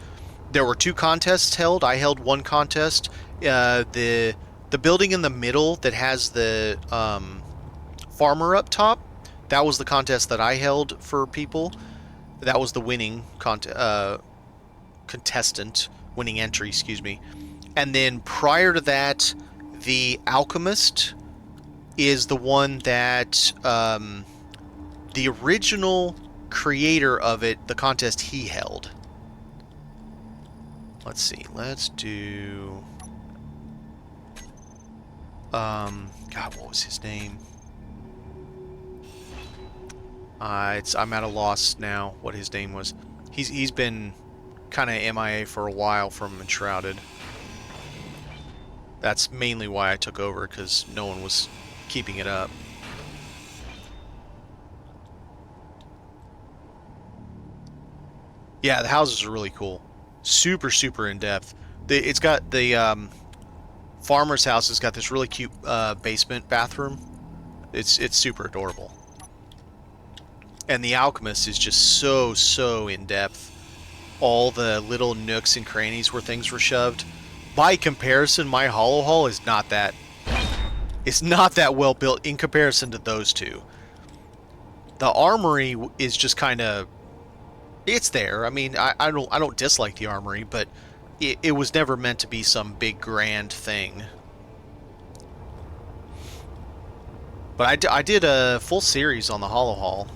There were 2 contests held. I held 1 contest. The building in the middle that has the farmer up top, that was the contest that I held for people. That was the winning contestant, winning entry, excuse me. And then prior to that, the alchemist is the one that the original creator of it, the contest he held. Let's see. Let's do... God, what was his name? I'm at a loss now what his name was. He's been kind of MIA for a while from Enshrouded. That's mainly why I took over, because no one was keeping it up. Yeah, the houses are really cool. Super, super in-depth. It's got the farmer's house has got this really cute basement bathroom. It's super adorable. And the alchemist is just so in-depth. All the little nooks and crannies where things were shoved. By comparison, my hollow hall is not that... It's not that well built in comparison to those two. The armory is just kind of... It's there. I mean, I don't dislike the armory, but it was never meant to be some big grand thing. But I did a full series on the hollow hall.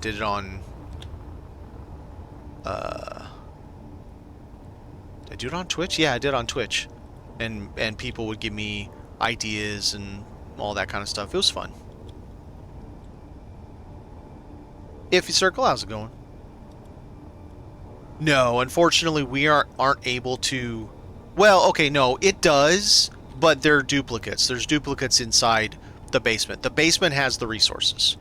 Did it on... did I do it on Twitch? Yeah, I did on Twitch. And people would give me ideas and all that kind of stuff. It was fun. Iffy Circle, how's it going? No, unfortunately, we aren't able to... Well, okay, no, it does, but they're duplicates. There's duplicates inside the basement. The basement has the resources.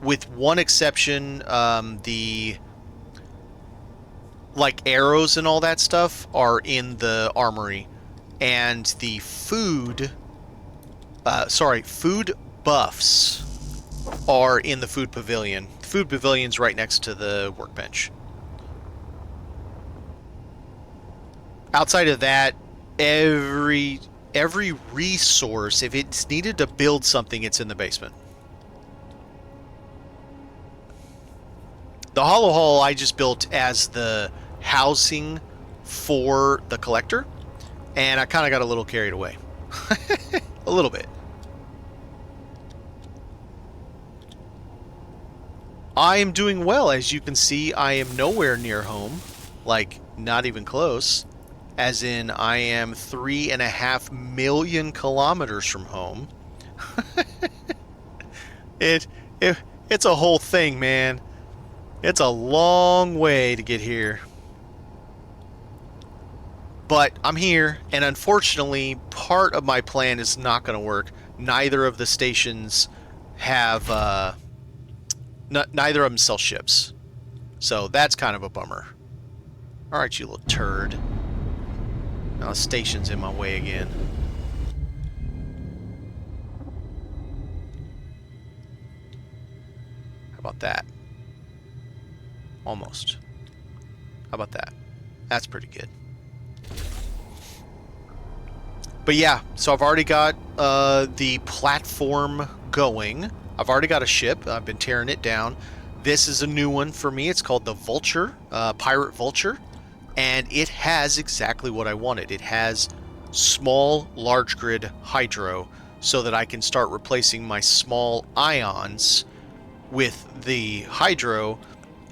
With one exception, the... like arrows and all that stuff are in the armory. And the food... food buffs are in the food pavilion. The food pavilion's right next to the workbench. Outside of that, every resource, if it's needed to build something, it's in the basement. The hollow hall I just built as the housing for the collector, and I kind of got a little carried away. A little bit. I am doing well. As you can see, I am nowhere near home. Like, not even close. As in, I am 3.5 million kilometers from home. It's a whole thing, man. It's a long way to get here. But I'm here, and unfortunately, part of my plan is not going to work. Neither of the stations have... neither of them sell ships. So that's kind of a bummer. Alright, you little turd. Now the station's in my way again. How about that? Almost. How about that? That's pretty good. But yeah, so I've already got the platform going. I've already got a ship. I've been tearing it down. This is a new one for me. It's called the Vulture, Pirate Vulture. And it has exactly what I wanted. It has small, large grid hydro so that I can start replacing my small ions with the hydro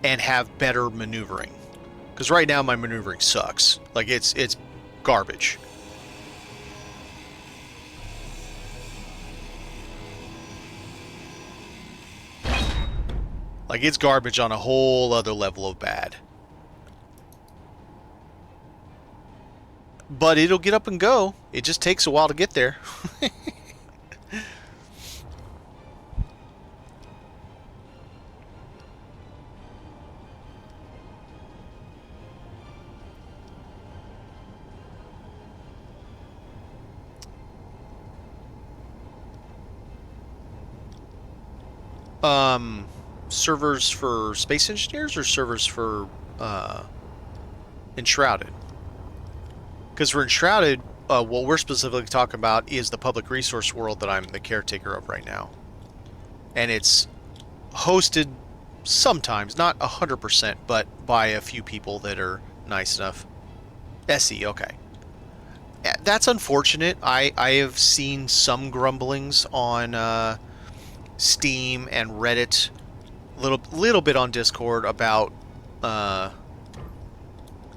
and have better maneuvering. Because right now my maneuvering sucks. Like, it's garbage. Like, it's garbage on a whole other level of bad. But it'll get up and go. It just takes a while to get there. Servers for space engineers or servers for Enshrouded? Because for Enshrouded, what we're specifically talking about is the public resource world that I'm the caretaker of right now. And it's hosted sometimes, not 100%, but by a few people that are nice enough. SE, okay. That's unfortunate. I have seen some grumblings on Steam and Reddit, little bit on Discord about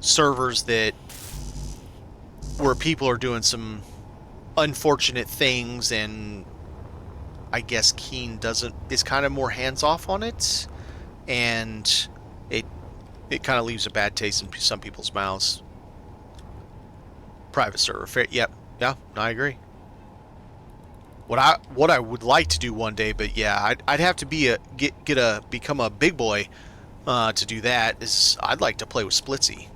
servers that where people are doing some unfortunate things and I guess Keen is kind of more hands-off on it, and it kind of leaves a bad taste in some people's mouths. Private server, fair, yep, yeah, no, I agree. What I would like to do one day, but yeah, I'd have to be become a big boy to do that. Is I'd like to play with Splitsy.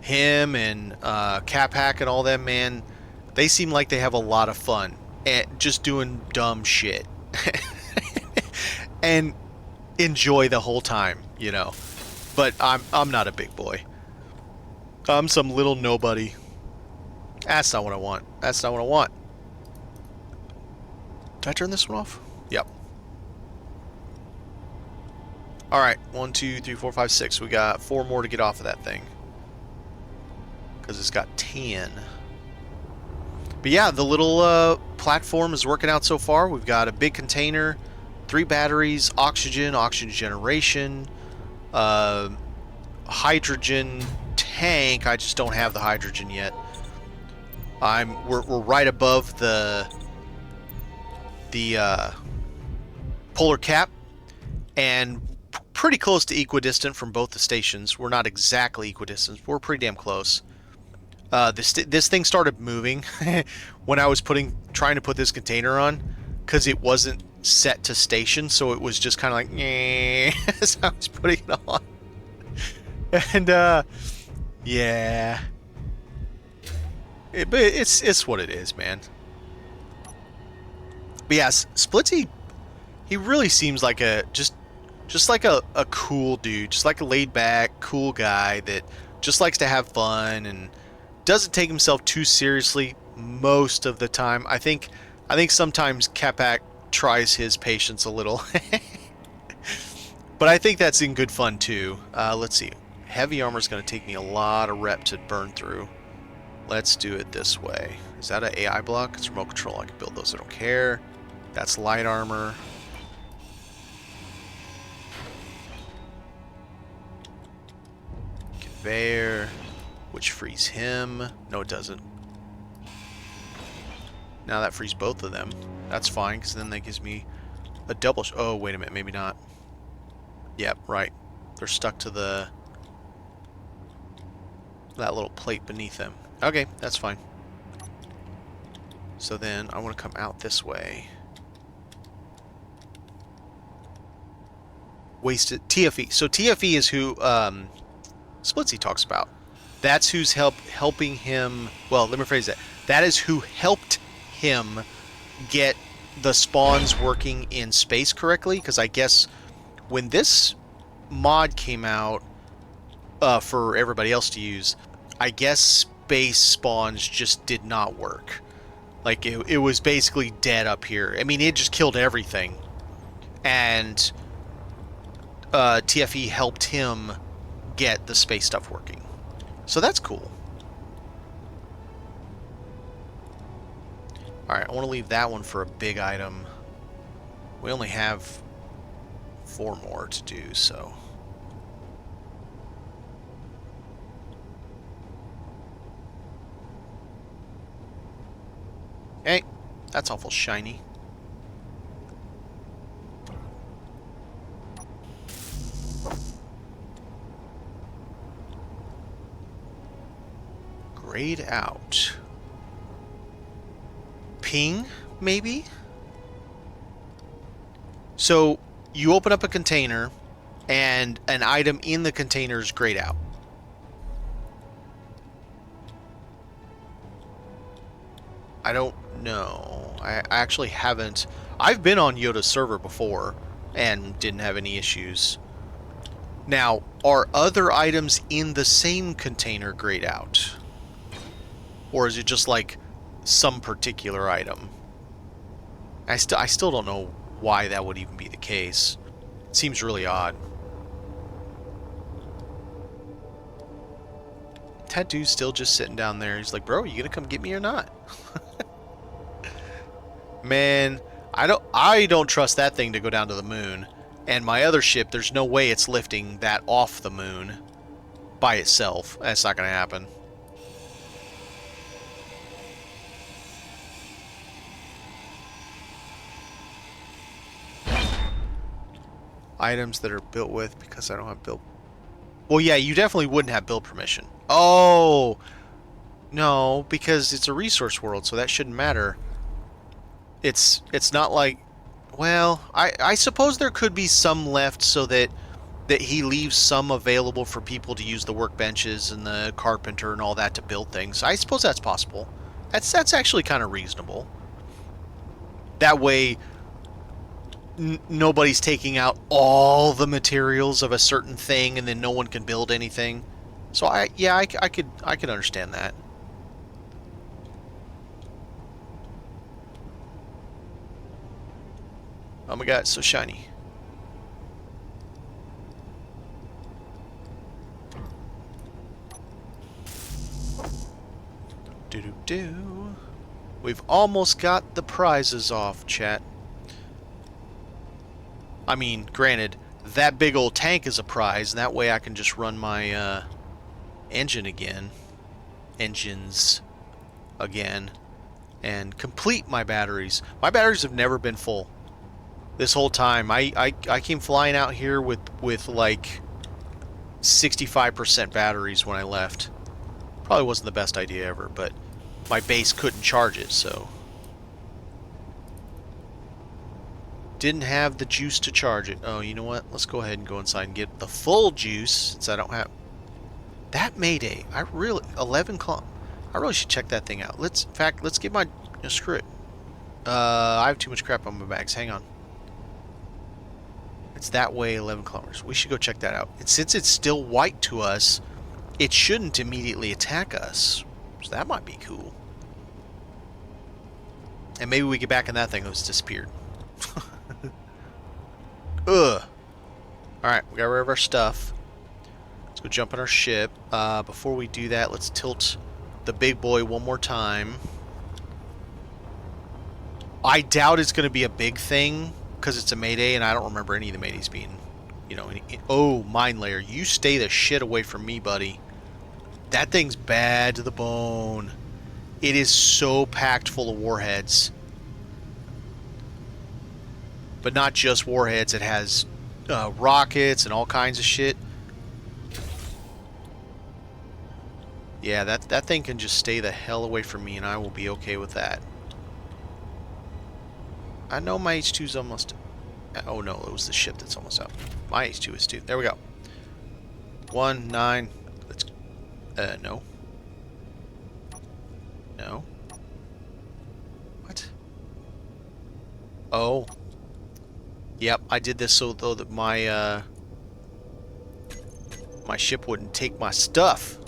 Him and Cap-Hack and all them, man, they seem like they have a lot of fun at just doing dumb shit and enjoy the whole time, you know. But I'm not a big boy. I'm some little nobody. That's not what I want. That's not what I want. Did I turn this one off? Yep. Alright, 1, 2, 3, 4, 5, 6. We got 4 more to get off of that thing. Because it's got 10. But yeah, the little platform is working out so far. We've got a big container, 3 batteries, oxygen generation, hydrogen tank. I just don't have the hydrogen yet. We're right above the polar cap, and pretty close to equidistant from both the stations. We're not exactly equidistant, but we're pretty damn close. This thing started moving when I was trying to put this container on, because it wasn't set to station, so it was just kind of like as I was putting it on. And yeah, but it's what it is, man. But yes, Splitsy, he really seems like just like a cool dude, just like a laid back, cool guy that just likes to have fun and doesn't take himself too seriously most of the time. I think sometimes Capac tries his patience a little. But I think that's in good fun too. Let's see. Heavy armor is going to take me a lot of rep to burn through. Let's do it this way. Is that an AI block? It's remote control. I can build those. I don't care. That's light armor. Conveyor, which frees him. No, it doesn't. Now that frees both of them. That's fine, because then that gives me a double... Oh, wait a minute. Maybe not. Yep, right. They're stuck to that little plate beneath them. Okay, that's fine. So then I want to come out this way. Wasted TFE. So TFE is who Splitsy talks about. That's who's helping him. Well, let me phrase that. That is who helped him get the spawns working in space correctly. Because I guess when this mod came out for everybody else to use, I guess space spawns just did not work. Like it was basically dead up here. I mean, it just killed everything. And TFE helped him get the space stuff working. So that's cool. Alright, I want to leave that one for a big item. We only have 4 more to do, so... Hey, that's awful shiny. Grayed out. Ping, maybe? So, you open up a container, and an item in the container is grayed out. I don't know. I actually haven't... I've been on Yoda's server before, and didn't have any issues. Now, are other items in the same container grayed out? Or is it just like some particular item? I still don't know why that would even be the case. It seems really odd. Tattoo's still just sitting down there. He's like, bro, you gonna come get me or not? Man, I don't trust that thing to go down to the moon. And my other ship, there's no way it's lifting that off the moon by itself. That's not gonna happen. Items that are built with, because I don't have build... Well, yeah, you definitely wouldn't have build permission. Oh! No, because it's a resource world, so that shouldn't matter. It's not like... Well, I suppose there could be some left so that he leaves some available for people to use the workbenches and the carpenter and all that to build things. I suppose that's possible. That's actually kind of reasonable. That way, nobody's taking out all the materials of a certain thing and then no one can build anything. So I could understand that. Oh my god, it's so shiny. Do-do-do. We've almost got the prizes off, chat. I mean, granted, that big old tank is a prize, and that way I can just run my engines again, and complete my batteries. My batteries have never been full this whole time. I came flying out here with like 65% batteries when I left. Probably wasn't the best idea ever, but my base couldn't charge it, so... Didn't have the juice to charge it. Oh, you know what? Let's go ahead and go inside and get the full juice, since I don't have... That Mayday, I really... 11 cl... I really should check that thing out. In fact, let's get my... screw it. I have too much crap on my bags. Hang on. It's that way, 11 kilometers. We should go check that out. And since it's still white to us, it shouldn't immediately attack us. So that might be cool. And maybe we get back in that thing that was disappeared. Ugh. Alright, we got rid of our stuff. Let's go jump on our ship. Before we do that, let's tilt the big boy one more time. I doubt it's going to be a big thing, because it's a Mayday, and I don't remember any of the Maydays being, you know, oh, mine layer. You stay the shit away from me, buddy. That thing's bad to the bone. It is so packed full of warheads. But not just warheads. It has rockets and all kinds of shit. Yeah, that thing can just stay the hell away from me, and I will be okay with that. I know my H2's almost... Oh no, it was the ship that's almost out. My H2 is 2. There we go. 1, 9... no. No. What? Oh. Yep, I did this so though that my my ship wouldn't take my stuff.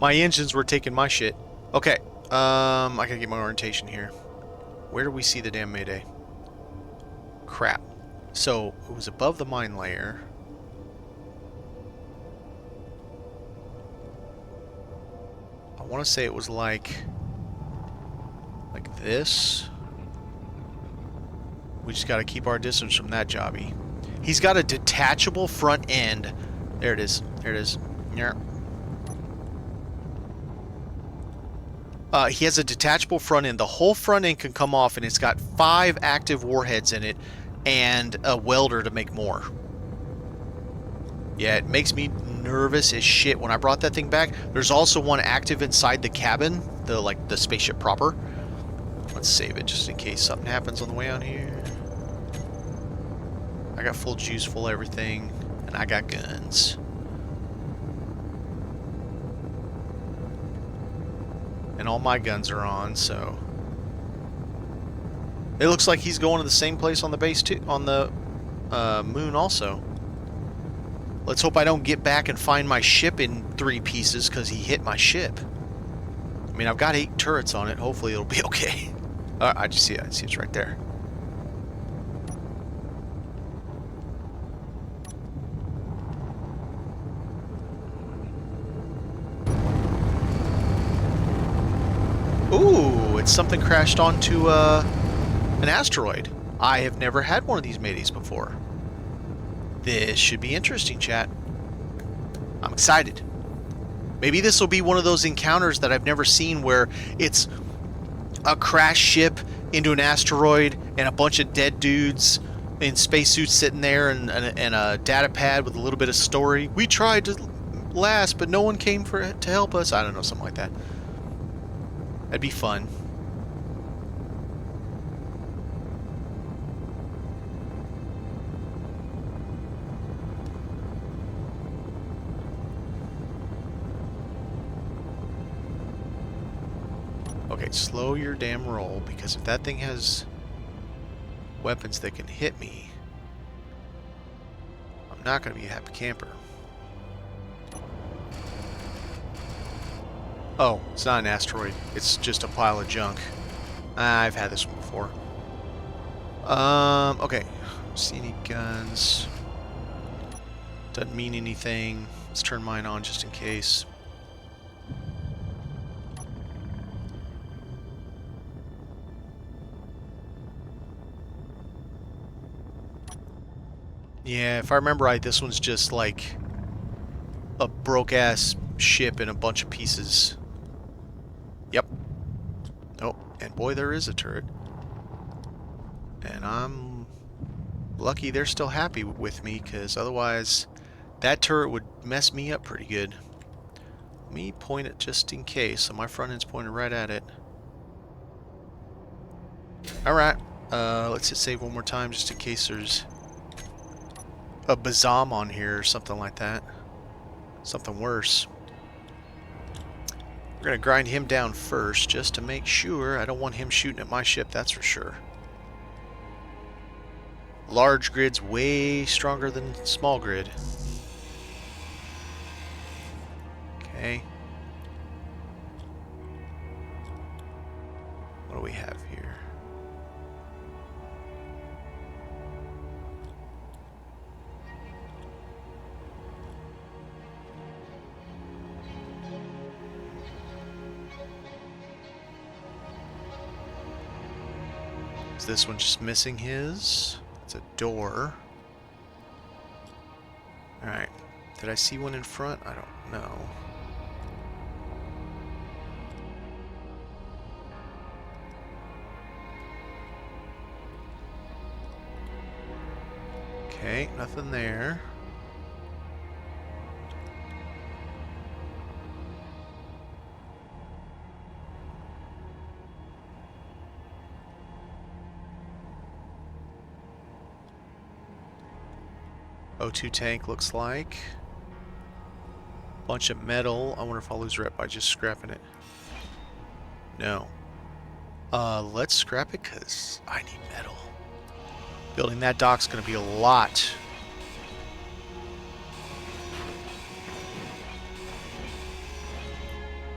My engines were taking my shit. Okay. I gotta get my orientation here. Where do we see the damn Mayday? Crap. So, it was above the mine layer. I want to say it was like this. We just got to keep our distance from that jobby. He's got a detachable front end. There it is. There it is. Yeah. He has a detachable front end. The whole front end can come off, and it's got 5 active warheads in it and a welder to make more. Yeah, it makes me nervous as shit when I brought that thing back. There's also one active inside the cabin, the spaceship proper. Let's save it just in case something happens on the way out here. I got full juice, full everything, and I got guns. And all my guns are on, so... It looks like he's going to the same place on the base too, on the moon also. Let's hope I don't get back and find my ship in 3 pieces because he hit my ship. I mean, I've got 8 turrets on it. Hopefully it'll be okay. I just see it. I see it's right there. Ooh, it's something crashed onto an asteroid. I have never had one of these Maydays before. This should be interesting, chat. I'm excited. Maybe this will be one of those encounters that I've never seen where it's a crash ship into an asteroid and a bunch of dead dudes in spacesuits sitting there and a data pad with a little bit of story. We tried to last, but no one came to help us. I don't know, something like that. That'd be fun. Okay, slow your damn roll, because if that thing has weapons that can hit me, I'm not going to be a happy camper. Oh, it's not an asteroid. It's just a pile of junk. I've had this one before. Okay. See any guns? Doesn't mean anything. Let's turn mine on just in case. Yeah, if I remember right, this one's just like a broke-ass ship in a bunch of pieces. Yep. Oh, and boy, there is a turret. And I'm lucky they're still happy with me, because otherwise that turret would mess me up pretty good. Let me point it just in case, so my front end's pointed right at it. Alright, let's hit save one more time just in case there's a Bazam on here or something like that. Something worse. We're going to grind him down first just to make sure. I don't want him shooting at my ship, that's for sure. Large grid's way stronger than small grid. Okay. What do we have here? Is this one just missing his? It's a door. Alright. Did I see one in front? I don't know. Okay, nothing there. O2 tank looks like. Bunch of metal. I wonder if I'll lose rep by just scrapping it. No. Let's scrap it because I need metal. Building that dock's going to be a lot.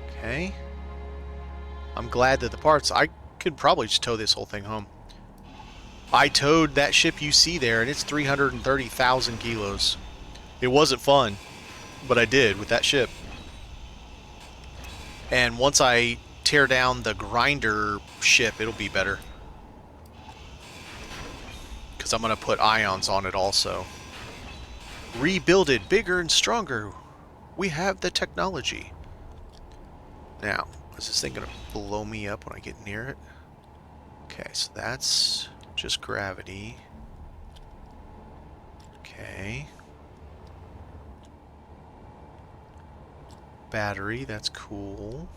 Okay. I'm glad that the parts... I could probably just tow this whole thing home. I towed that ship you see there, and it's 330,000 kilos. It wasn't fun, but I did with that ship. And once I tear down the grinder ship, it'll be better. Because I'm going to put ions on it also. Rebuild it bigger and stronger. We have the technology. Now, is this thing going to blow me up when I get near it? Okay, so that's just gravity. Okay. Battery, that's cool.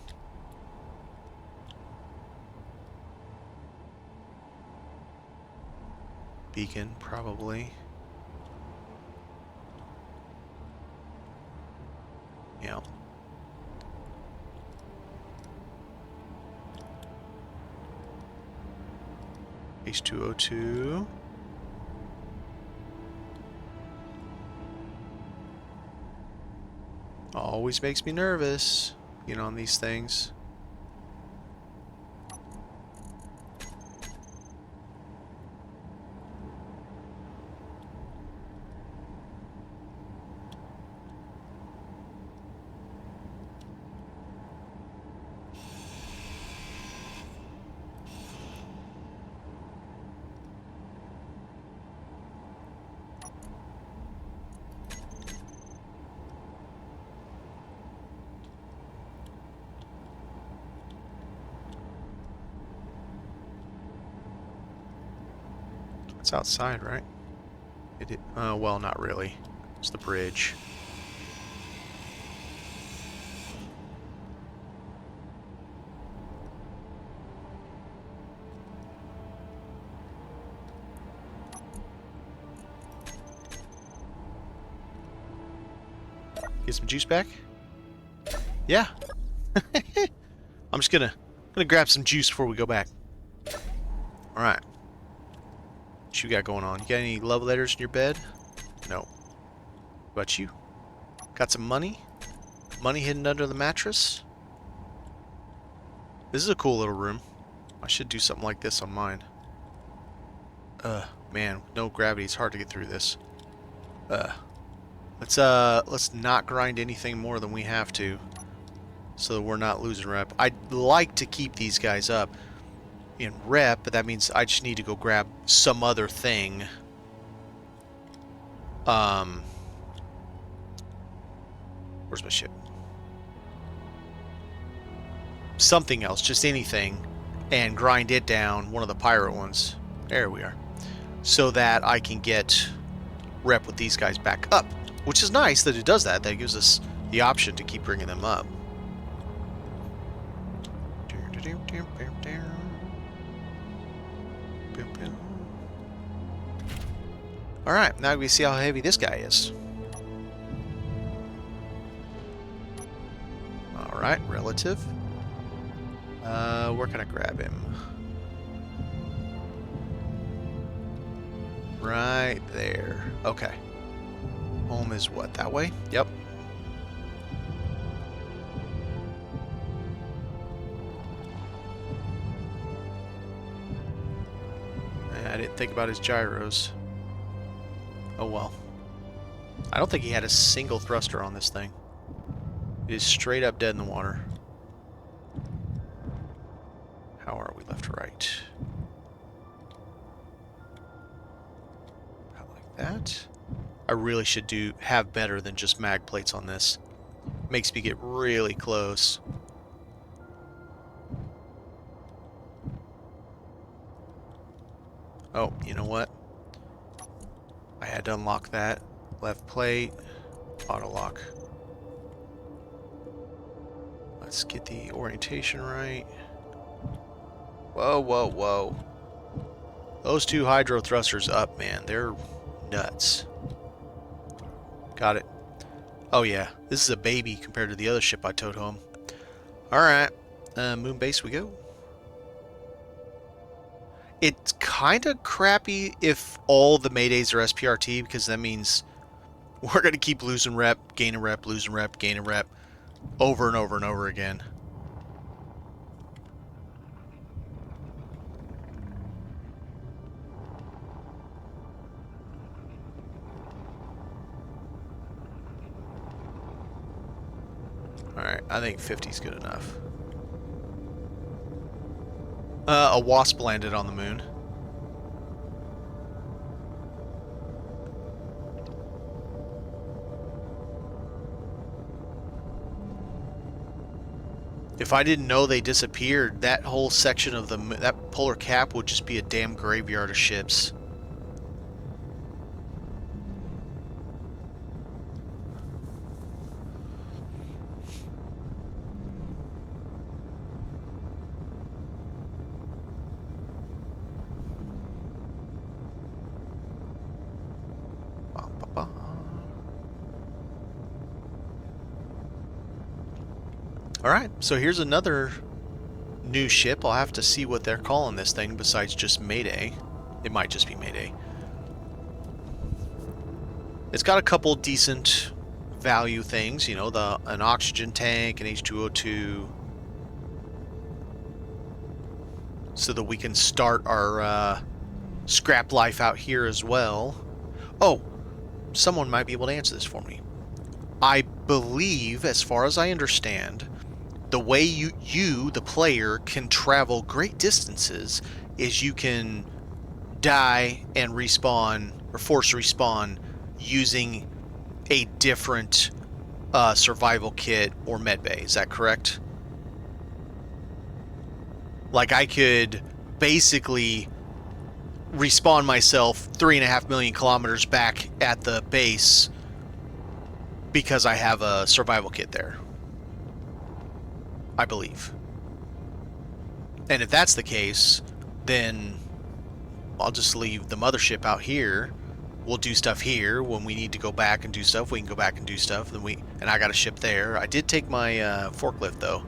Beacon, probably. Yeah. H2O2. Always makes me nervous, you know, on these things. It's outside, right? Well, not really. It's the bridge. Get some juice back? Yeah. I'm just gonna grab some juice before we go back. Alright. What you got going on? You got any love letters in your bed? No. What about you? Got some money? Money hidden under the mattress? This is a cool little room. I should do something like this on mine. Man, no gravity, it's hard to get through this. Let's not grind anything more than we have to, so that we're not losing rep. I'd like to keep these guys up in rep, but that means I just need to go grab some other thing. Where's my ship? Something else, just anything, and grind it down, one of the pirate ones. There we are. So that I can get rep with these guys back up. Which is nice that it does that. That gives us the option to keep bringing them up. Alright, now we see how heavy this guy is. Alright, relative. Where can I grab him? Right there. Okay. Home is what? That way? Yep. I didn't think about his gyros. Oh well. I don't think he had a single thruster on this thing. It is straight up dead in the water. How are we left to right? About like that. I really should have better than just mag plates on this. Makes me get really close. Oh, you know what? I had to unlock that. Left plate. Auto lock. Let's get the orientation right. Whoa, whoa, whoa. Those two hydro thrusters up, man. They're nuts. Got it. Oh yeah, this is a baby compared to the other ship I towed home. Alright, moon base we go. It's kind of crappy if all the Maydays are SPRT, because that means we're going to keep losing rep, gaining rep, losing rep, gaining rep, over and over and over again. Alright, I think 50 is good enough. A wasp landed on the moon. If I didn't know they disappeared, that whole section of that polar cap would just be a damn graveyard of ships. Alright, so here's another new ship. I'll have to see what they're calling this thing besides just Mayday. It might just be Mayday. It's got a couple decent value things, you know, an oxygen tank, an H2O2, so that we can start our scrap life out here as well. Oh, someone might be able to answer this for me. I believe, as far as I understand, the way you, the player, can travel great distances is you can die and respawn, or force respawn, using a different survival kit or medbay. Is that correct? Like, I could basically respawn myself 3.5 million kilometers back at the base because I have a survival kit there. I believe. And if that's the case, then I'll just leave the mothership out here. We'll do stuff here. When we need to go back and do stuff, we can go back and do stuff. And I got a ship there. I did take my forklift though,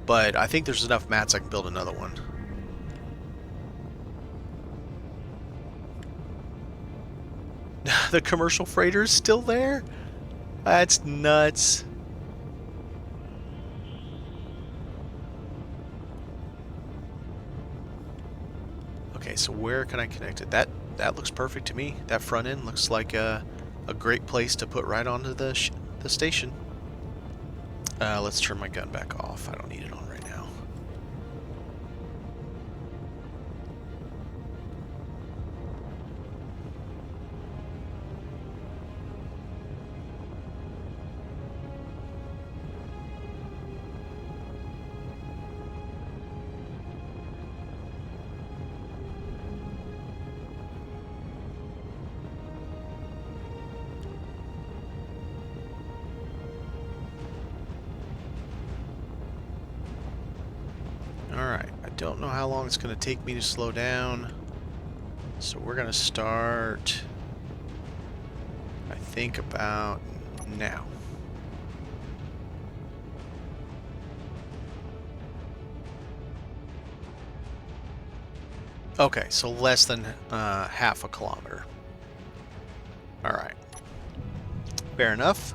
but I think there's enough mats I can build another one. The commercial freighter is still there? That's nuts. Okay, so where can I connect it? That looks perfect to me. That front end looks like a great place to put right onto the station. Let's turn my gun back off. I don't need it on right now. Alright, I don't know how long it's going to take me to slow down. So we're going to start, I think, about now. Okay, so less than half a kilometer. Alright. Fair enough.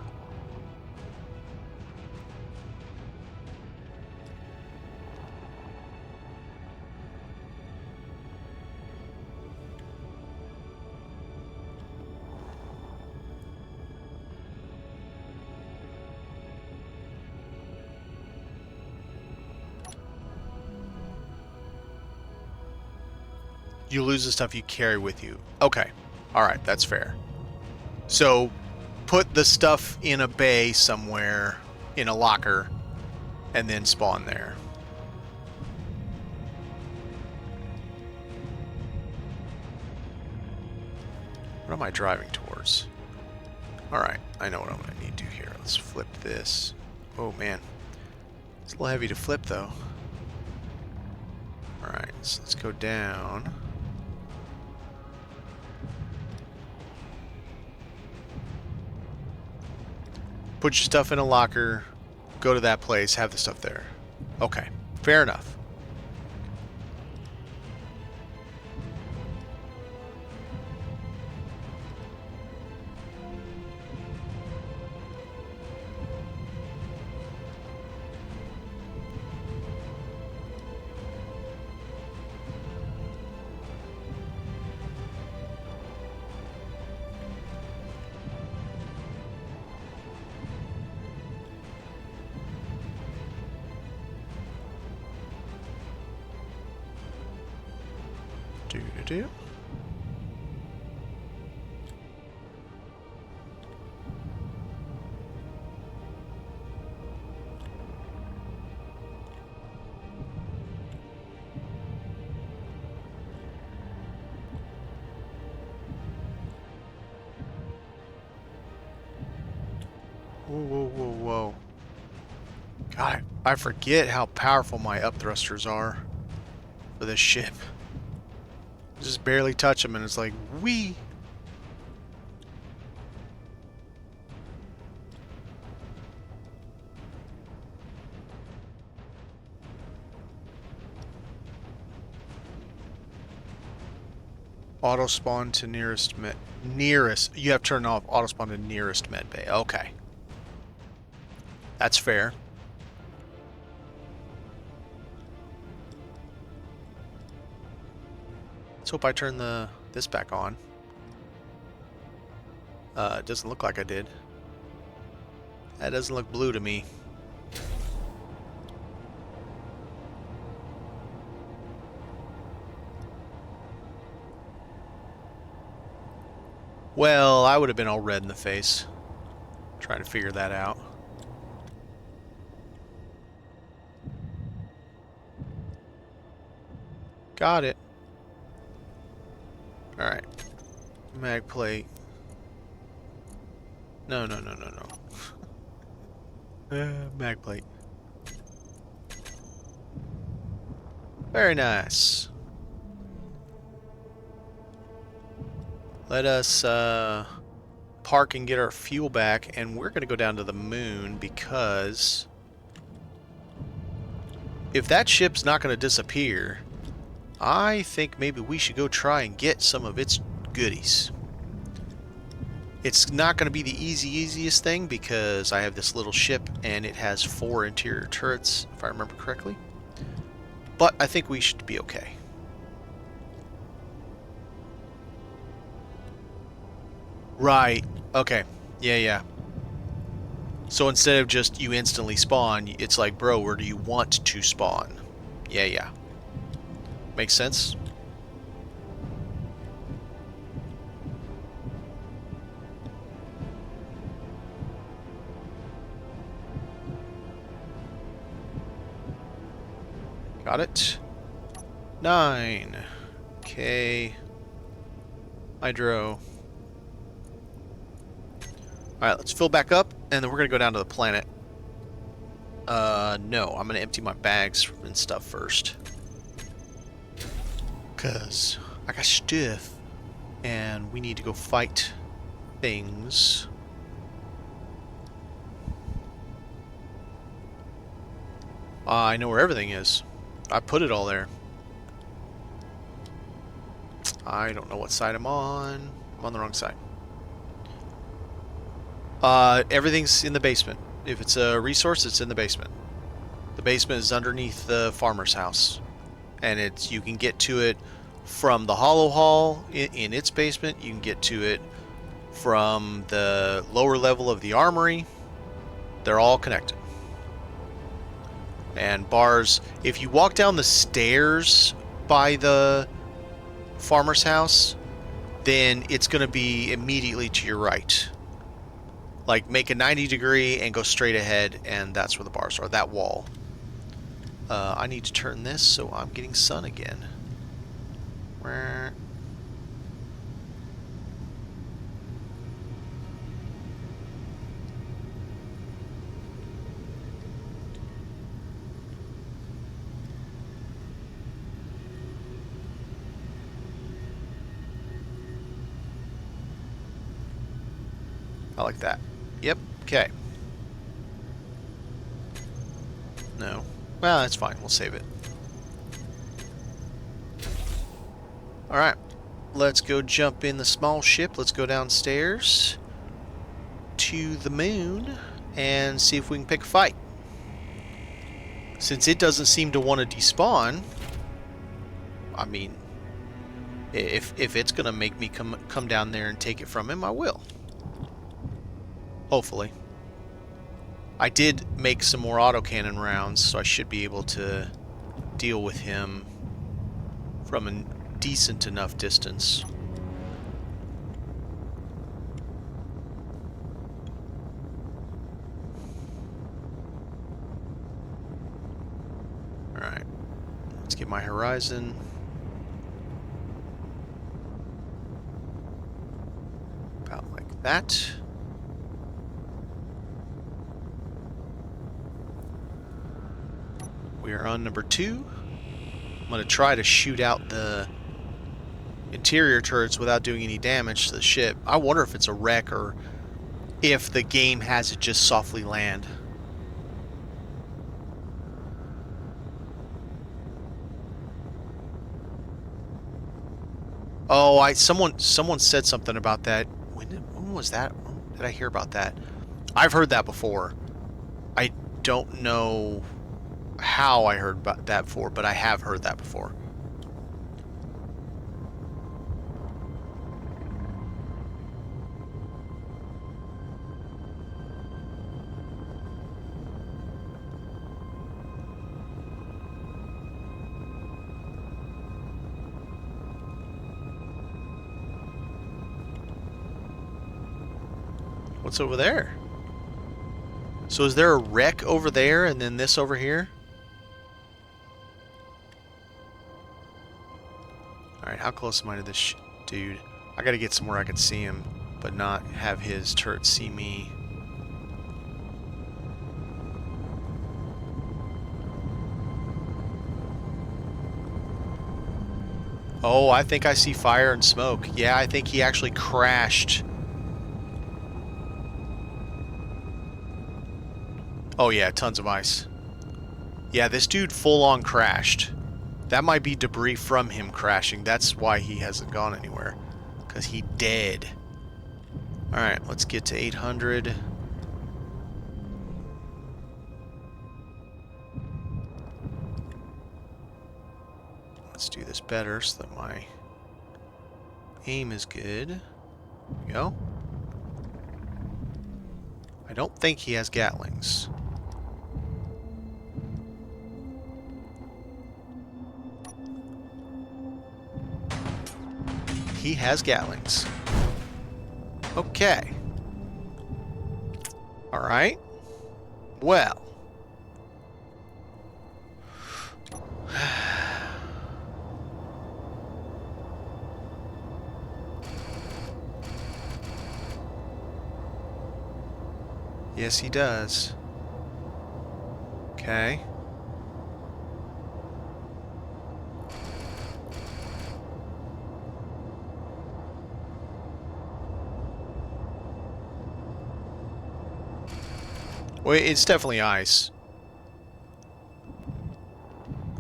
You lose the stuff you carry with you. Okay. Alright, that's fair. So, put the stuff in a bay somewhere, in a locker, and then spawn there. What am I driving towards? Alright, I know what I'm going to need to do here. Let's flip this. Oh, man. It's a little heavy to flip, though. Alright, so let's go down. Put your stuff in a locker, go to that place, have the stuff there. Okay, fair enough. Do. Whoa, whoa, whoa, whoa. God, I forget how powerful my up thrusters are for this ship. Just barely touch them and it's like, wee! Auto spawn to nearest you have to turn off auto spawn to nearest med bay. Okay. That's fair. Let's hope I turn this back on. It doesn't look like I did. That doesn't look blue to me. Well, I would have been all red in the face trying to figure that out. Got it. Mag plate. No. Mag plate. Very nice. Let us park and get our fuel back, and we're going to go down to the moon because if that ship's not going to disappear, I think maybe we should go try and get some of its goodies. It's not going to be the easiest thing because I have this little ship and it has 4 interior turrets, if I remember correctly. But I think we should be okay. Right. Okay. Yeah. So instead of just you instantly spawn, it's like, bro, where do you want to spawn? Yeah. Makes sense? Got it. 9. Okay. Hydro. Alright, let's fill back up, and then we're going to go down to the planet. No, I'm going to empty my bags and stuff first. Because I got stuff, and we need to go fight things. I know where everything is. I put it all there. I don't know what side I'm on. I'm on the wrong side. Everything's in the basement. If it's a resource, it's in the basement. The basement is underneath the farmer's house. And you can get to it from the hollow hall in its basement. You can get to it from the lower level of the armory. They're all connected. And bars, if you walk down the stairs by the farmer's house, then it's going to be immediately to your right. Like, make a 90 degree and go straight ahead, and that's where the bars are, that wall. I need to turn this so I'm getting sun again. I like that. Yep, okay. No. Well, that's fine. We'll save it. Alright. Let's go jump in the small ship. Let's go downstairs to the moon and see if we can pick a fight. Since it doesn't seem to want to despawn, I mean, if it's going to make me come down there and take it from him, I will. Hopefully. I did make some more autocannon rounds, so I should be able to deal with him from a decent enough distance. Alright. Let's get my horizon. About like that. We are on number 2. I'm going to try to shoot out the interior turrets without doing any damage to the ship. I wonder if it's a wreck or if the game has it just softly land. Oh, someone said something about that. When was that? When did I hear about that? I've heard that before. I don't know how I heard about that before, but I have heard that before. What's over there? So is there a wreck over there and then this over here? Alright, how close am I to this dude? I gotta get somewhere I can see him, but not have his turret see me. Oh, I think I see fire and smoke. Yeah, I think he actually crashed. Oh yeah, tons of ice. Yeah, this dude full-on crashed. That might be debris from him crashing. That's why he hasn't gone anywhere. Because he dead. Alright, let's get to 800. Let's do this better so that my aim is good. There we go. I don't think he has Gatlings. He has Gatlings. Okay. Alright. Well. Yes, he does. Okay. Well, it's definitely ice.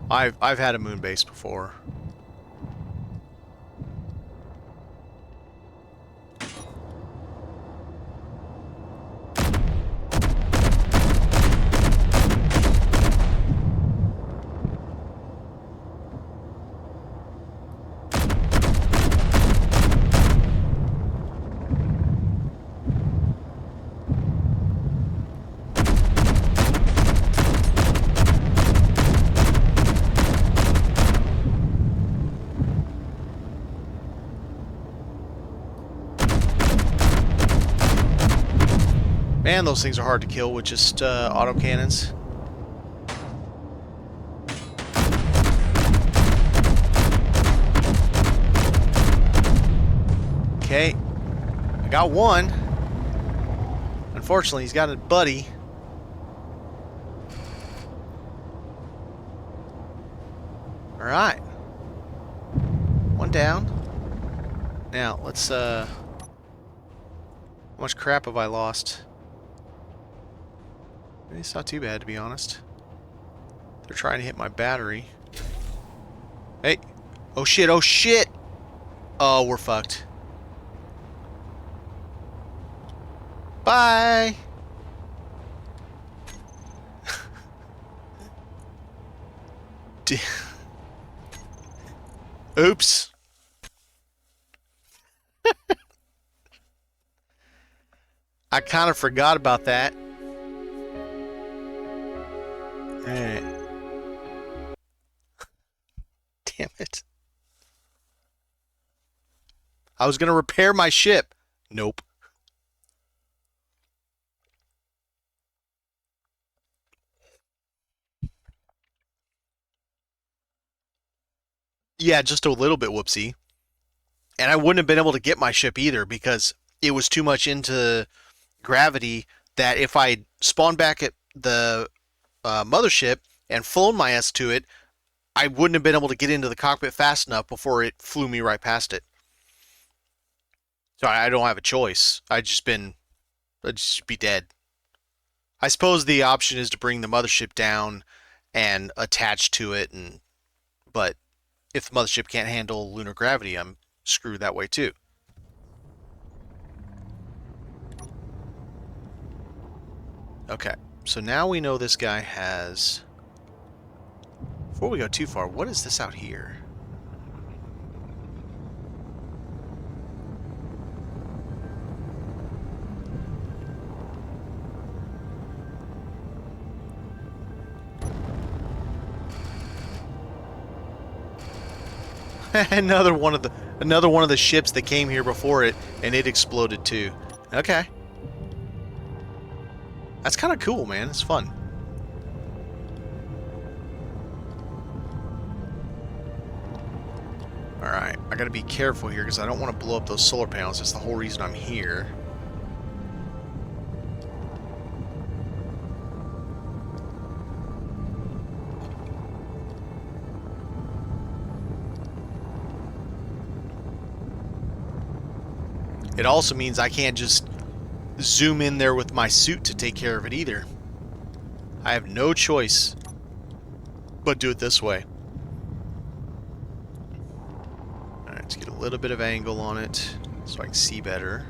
I've had a moon base before. Man, those things are hard to kill with just autocannons. Okay, I got one. Unfortunately, he's got a buddy. Alright. One down. Now, let's, how much crap have I lost? It's not too bad, to be honest. They're trying to hit my battery. Hey! Oh shit, oh shit! Oh, we're fucked. Bye! Oops. I kind of forgot about that. Alright. Damn it. I was gonna repair my ship. Nope. Yeah, just a little bit whoopsie. And I wouldn't have been able to get my ship either because it was too much into gravity that if I spawned back at the mothership and flown my ass to it, I wouldn't have been able to get into the cockpit fast enough before it flew me right past it. So I don't have a choice. I'd just be dead. I suppose the option is to bring the mothership down and attach to it, but if the mothership can't handle lunar gravity, I'm screwed that way too. Okay, so now we know this guy has... Before we go too far, what is this out here? another one of the ships that came here before it, and it exploded too. Okay. That's kind of cool, man. It's fun. Alright, I gotta be careful here because I don't want to blow up those solar panels. That's the whole reason I'm here. It also means I can't just zoom in there with my suit to take care of it either. I have no choice but do it this way. Alright, let's get a little bit of angle on it so I can see better.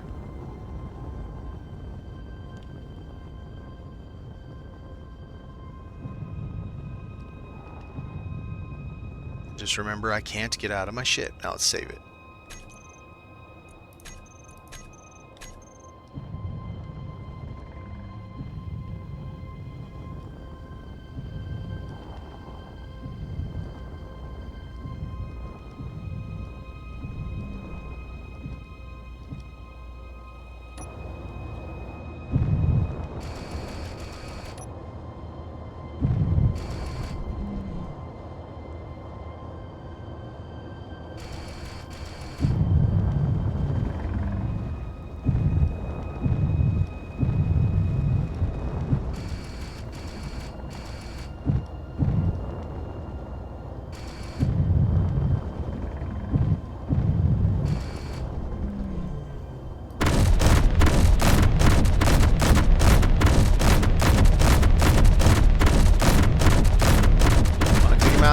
Just remember, I can't get out of my ship. Now let's save it.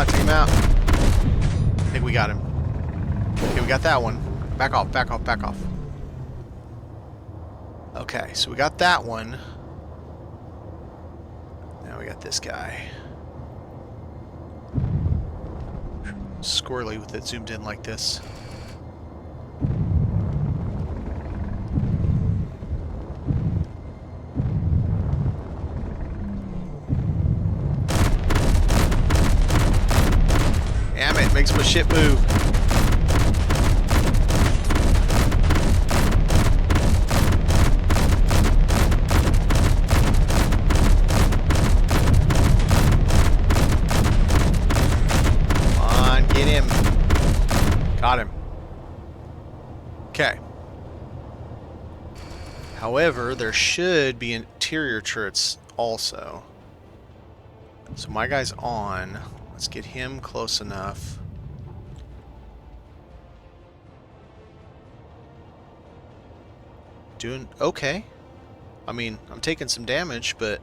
Take him out. I think we got him. Okay, we got that one. Back off, back off, back off. Okay, so we got that one. Now we got this guy. Squirrely with it zoomed in like this. Damn it, makes my ship move. Come on, get him. Got him. Okay. However, there should be interior turrets also. So my guy's on. Let's get him close enough. Doing okay. I mean, I'm taking some damage, but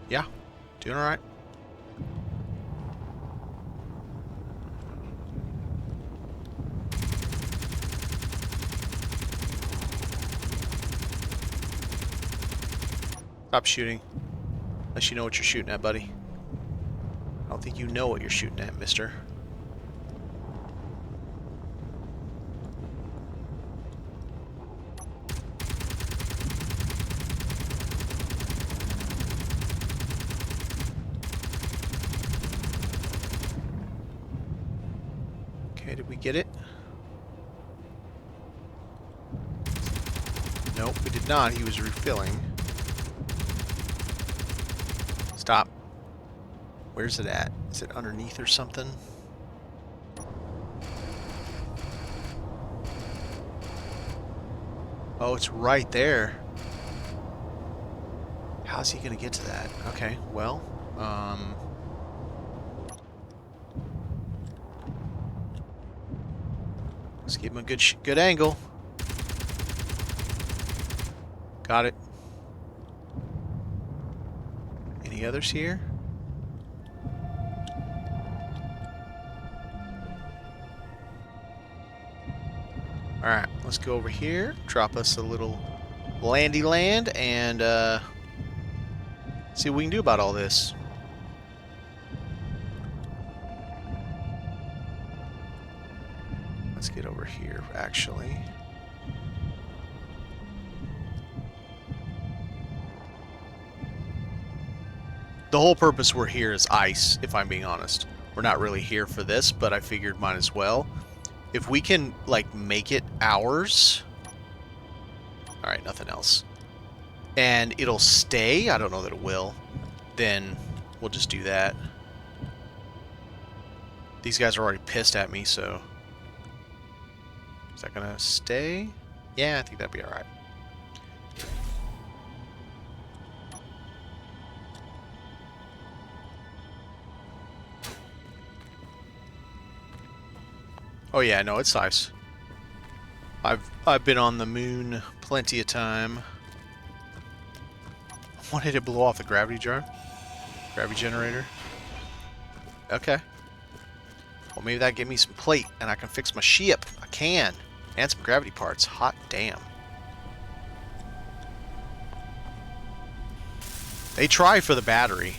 yeah, doing all right. Stop shooting. Unless you know what you're shooting at, buddy. I don't think you know what you're shooting at, mister. Okay, did we get it? Nope, we did not. He was refilling. Stop. Where's it at? Is it underneath or something? Oh, it's right there. How's he gonna get to that? Okay, well, let's give him a good angle. Got it. Any others here? Alright, let's go over here. Drop us a little landy land and see what we can do about all this. Let's get over here, actually. The whole purpose we're here is ice, if I'm being honest. We're not really here for this, but I figured might as well. If we can, like, make it ours... Alright, nothing else. And it'll stay, I don't know that it will, then we'll just do that. These guys are already pissed at me, so... Is that gonna stay? Yeah, I think that'd be alright. Oh yeah, no, it's nice. I've been on the moon plenty of time. What did it blow off the gravity jar? Gravity generator? Okay. Well, maybe that give me some plate and I can fix my ship. I can. And some gravity parts. Hot damn. They try for the battery.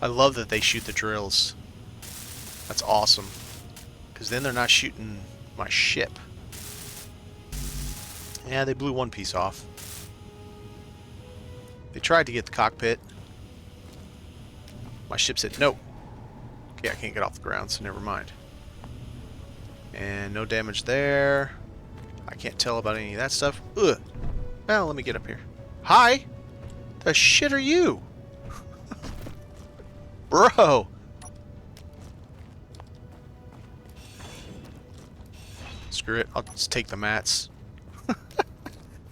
I love that they shoot the drills. That's awesome. Because then they're not shooting my ship. Yeah, they blew one piece off. They tried to get the cockpit. My ship said no. Okay, I can't get off the ground, so never mind. And no damage there. I can't tell about any of that stuff. Ugh. Well, let me get up here. Hi! The shit are you? Bro! Screw it, I'll just take the mats.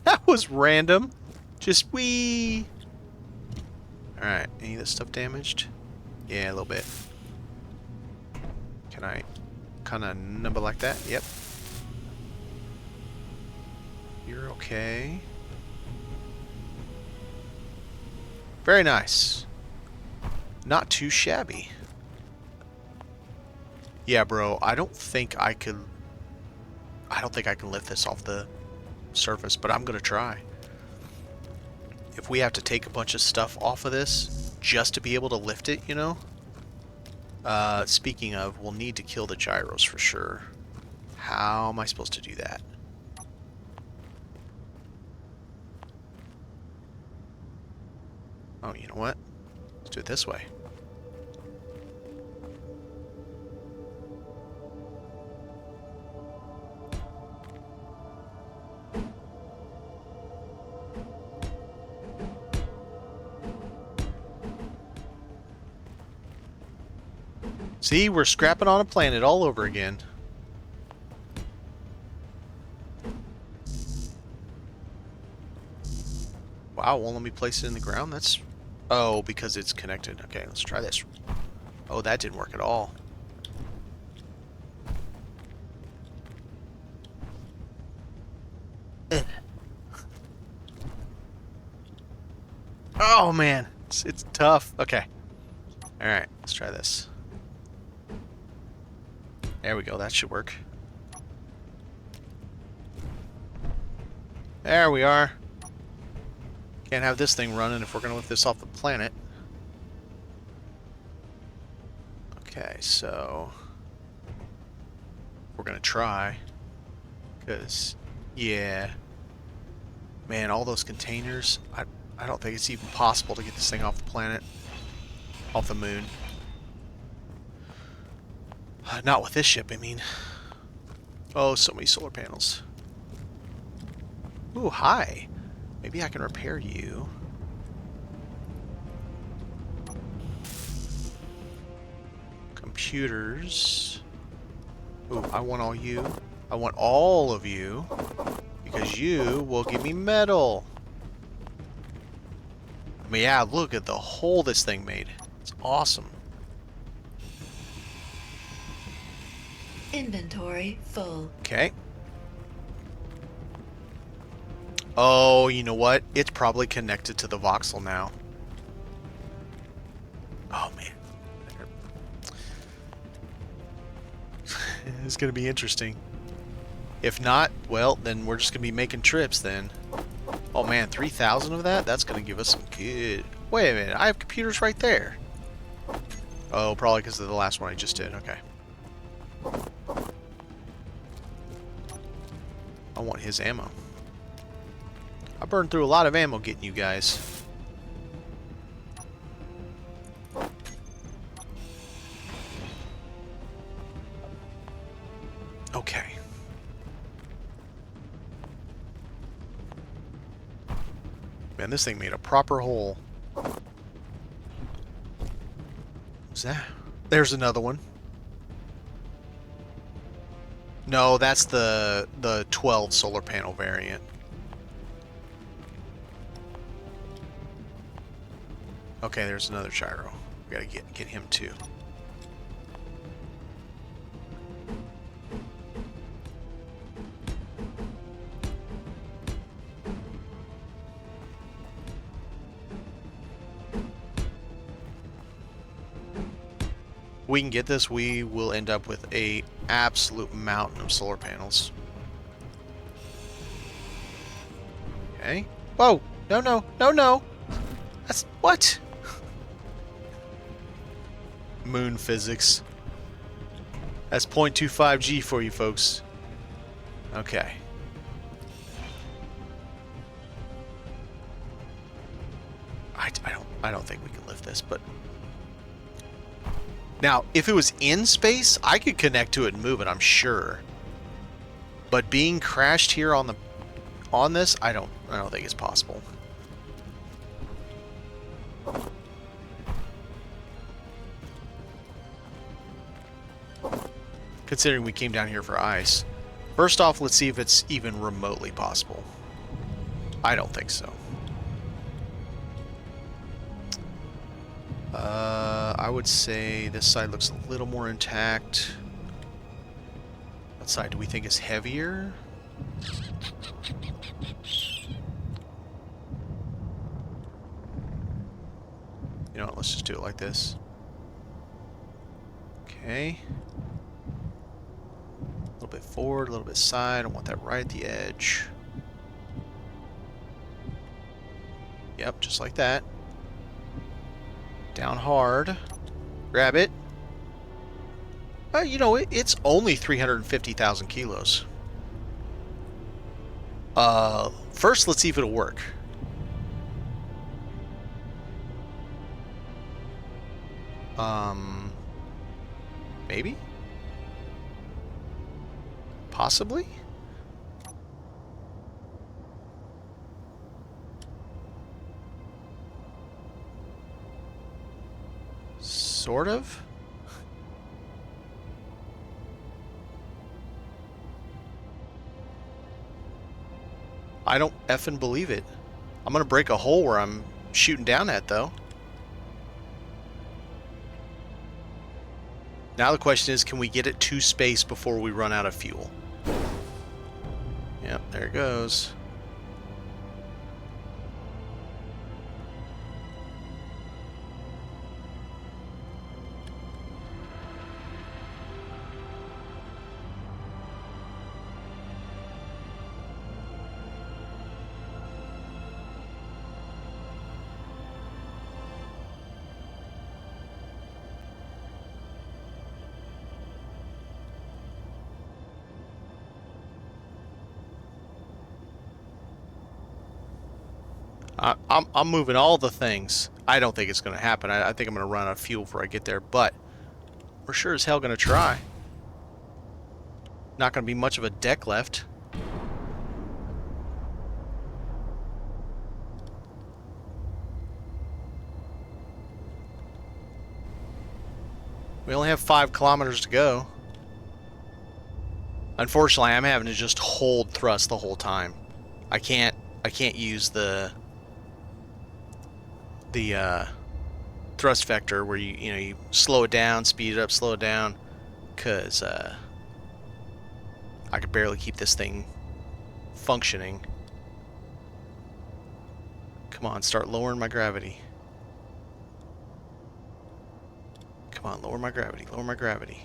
That was random. Just wee. Alright, any of this stuff damaged? Yeah, a little bit. Can I kind of number like that? Yep. You're okay. Very nice. Not too shabby. Yeah, bro, I don't think I can lift this off the surface, but I'm gonna try. If we have to take a bunch of stuff off of this just to be able to lift it, you know? Speaking of, we'll need to kill the gyros for sure. How am I supposed to do that? Oh, you know what? Let's do it this way. See, we're scrapping on a planet all over again. Wow, won't let me place it in the ground? That's... Oh, because it's connected. Okay, let's try this. Oh, that didn't work at all. Oh, man. It's tough. Okay. Alright, let's try this. There we go, that should work. There we are. Can't have this thing running if we're going to lift this off the planet. Okay, so... we're going to try. Because, yeah. Man, all those containers, I don't think it's even possible to get this thing off the planet. Off the moon. Not with this ship, I mean. Oh, so many solar panels. Ooh, hi. Maybe I can repair you. Computers. Ooh, I want all you. I want all of you. Because you will give me metal. I mean, yeah, look at the hole this thing made. It's awesome. Inventory full. Okay. Oh, you know what? It's probably connected to the voxel now. Oh, man. It's going to be interesting. If not, well, then we're just going to be making trips then. Oh, man, 3,000 of that? That's going to give us some good... Wait a minute, I have computers right there. Oh, probably because of the last one I just did. Okay. I want his ammo. I burned through a lot of ammo getting you guys. Man, this thing made a proper hole. What's that? There's another one. No, that's the 12 solar panel variant. Okay, there's another gyro. We gotta get him too. We can get this, we will end up with a absolute mountain of solar panels. Okay. Whoa! No, no, no, no! That's... what? Moon physics. That's 0.25 G for you folks. Okay. I don't think we can lift this, but... Now, if it was in space, I could connect to it and move it, I'm sure. But being crashed here on this, I don't think it's possible. Considering we came down here for ice. First off, let's see if it's even remotely possible. I don't think so. I would say this side looks a little more intact. What side do we think is heavier? You know what, let's just do it like this. Okay. A little bit forward, a little bit side. I want that right at the edge. Yep, just like that. Down hard. Grab it. You know, it's only 350,000 kilos. First, let's see if it'll work. Maybe? Possibly? Sort of? I don't effing believe it. I'm gonna break a hole where I'm shooting down at, though. Now the question is, can we get it to space before we run out of fuel? Yep, there it goes. I'm moving all the things. I don't think it's going to happen. I think I'm going to run out of fuel before I get there, but we're sure as hell going to try. Not going to be much of a deck left. We only have 5 kilometers to go. Unfortunately, I'm having to just hold thrust the whole time. I can't use the thrust vector where you slow it down, speed it up, slow it down, because I could barely keep this thing functioning. Come on, start lowering my gravity. Come on, lower my gravity, lower my gravity.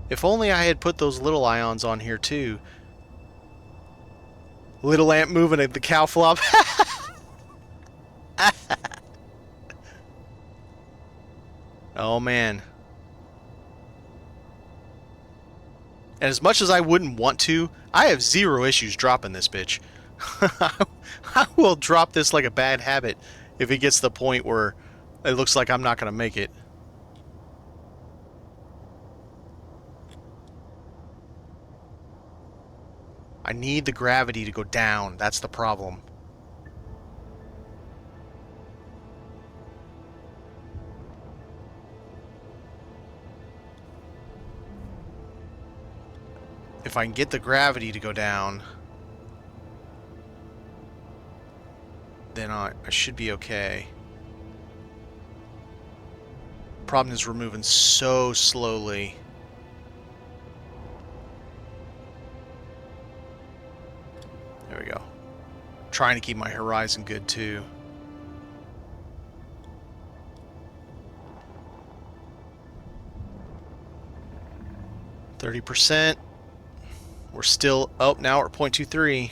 If only I had put those little ions on here too. Little ant moving at the cow flop. Oh man. And as much as I wouldn't want to, I have 0 issues dropping this bitch. I will drop this like a bad habit if it gets to the point where it looks like I'm not going to make it. I need the gravity to go down. That's the problem. If I can get the gravity to go down, then I should be okay. Problem is we're moving so slowly. There we go. Trying to keep my horizon good too. %. We're still... Oh, now we're at 0.23.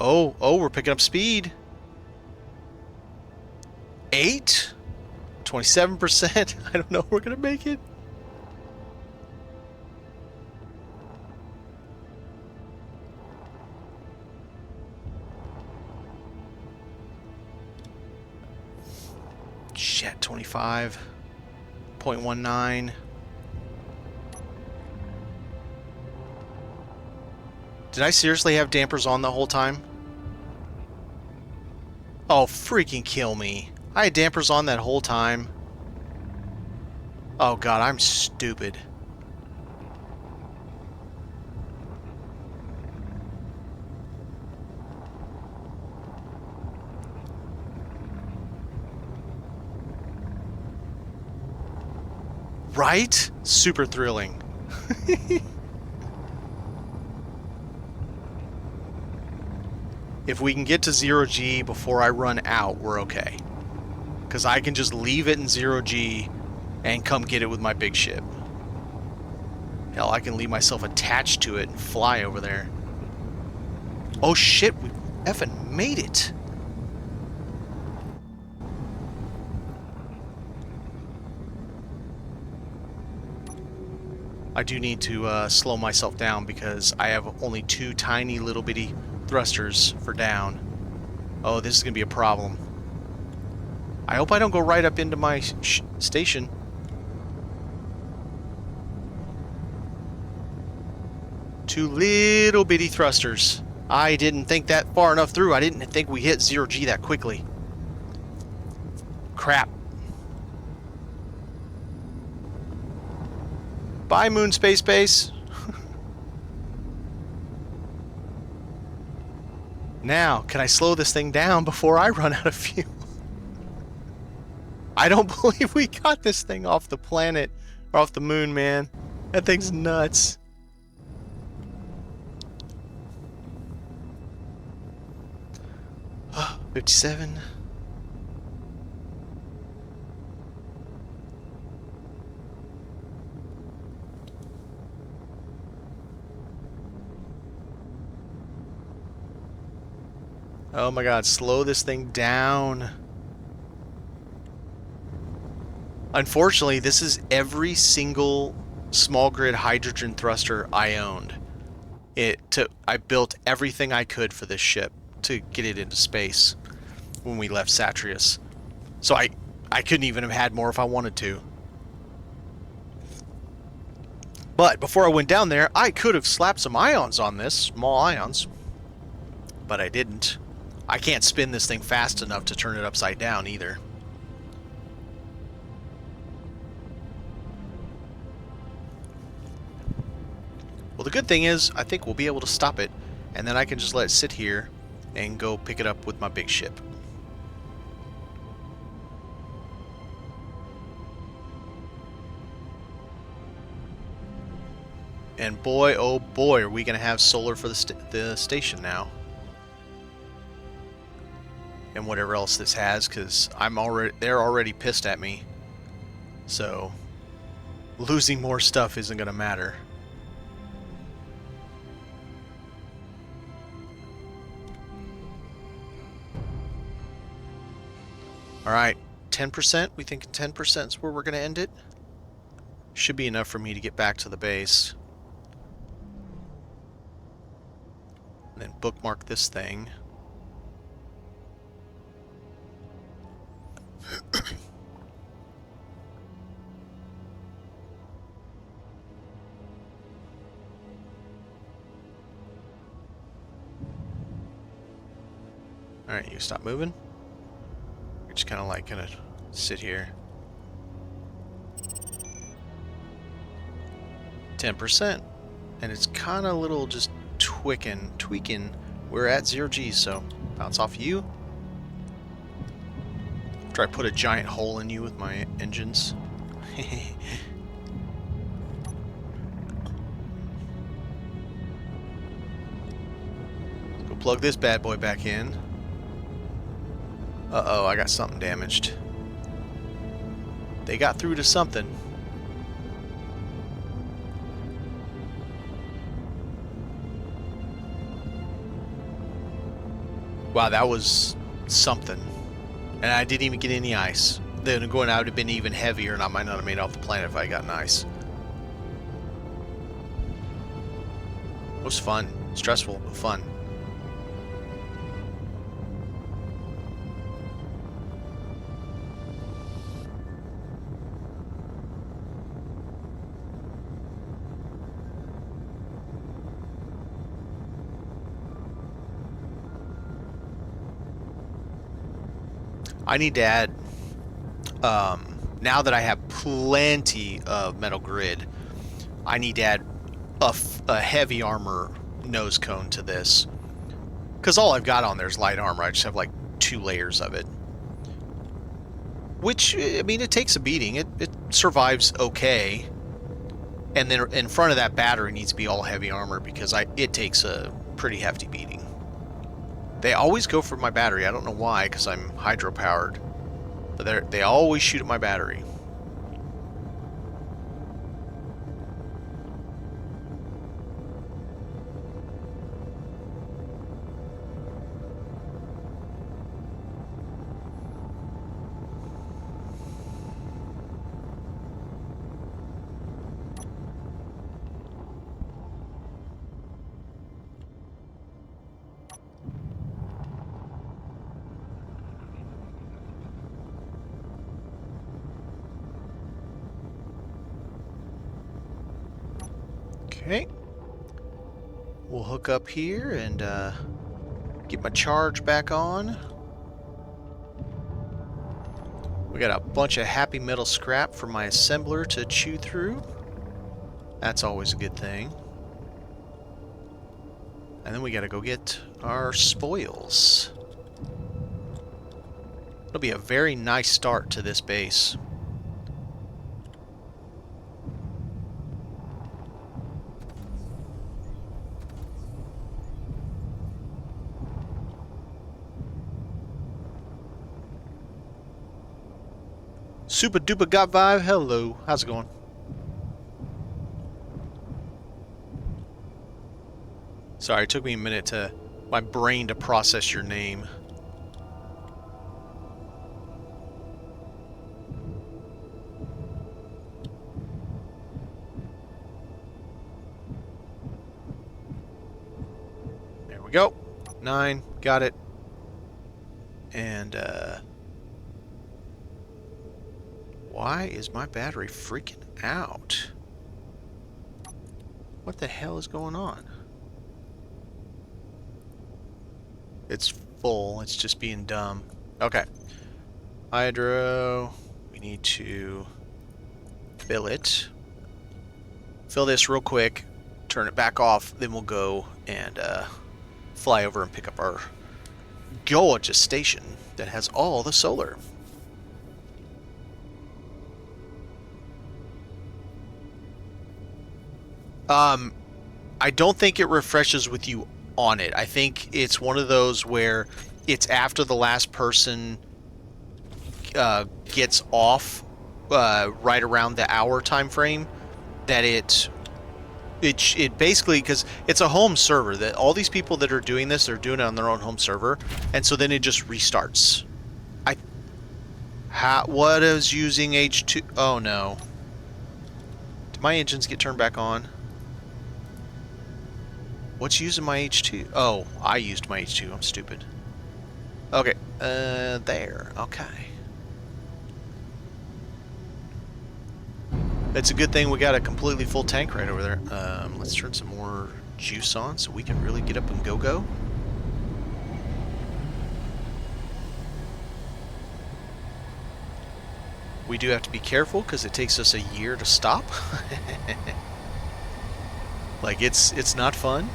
Oh, we're picking up speed. 8? 27%? I don't know if we're going to make it. Shit, 25. 0.19. Did I seriously have dampers on the whole time? Oh, freaking kill me. I had dampers on that whole time. Oh god, I'm stupid. Right? Super thrilling. If we can get to 0G before I run out, we're okay. Because I can just leave it in 0G and come get it with my big ship. Hell, I can leave myself attached to it and fly over there. Oh shit, we effing made it. I do need to slow myself down because I have only 2 tiny little bitty thrusters for down. Oh, this is going to be a problem. I hope I don't go right up into my station. Two little bitty thrusters. I didn't think that far enough through. I didn't think we hit 0G that quickly. Crap. Bye, Moon Space Base. Now, can I slow this thing down before I run out of fuel? I don't believe we got this thing off the planet, or off the moon, man. That thing's nuts. Oh, 57. Oh my god, slow this thing down. Unfortunately, this is every single small grid hydrogen thruster I owned. I built everything I could for this ship to get it into space when we left Satreus. So I couldn't even have had more if I wanted to. But before I went down there, I could have slapped some ions on this, small ions. But I didn't. I can't spin this thing fast enough to turn it upside down either. Well, the good thing is, I think we'll be able to stop it, and then I can just let it sit here and go pick it up with my big ship. And boy, oh boy, are we going to have solar for the station now. And whatever else this has, because they're already pissed at me. So losing more stuff isn't going to matter. Alright, 10%? We think 10% is where we're going to end it? Should be enough for me to get back to the base. And then bookmark this thing. Alright, you stop moving. You're just kind of like gonna sit here. 10%. And it's kind of a little just tweaking. We're at 0 G, so bounce off you. After I put a giant hole in you with my engines. Go plug this bad boy back in. Uh-oh, I got something damaged. They got through to something. Wow, that was something. And I didn't even get any ice. Then going out would have been even heavier, and I might not have made it off the planet if I got ice. It was fun. Stressful, but fun. I need to add, now that I have plenty of metal grid, I need to add a heavy armor nose cone to this. Because all I've got on there is light armor. I just have like 2 layers of it. Which, I mean, it takes a beating. It survives okay. And then in front of that battery needs to be all heavy armor because it takes a pretty hefty beating. They always go for my battery. I don't know why, because I'm hydro-powered. But they always shoot at my battery. Okay, we'll hook up here and get my charge back on. We got a bunch of happy metal scrap for my assembler to chew through. That's always a good thing. And then we gotta go get our spoils. It'll be a very nice start to this base. Super duper got vibe. Hello. How's it going? Sorry, it took me a minute to my brain to process your name. There we go. 9. Got it. And why is my battery freaking out? What the hell is going on? It's full. It's just being dumb. Okay. Hydro. We need to fill it. Fill this real quick. Turn it back off. Then we'll go and fly over and pick up our gorgeous station that has all the solar. I don't think it refreshes with you on it. I think it's one of those where it's after the last person gets off right around the hour time frame that it basically, because it's a home server, that all these people that are doing this, they're doing it on their own home server, and so then it just restarts. What is using H2? Oh no. Did my engines get turned back on? What's using my H2? Oh, I used my H2. I'm stupid. Okay. There. Okay. It's a good thing we got a completely full tank right over there. Let's turn some more juice on so we can really get up and go. We do have to be careful because it takes us a year to stop. Like, it's not fun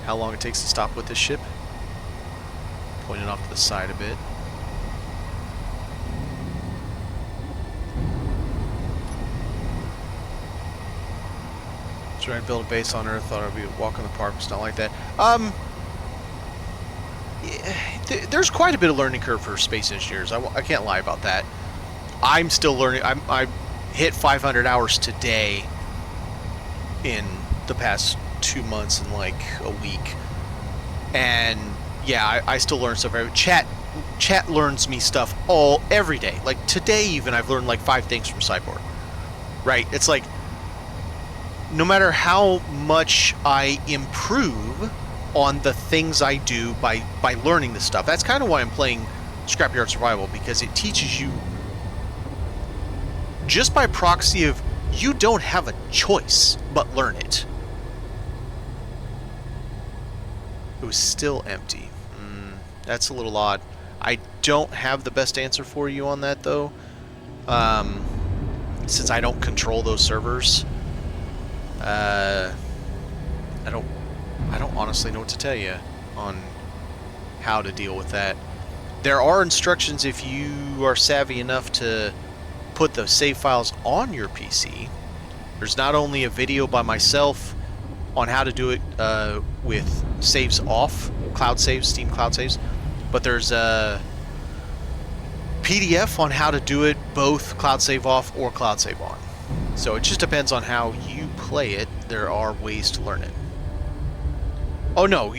how long it takes to stop with this ship. Pointing off to the side a bit. Trying to build a base on Earth. Thought it would be a walk in the park. It's not like that. There's quite a bit of learning curve for space engineers. I can't lie about that. I'm still learning. I hit 500 hours today in the past 2 months in like a week, and yeah, I still learn stuff. Chat learns me stuff every day. Like today, even I've learned like 5 things from Cyborg. Right? It's like no matter how much I improve on the things I do by learning this stuff. That's kind of why I'm playing Scrapyard Survival, because it teaches you just by proxy of you don't have a choice but learn it. It was still empty. That's a little odd. I don't have the best answer for you on that though, since I don't control those servers. I don't honestly know what to tell you on how to deal with that. There are instructions if you are savvy enough to put the save files on your PC. There's not only a video by myself on how to do it with saves off, cloud saves, Steam cloud saves, but there's a PDF on how to do it both cloud save off or cloud save on. So it just depends on how you play it. There are ways to learn it. Oh no,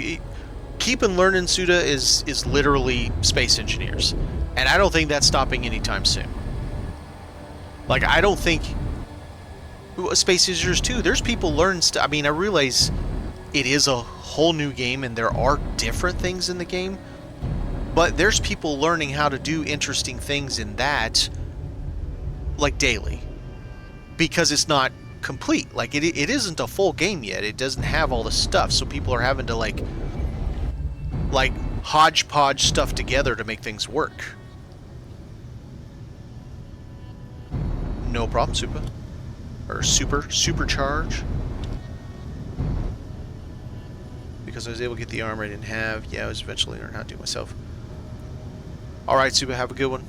keep and learning Suda is literally space engineers, and I don't think that's stopping anytime soon. Like, I don't think space engineers too. There's people learn I mean, I realize it is a whole new game and there are different things in the game, but there's people learning how to do interesting things in that, like daily, because it's not complete. Like it isn't a full game yet. It doesn't have all the stuff, so people are having to like hodgepodge stuff together to make things work. No problem, Super. Or supercharge. Because I was able to get the armor I didn't have. Yeah, I was eventually learning how to do it myself. Alright, Super, have a good one.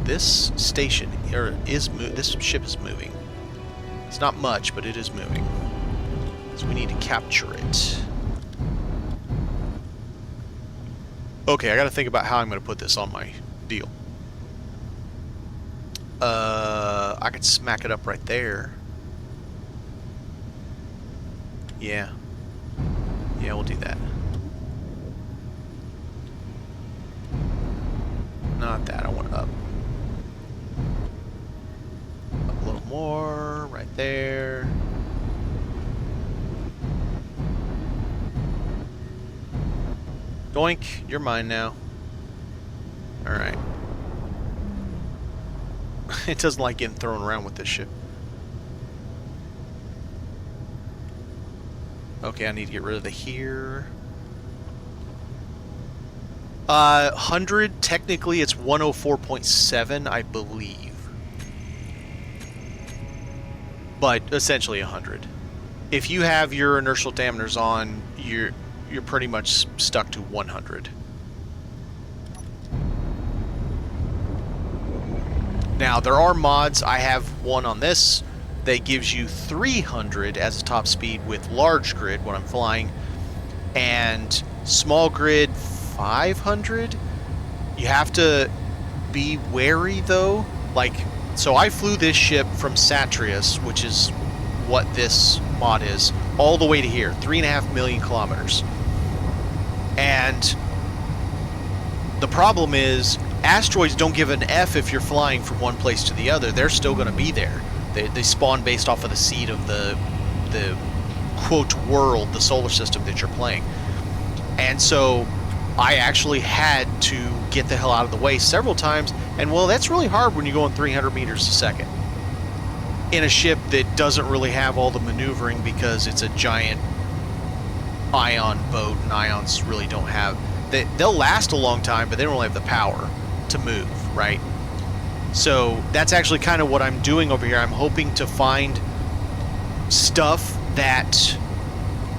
This station this ship is moving. It's not much, but it is moving. So we need to capture it. Okay, I gotta think about how I'm gonna put this on my deal. I could smack it up right there. Yeah. Yeah, we'll do that. Not that, I want up. Up a little more, right there. Doink, you're mine now. Alright. It doesn't like getting thrown around with this ship. Okay, I need to get rid of the here. 100, technically it's 104.7, I believe. But essentially 100. If you have your inertial dampeners on, you're pretty much stuck to 100. Now, there are mods. I have one on this that gives you 300 as a top speed with large grid when I'm flying, and small grid 500. You have to be wary though. Like, so I flew this ship from Satreus, which is what this mod is, all the way to here, 3.5 million kilometers. And the problem is, asteroids don't give an F if you're flying from one place to the other. They're still going to be there. They spawn based off of the seed of the quote world, the solar system that you're playing. And so I actually had to get the hell out of the way several times, and well, that's really hard when you're going 300 meters a second in a ship that doesn't really have all the maneuvering because it's a giant ion boat, and ions really don't have... They'll last a long time, but they don't really have the power. to move, right? So that's actually kind of what I'm doing over here. I'm hoping to find stuff that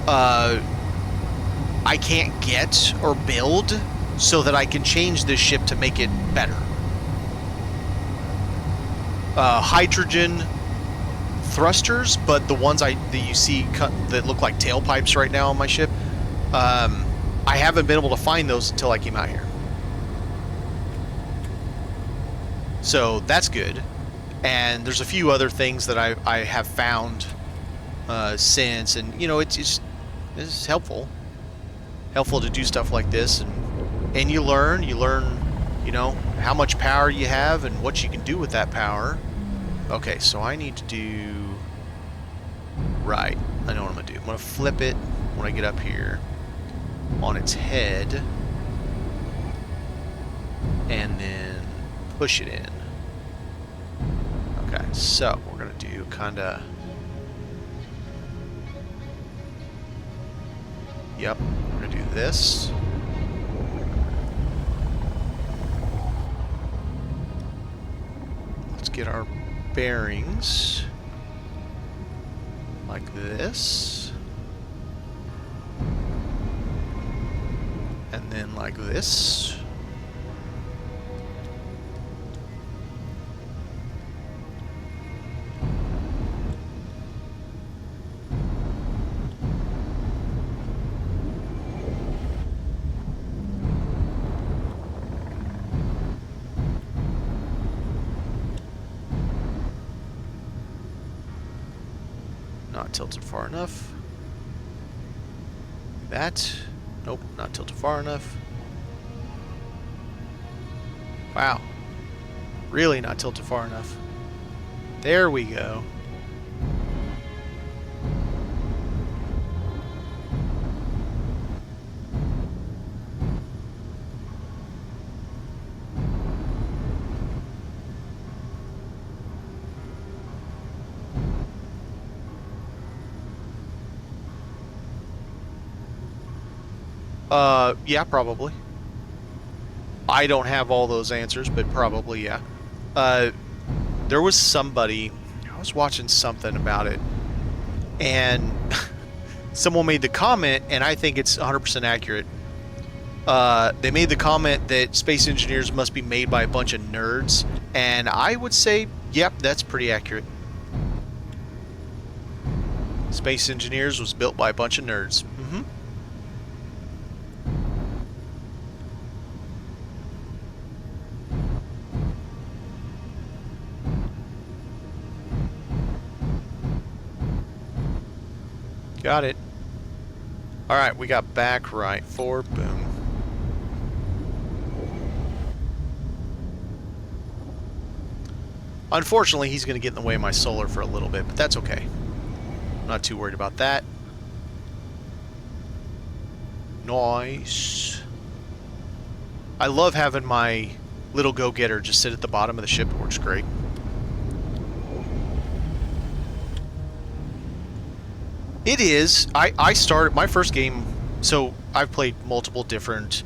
I can't get or build so that I can change this ship to make it better. Hydrogen thrusters, but the ones that you see that look like tailpipes right now on my ship, I haven't been able to find those until I came out here. So that's good. And there's a few other things that I have found since, and you know, it's helpful to do stuff like this, and you learn, you know, how much power you have and what you can do with that power. Okay, so I need to do right. I know what I'm gonna do. I'm gonna flip it when I get up here on its head, and then push it in. Okay, so we're gonna do kinda. Yep, we're gonna do this. Let's get our bearings like this, and then like this. Not tilted far enough. That. Nope, not tilted far enough. Wow. Really not tilted far enough. There we go. Yeah, probably. I don't have all those answers, but probably, yeah. There was somebody, I was watching something about it, and someone made the comment, and I think it's 100% accurate. They made the comment that space engineers must be made by a bunch of nerds, and I would say, yep, that's pretty accurate. Space Engineers was built by a bunch of nerds. Mm-hmm. Got it. Alright, we got back right. Forward, boom. Unfortunately, he's going to get in the way of my solar for a little bit, but that's okay. I'm not too worried about that. Nice. I love having my little go-getter just sit at the bottom of the ship. It works great. It is. I started my first game, so I've played multiple different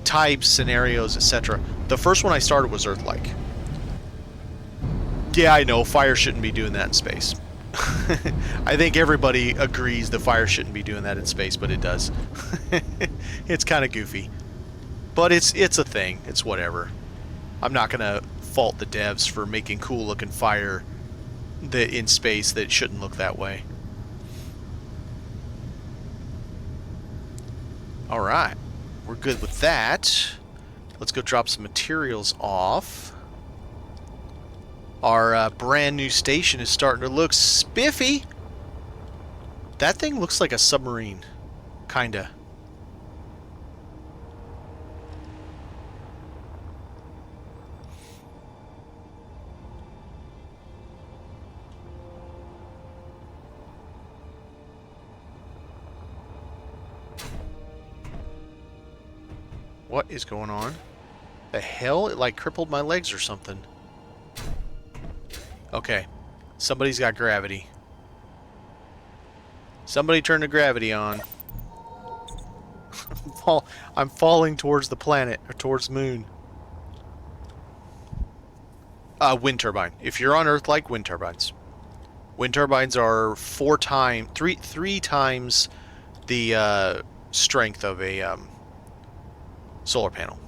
types, scenarios, etc. The first one I started was Earth-like. Yeah, I know, fire shouldn't be doing that in space. I think everybody agrees that fire shouldn't be doing that in space, but it does. It's kind of goofy. But it's a thing. It's whatever. I'm not going to fault the devs for making cool-looking fire that in space that shouldn't look that way. Alright, we're good with that. Let's go drop some materials off. Our brand new station is starting to look spiffy. That thing looks like a submarine. Kinda. What is going on? The hell? It like crippled my legs or something. Okay. Somebody's got gravity. Somebody turn the gravity on. I'm falling towards the planet, or towards the moon. Wind turbine. If you're on Earth, like wind turbines. Wind turbines are three times the strength of a solar panel.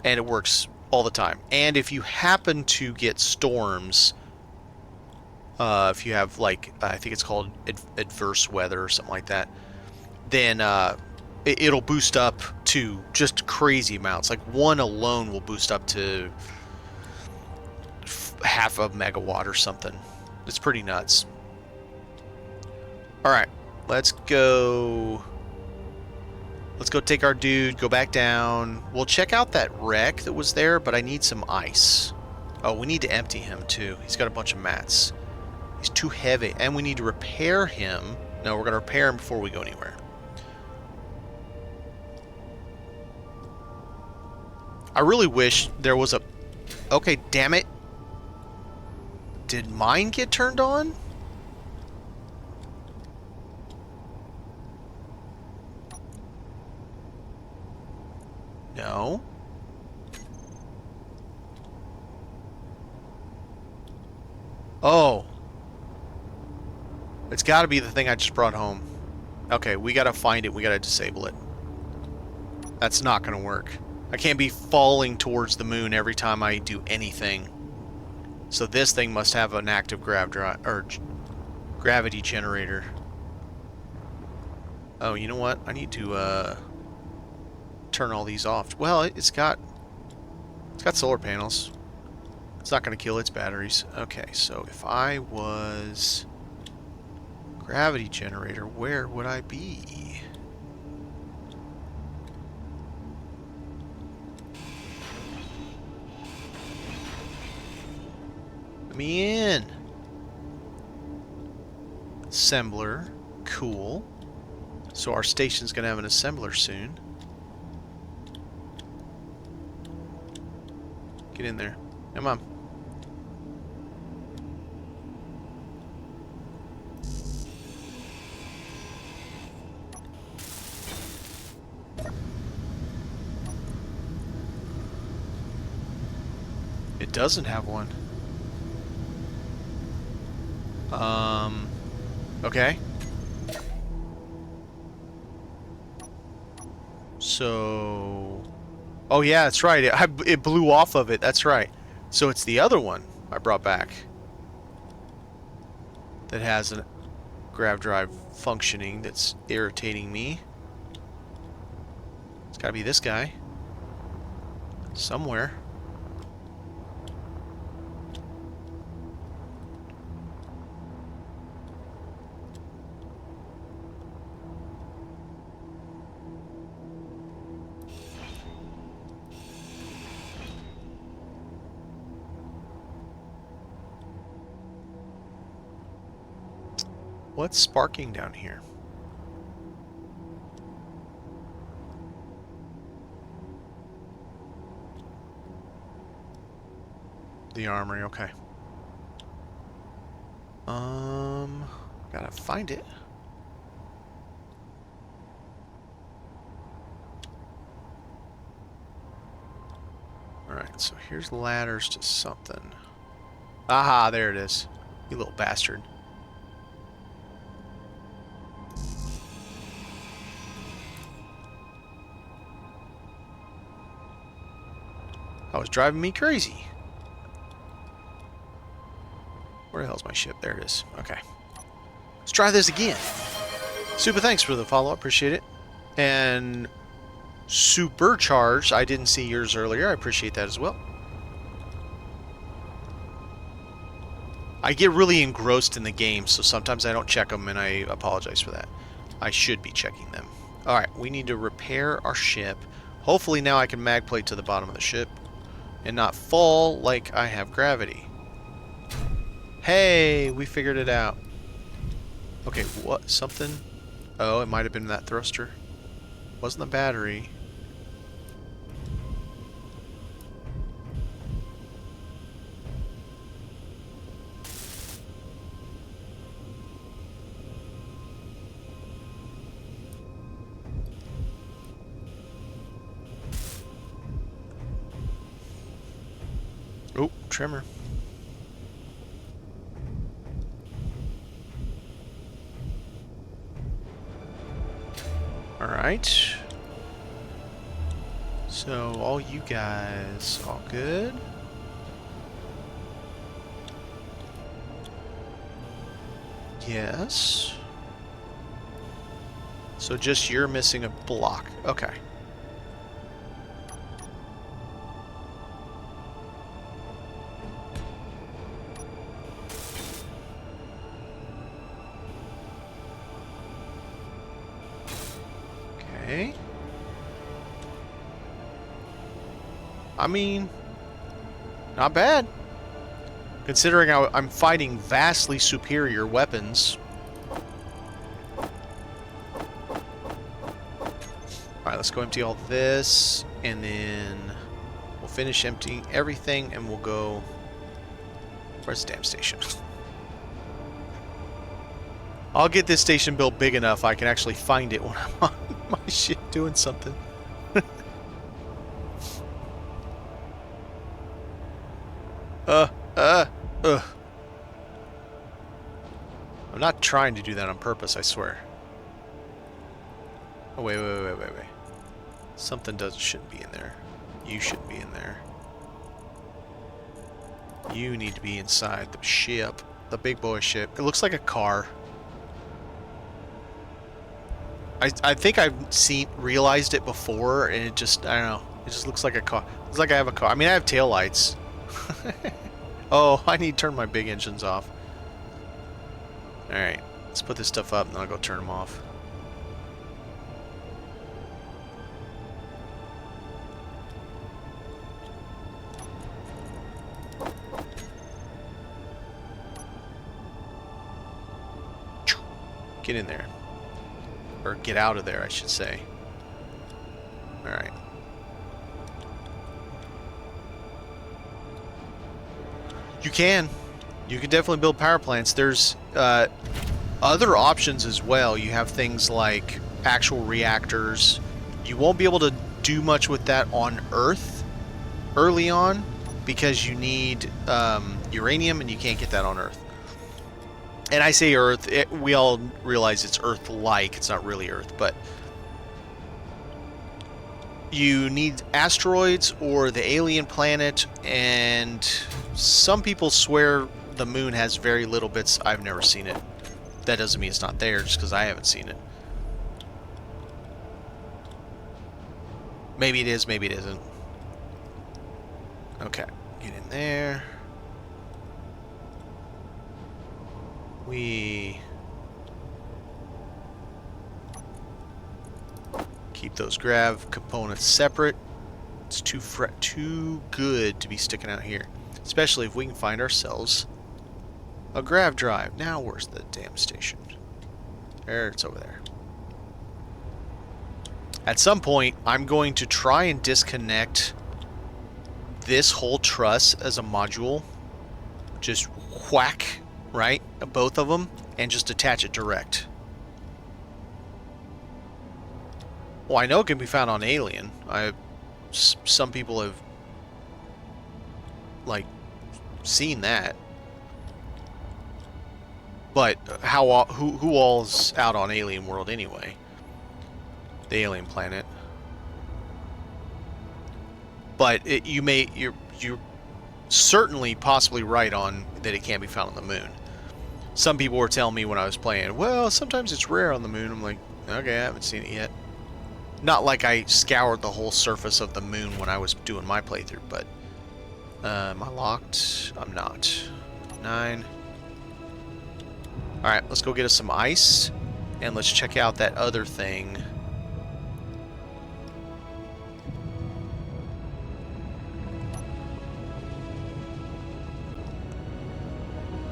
And it works all the time. And if you happen to get storms, if you have, like, I think it's called adverse weather or something like that, then it'll boost up to just crazy amounts. Like one alone will boost up to half a megawatt or something. It's pretty nuts. All right, let's go. Let's go take our dude, go back down. We'll check out that wreck that was there, but I need some ice. Oh, we need to empty him too. He's got a bunch of mats. He's too heavy, and we need to repair him. No, we're going to repair him before we go anywhere. I really wish there was a... Okay, damn it. Did mine get turned on? No. Oh. It's got to be the thing I just brought home. Okay, we got to find it. We got to disable it. That's not going to work. I can't be falling towards the moon every time I do anything. So this thing must have an active gravity generator. Oh, you know what? I need to turn all these off. Well, it's got solar panels. It's not going to kill its batteries. Okay, so if I was gravity generator, where would I be? Let me in. Assembler. Cool. So our station's going to have an assembler soon. Get in there. Come on. It doesn't have one. Okay. So... Oh yeah, that's right. It blew off of it. That's right. So it's the other one I brought back that has a grav drive functioning that's irritating me. It's got to be this guy. Somewhere. What's sparking down here? The armory, okay. Gotta find it. Alright, so here's ladders to something. Aha, there it is. You little bastard. That was driving me crazy. Where the hell's my ship? There it is. Okay. Let's try this again. Super thanks for the follow-up. Appreciate it. And Supercharged. I didn't see yours earlier. I appreciate that as well. I get really engrossed in the game, so sometimes I don't check them, and I apologize for that. I should be checking them. Alright, we need to repair our ship. Hopefully now I can mag plate to the bottom of the ship and not fall like I have gravity. Hey, we figured it out. Okay, what? Something? Oh, it might have been that thruster. Wasn't the battery. trimmer. Alright. So, all you guys, all good? Yes. So just you're missing a block. Okay. Okay. I mean, not bad. Considering I'm fighting vastly superior weapons. Alright, let's go empty all this, and then we'll finish emptying everything, and we'll go... Where's the damn station? I'll get this station built big enough I can actually find it when I'm on my shit doing something. I'm not trying to do that on purpose, I swear. Oh, wait. Something shouldn't be in there. You shouldn't be in there. You need to be inside the ship. The big boy ship. It looks like a car. I think I've realized it before, and it just, I don't know. It just looks like a car. It's like I have a car. I mean, I have taillights. Oh, I need to turn my big engines off. Alright, let's put this stuff up, and then I'll go turn them off. Get in there. Or get out of there, I should say. Alright. You can. You can definitely build power plants. There's other options as well. You have things like actual reactors. You won't be able to do much with that on Earth early on because you need uranium, and you can't get that on Earth. And I say Earth, we all realize it's Earth-like. It's not really Earth, but you need asteroids or the alien planet, and some people swear the moon has very little bits. I've never seen it. That doesn't mean it's not there just because I haven't seen it. Maybe it is, maybe it isn't. Okay, get in there. We keep those grav components separate. It's too good to be sticking out here, especially if we can find ourselves a grav drive. Now where's the damn station? There, it's over there. At some point, I'm going to try and disconnect this whole truss as a module. Just whack. Right? Both of them, and just attach it direct. Well, I know it can be found on Alien. Some people have, like, seen that. But who all's out on Alien World anyway? The alien planet. But you're certainly possibly right on that it can't be found on the moon. Some people were telling me when I was playing, well, sometimes it's rare on the moon. I'm like, okay, I haven't seen it yet. Not like I scoured the whole surface of the moon when I was doing my playthrough, but... am I locked? I'm not. 9. Alright, let's go get us some ice, and let's check out that other thing.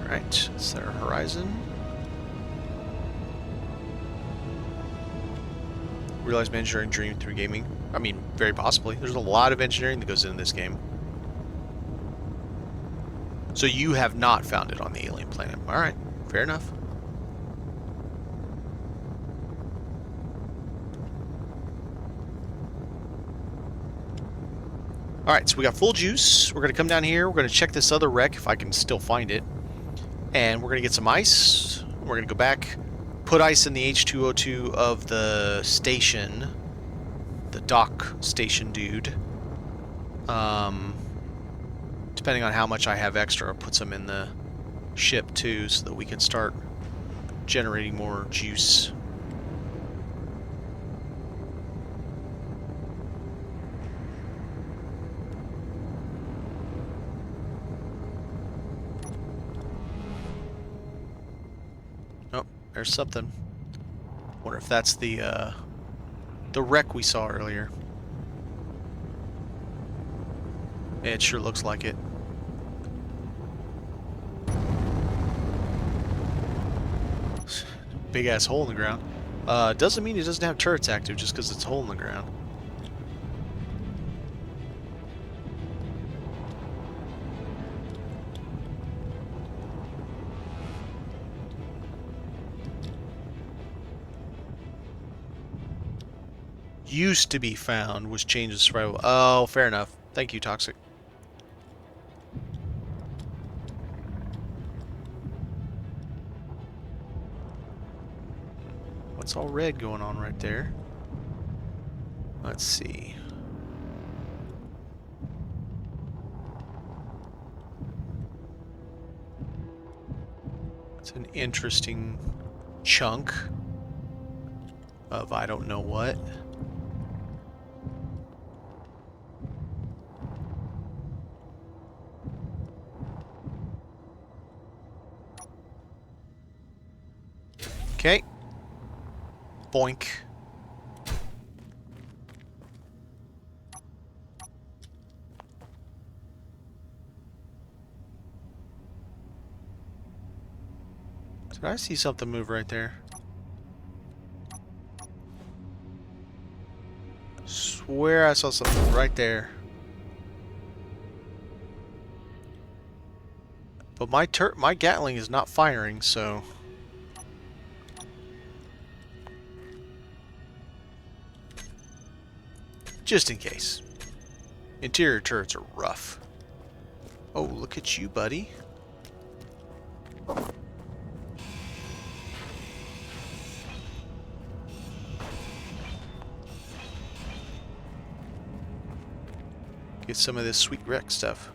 Alright, set our horizon. Realize engineering dream through gaming. I mean, very possibly. There's a lot of engineering that goes into this game. So you have not found it on the alien planet. Alright, fair enough. Alright, so we got full juice. We're going to come down here. We're going to check this other wreck if I can still find it. And we're going to get some ice. We're going to go back, put ice in the H2O2 of the station. The dock station dude. Depending on how much I have extra, I'll put some in the ship too so that we can start generating more juice. Oh, there's something. Wonder if that's the wreck we saw earlier. It sure looks like it. Big ass hole in the ground. Doesn't mean it doesn't have turrets active just because it's a hole in the ground. Used to be found was changed to survival. Oh, fair enough. Thank you, Toxic. What's all red going on right there? Let's see. It's an interesting chunk of I don't know what. Okay. Boink. Did I see something move right there? Swear I saw something right there. But my Gatling is not firing, so just in case. Interior turrets are rough. Oh, look at you, buddy. Get some of this sweet wreck stuff.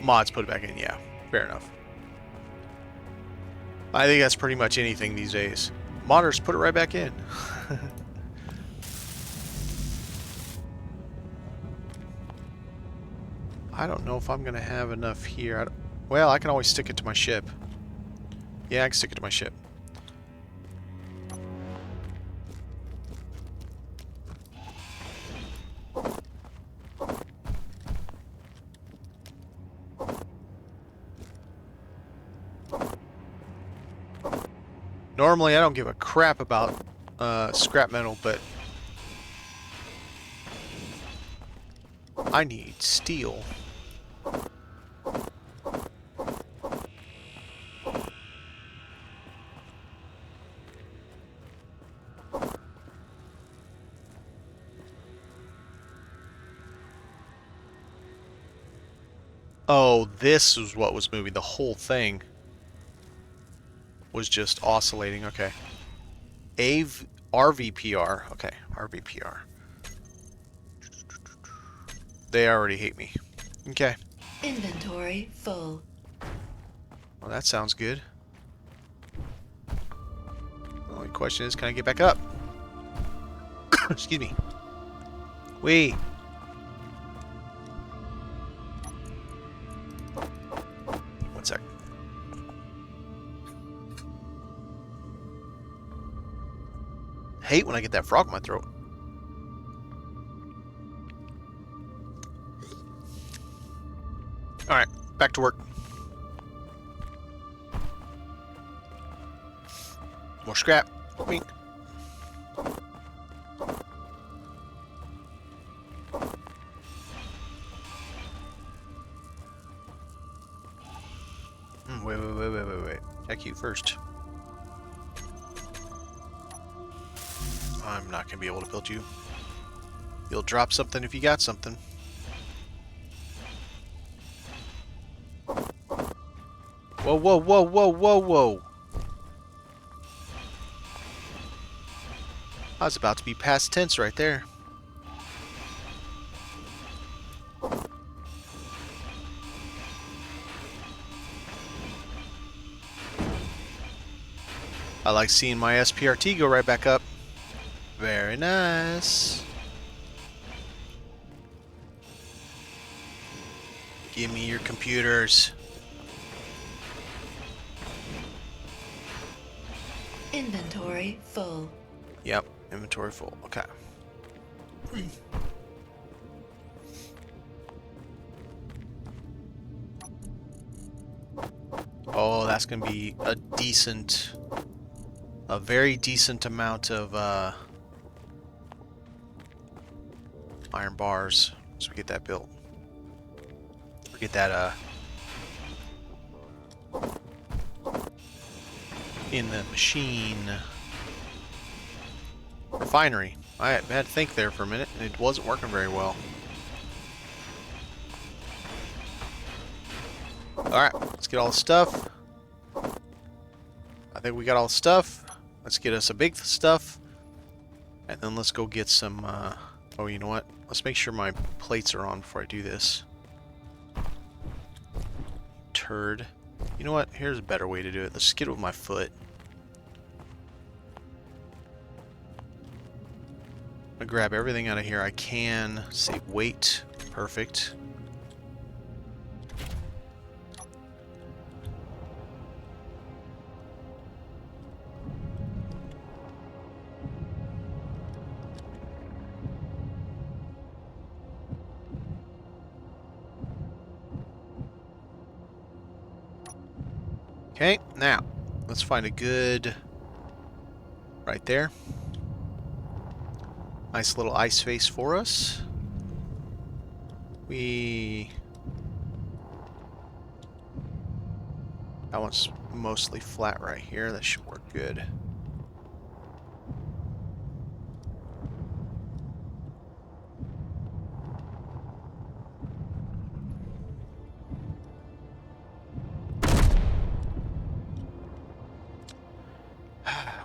Mods put it back in, yeah. Fair enough. I think that's pretty much anything these days. Modders put it right back in. I don't know if I'm going to have enough here. Well, I can always stick it to my ship. Yeah, I can stick it to my ship. Normally, I don't give a crap about scrap metal, but I need steel. Oh, this is what was moving. The whole thing was just oscillating. Okay. RVPR. Okay, RVPR. They already hate me. Okay. Inventory full. Well, that sounds good. The only question is, can I get back up? Excuse me. Wait. One sec. Hate when I get that frog in my throat. Alright, back to work. More scrap. Wink. Wait. Check you first. I'm not going to be able to build you. You'll drop something if you got something. Whoa, whoa, whoa, whoa, whoa, whoa. I was about to be past tense right there. I like seeing my SPRT go right back up. Very nice. Give me your computers. Inventory full. Yep, inventory full. Okay. Oh, that's going to be a very decent amount of iron bars. So we get that built. We get that in the machine. Refinery. I had to think there for a minute. It wasn't working very well. Alright, let's get all the stuff. I think we got all the stuff. Let's get us a big stuff. And then let's go get some... oh, you know what? Let's make sure my plates are on before I do this. Turd. You know what? Here's a better way to do it. Let's just get it with my foot. I'm gonna grab everything out of here I can. Save weight. Perfect. Okay, now let's find a good right there. Nice little ice face for us. That one's mostly flat right here. That should work good.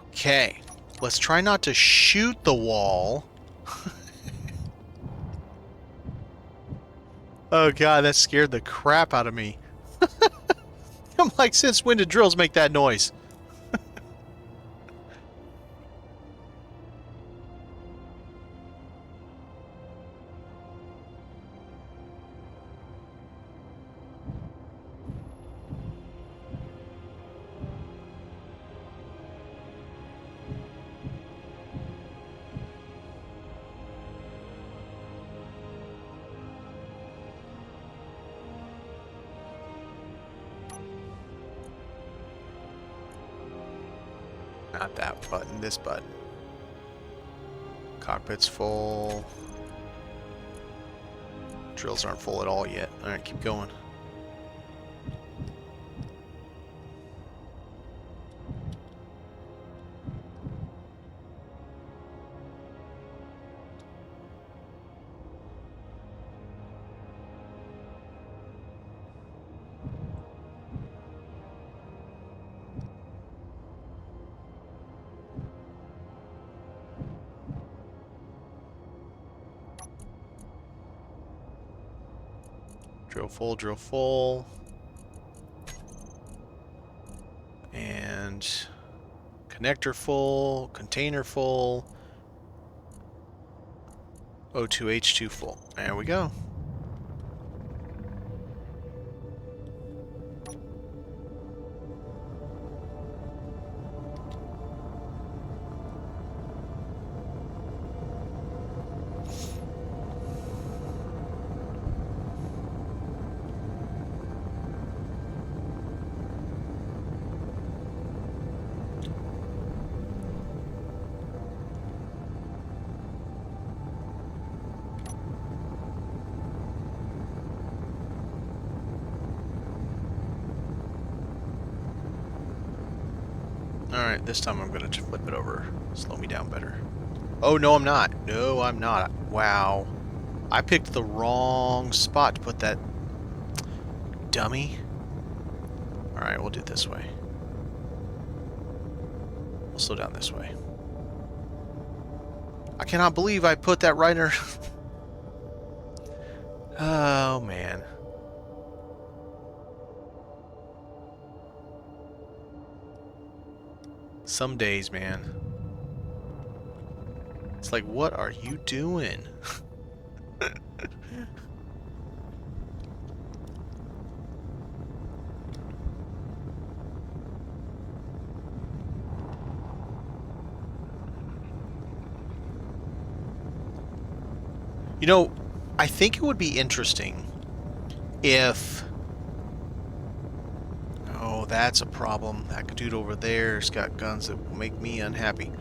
Okay, let's try not to shoot the wall. Oh god, that scared the crap out of me. I'm like, since when did drills make that noise? Not that button, this button. Cockpit's full. Drills aren't full at all yet. Alright, keep going. Drill full, drill full. And connector full, container full. O2H2 full. There we go. Alright, this time I'm going to flip it over. Slow me down better. Oh, no, I'm not. No, I'm not. Wow. I picked the wrong spot to put that dummy. Alright, we'll do it this way. We'll slow down this way. I cannot believe I put that right in her. Oh, man. Some days, man. It's like, what are you doing? You know, I think it would be interesting if... Oh, that's a problem. That dude over there's got guns that will make me unhappy.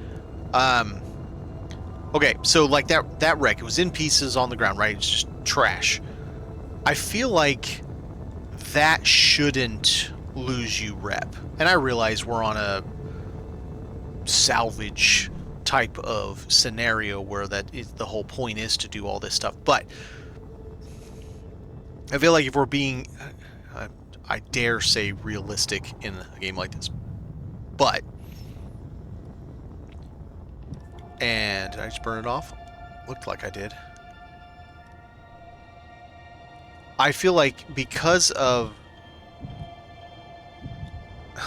Okay, so like that wreck, it was in pieces on the ground, right? It's just trash. I feel like that shouldn't lose you rep. And I realize we're on a salvage type of scenario where the whole point is to do all this stuff, but I feel like if we're being, I dare say, realistic in a game like this, but, and did I just burn it off? Looked like I did. I feel like because of,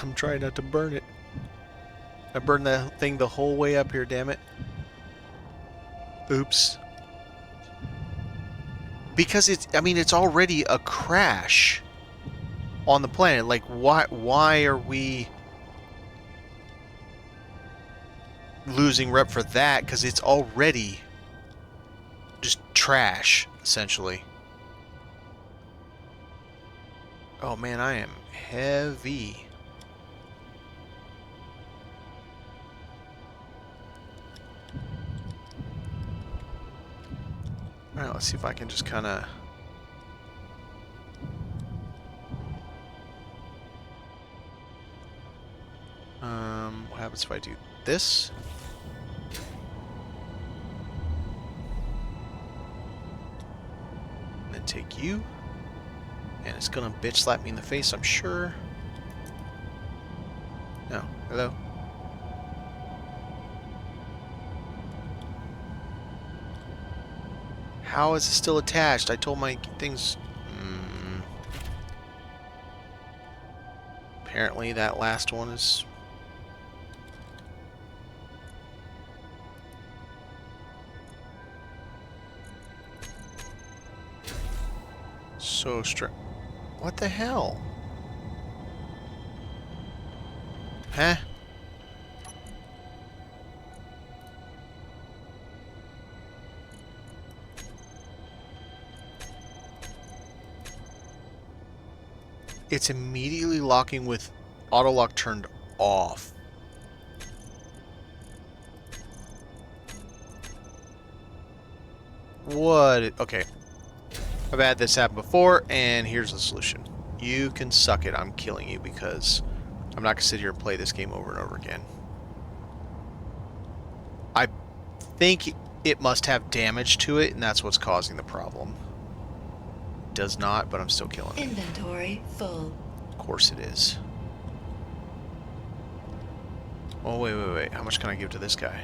I'm trying not to burn it. I burned that thing the whole way up here, damn it. Oops. Because it's, I mean, it's already a crash on the planet. Like, why are we losing rep for that? Because it's already just trash, essentially. Oh man, I am heavy. Alright, let's see if I can just kind of... what happens if I do this? And then take you. And it's gonna bitch slap me in the face, I'm sure. No. Hello? How is it still attached? I told my things... Apparently that last one is... so strange. What the hell? Huh? It's immediately locking with auto lock turned off. What? Okay. I've had this happen before, and here's the solution. You can suck it. I'm killing you because I'm not going to sit here and play this game over and over again. I think it must have damage to it, and that's what's causing the problem. It does not, but I'm still killing it. Inventory full. Of course it is. Oh, wait. How much can I give to this guy?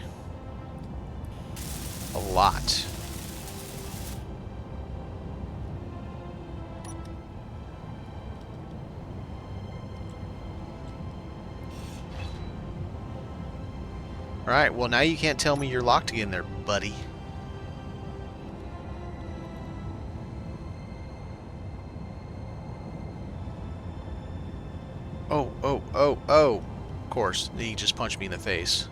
A lot. Alright, well now you can't tell me you're locked again there, buddy. Oh. Of course, he just punched me in the face.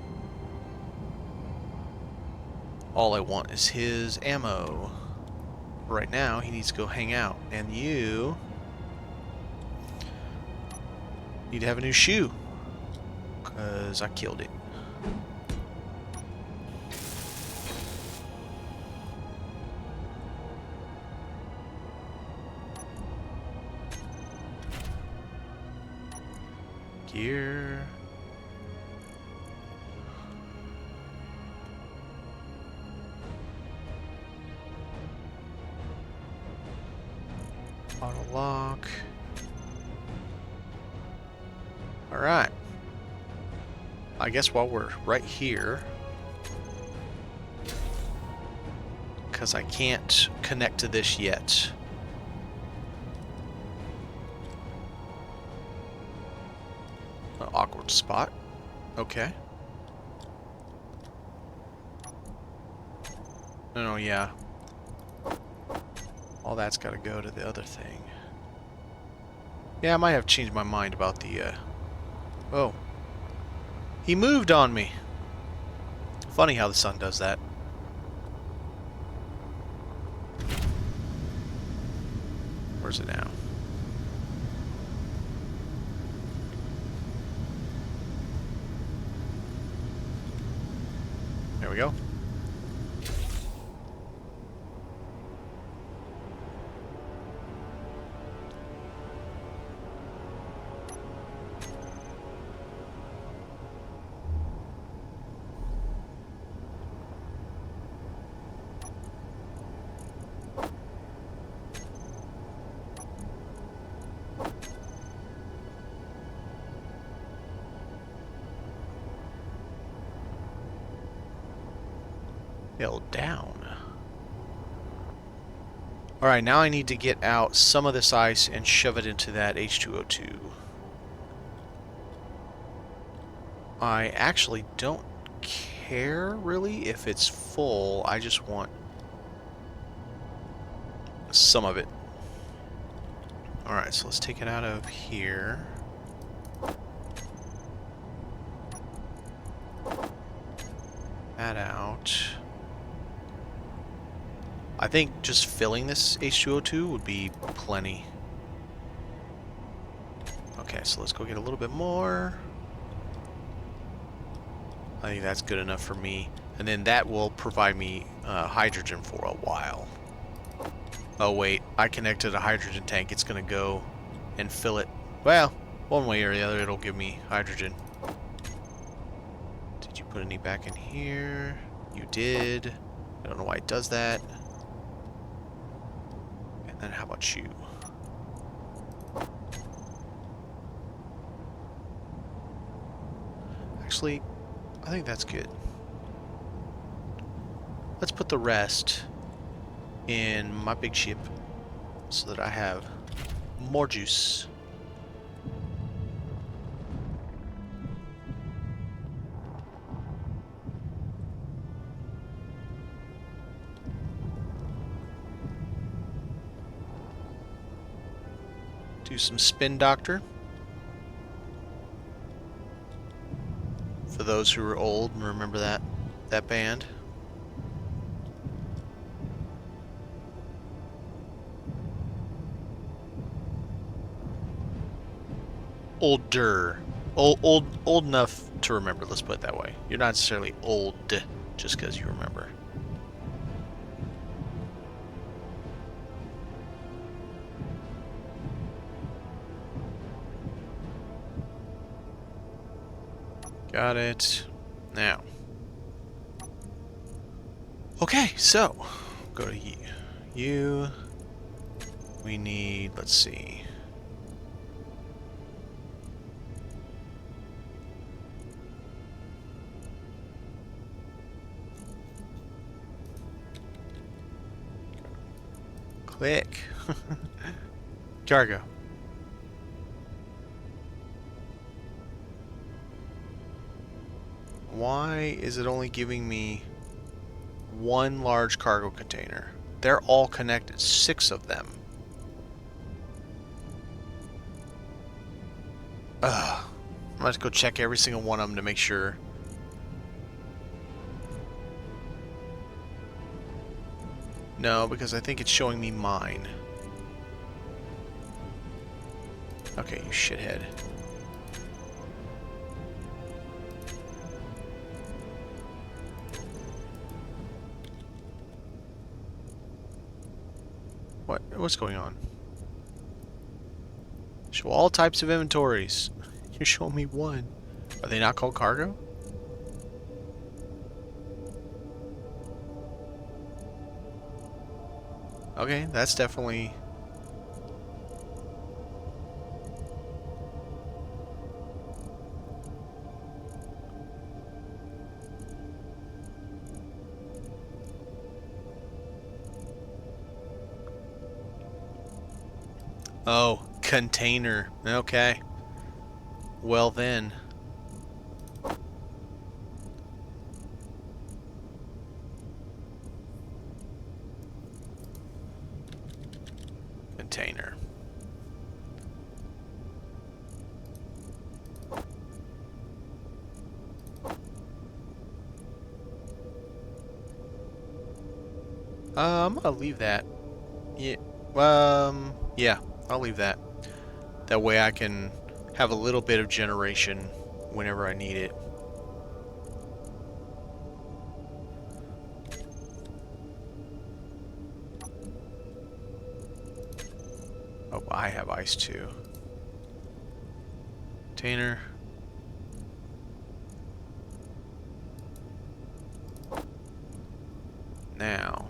All I want is his ammo. Right now, he needs to go hang out. And you... need to have a new shoe. Because I killed it. Gear. Auto lock. Alright. I guess while we're right here, because I can't connect to this yet. An awkward spot. Okay. No, yeah. All that's got to go to the other thing. Yeah, I might have changed my mind about the, Oh. He moved on me. Funny how the sun does that. Where's it now? There we go. Held down. Alright, now I need to get out some of this ice and shove it into that H2O2. I actually don't care, really, if it's full. I just want some of it. Alright, so let's take it out of here. That out. I think just filling this H2O2 would be plenty. Okay, so let's go get a little bit more. I think that's good enough for me. And then that will provide me hydrogen for a while. Oh wait, I connected a hydrogen tank. It's going to go and fill it. Well, one way or the other it'll give me hydrogen. Did you put any back in here? You did. I don't know why it does that. And then how about you? Actually, I think that's good. Let's put the rest in my big ship so that I have more juice. Do some spin doctor. For those who are old and remember that band. Older. Old enough to remember, let's put it that way. You're not necessarily old just because you remember. Got it. Now. Okay, so go to you. You. We need, let's see. Click. Cargo. Why is it only giving me one large cargo container? They're all connected, 6 of them. Ugh. I'm gonna have to go check every single one of them to make sure. No, because I think it's showing me mine. Okay, you shithead. What's going on? Show all types of inventories. You're showing me one. Are they not called cargo? Okay, that's definitely... Oh, container. Okay. Well then. Container. I'm gonna leave that. Yeah. Yeah, I'll leave that. That way I can have a little bit of generation whenever I need it. Oh, I have ice too. Container. Now.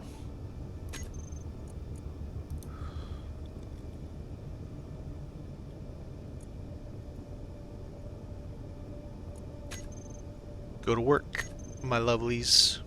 Go to work, my lovelies.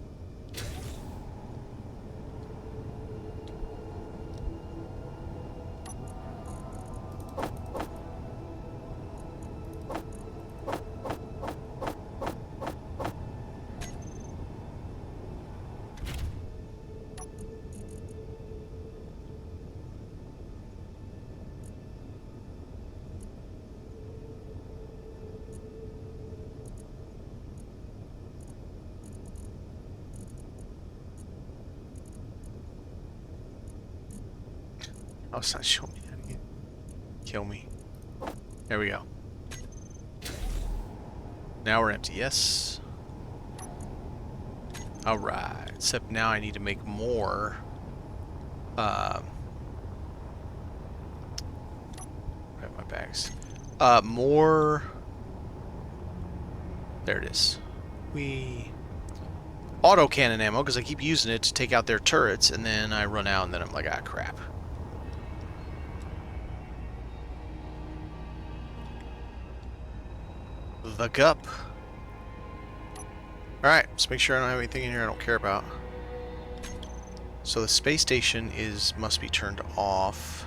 Oh, it's not showing me how to get. Kill me. There we go. Now we're empty. Yes. Alright. Except now I need to make more. Grab my bags. More. There it is. Autocannon ammo, because I keep using it to take out their turrets, and then I run out, and then I'm like, ah, crap. The cup. Alright, let's make sure I don't have anything in here I don't care about. So the space station must be turned off.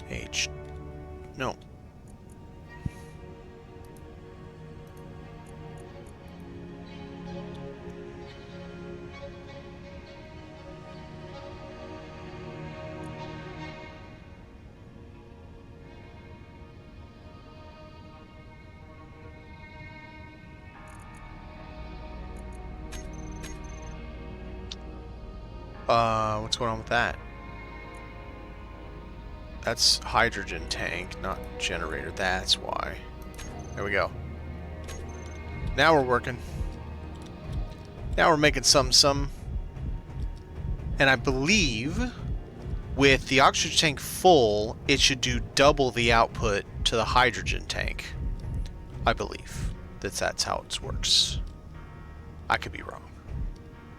H. No. What's going on with that? That's hydrogen tank, not generator. That's why. There we go. Now we're working. Now we're making some. And I believe with the oxygen tank full, it should do double the output to the hydrogen tank. I believe that's how it works. I could be wrong.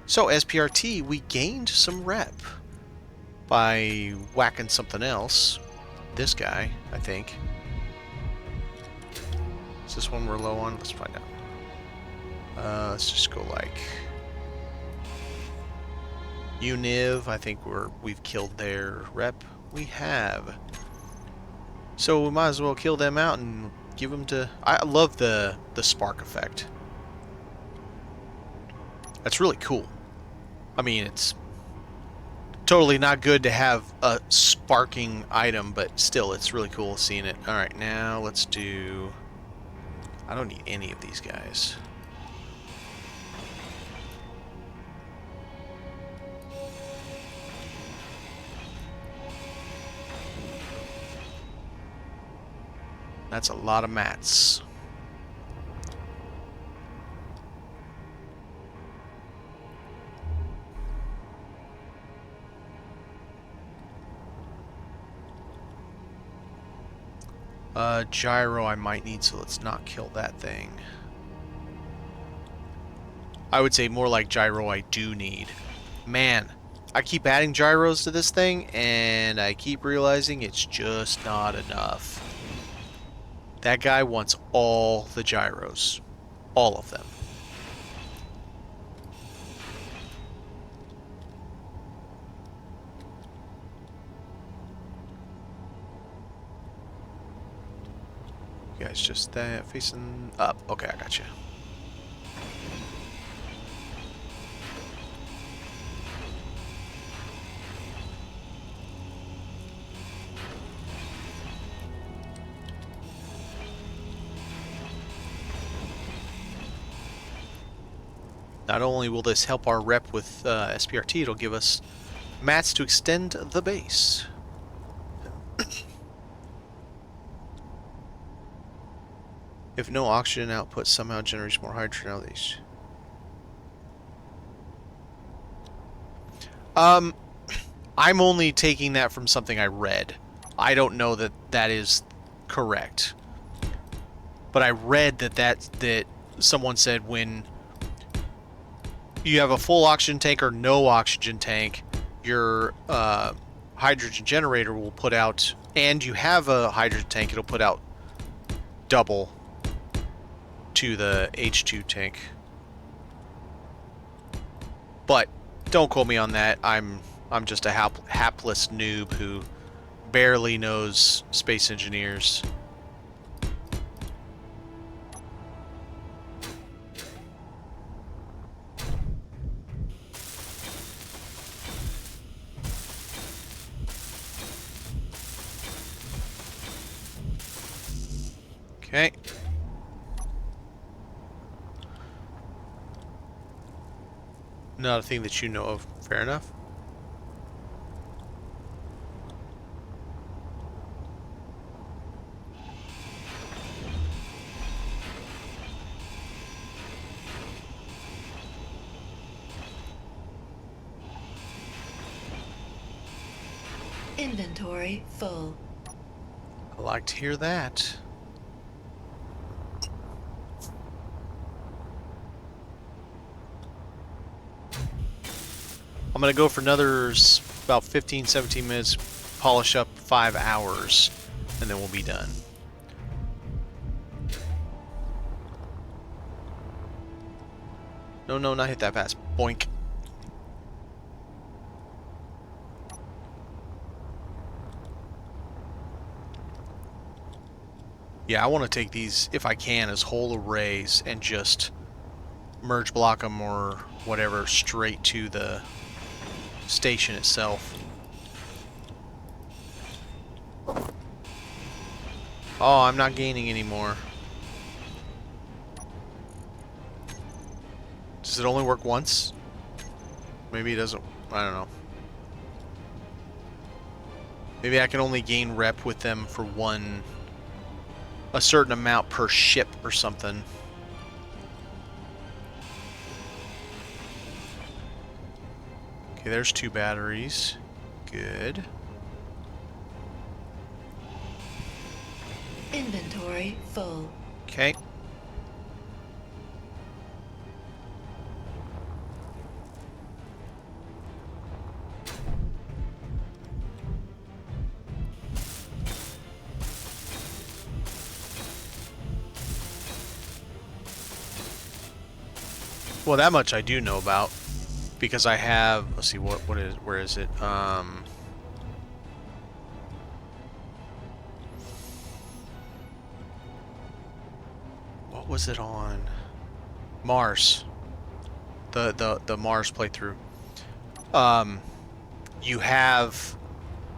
So, SPRT, we gained some rep by whacking something else. This guy, I think. Is this one we're low on? Let's find out. Let's just go like Univ. I think we've killed their rep. We have. So we might as well kill them out and give them to. I love the spark effect. That's really cool. I mean, it's totally not good to have a sparking item, but still, it's really cool seeing it. Alright, now let's do... I don't need any of these guys. That's a lot of mats. Gyro I might need, so let's not kill that thing. I would say more like gyro I do need. Man, I keep adding gyros to this thing, and I keep realizing it's just not enough. That guy wants all the gyros. All of them. it's just that facing up. Okay, I got you. Not only will this help our rep with SPRT, it'll give us mats to extend the base. If no oxygen output somehow generates more hydrogen out of these. I'm only taking that from something I read. I don't know that that is correct. But I read that someone said when you have a full oxygen tank or no oxygen tank, your hydrogen generator will put out, and you have a hydrogen tank, it'll put out double to the H2 tank. But don't quote me on that. I'm just a hapless noob who barely knows space engineers. Okay. Not a thing that you know of. Fair enough. Inventory full. I like to hear that. I'm going to go for another about 15, 17 minutes, polish up 5 hours, and then we'll be done. No, not hit that fast. Boink. Yeah, I want to take these, if I can, as whole arrays and just merge block them or whatever straight to the station itself. Oh, I'm not gaining anymore. Does it only work once? Maybe it doesn't. I don't know. Maybe I can only gain rep with them for a certain amount per ship or something. Okay, there's 2 batteries. Good. Inventory full. Okay. Well, that much I do know about, because I have, let's see, where is it? What was it on? Mars. The Mars playthrough. You have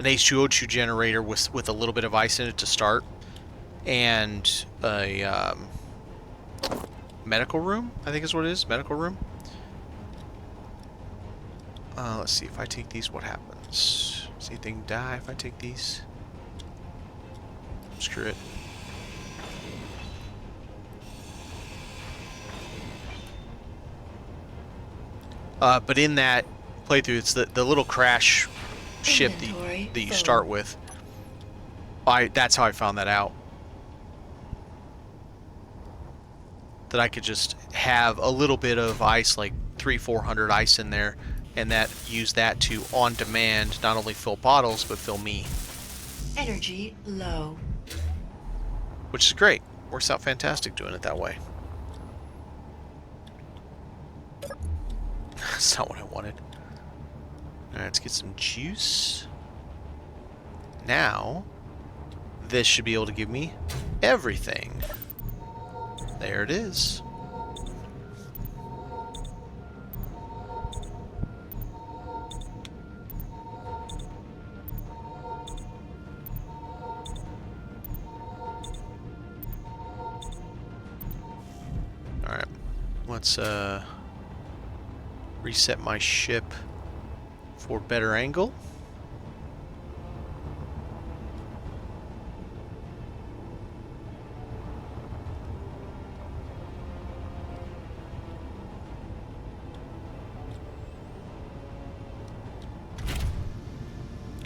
an H2O2 generator with a little bit of ice in it to start, and a medical room, I think is what it is. Medical room. Let's see, if I take these, what happens? Does anything die if I take these? Screw it. But in that playthrough, it's the little crash ship that you start with. That's how I found that out. That I could just have a little bit of ice, like 300-400 ice in there, and use that to, on demand, not only fill bottles, but fill me. Energy low. Which is great. Works out fantastic doing it that way. That's not what I wanted. Alright, let's get some juice. Now, this should be able to give me everything. There it is. Alright, let's reset my ship for better angle.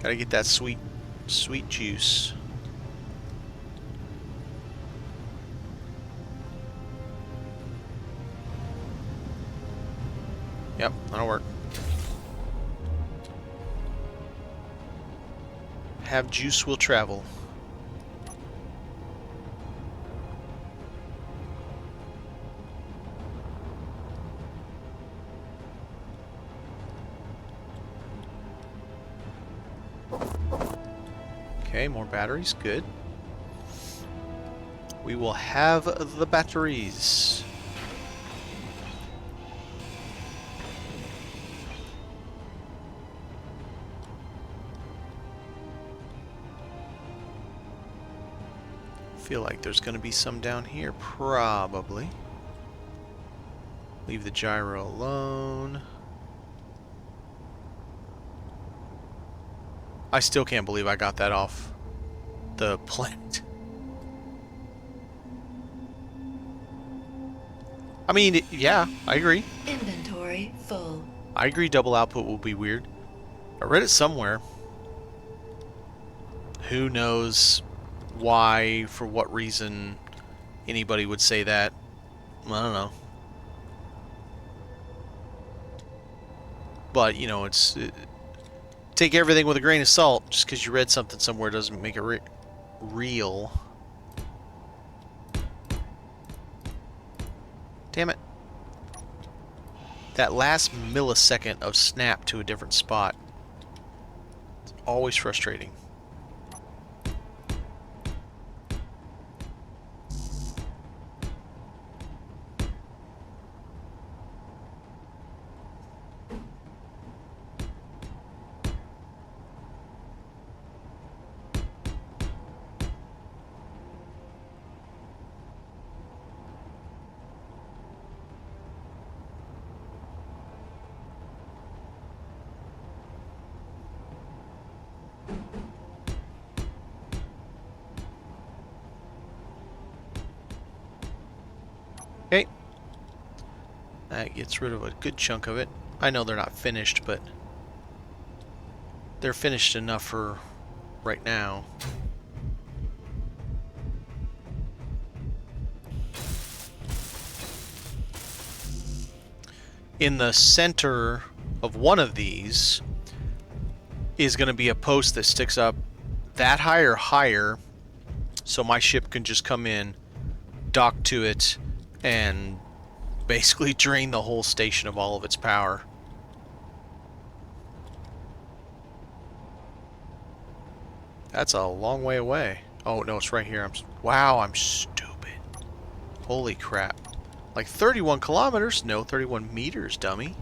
Gotta get that sweet juice. Yep, that'll work. Have juice will travel. Okay, more batteries, good. We will have the batteries. Feel like there's going to be some down here, probably. Leave the gyro alone. I still can't believe I got that off the planet. I mean, yeah, I agree. Inventory full. I agree double output will be weird. I read it somewhere. Who knows why, for what reason anybody would say that. I don't know. But, you know, it's... take everything with a grain of salt. Just because you read something somewhere doesn't make it real. Damn it. That last millisecond of snap to a different spot. It's always frustrating. Okay. That gets rid of a good chunk of it. I know they're not finished, but they're finished enough for right now. In the center of one of these is going to be a post that sticks up that high or higher, so my ship can just come in, dock to it, and basically drain the whole station of all of its power. That's a long way away. Oh, no, it's right here. Wow, I'm stupid. Holy crap. Like 31 kilometers? No, 31 meters, dummy.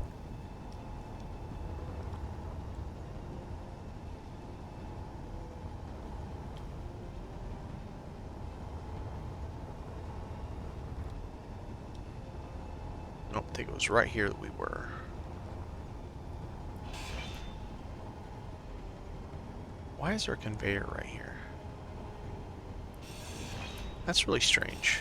Nope, I think it was right here that we were. Why is there a conveyor right here? That's really strange.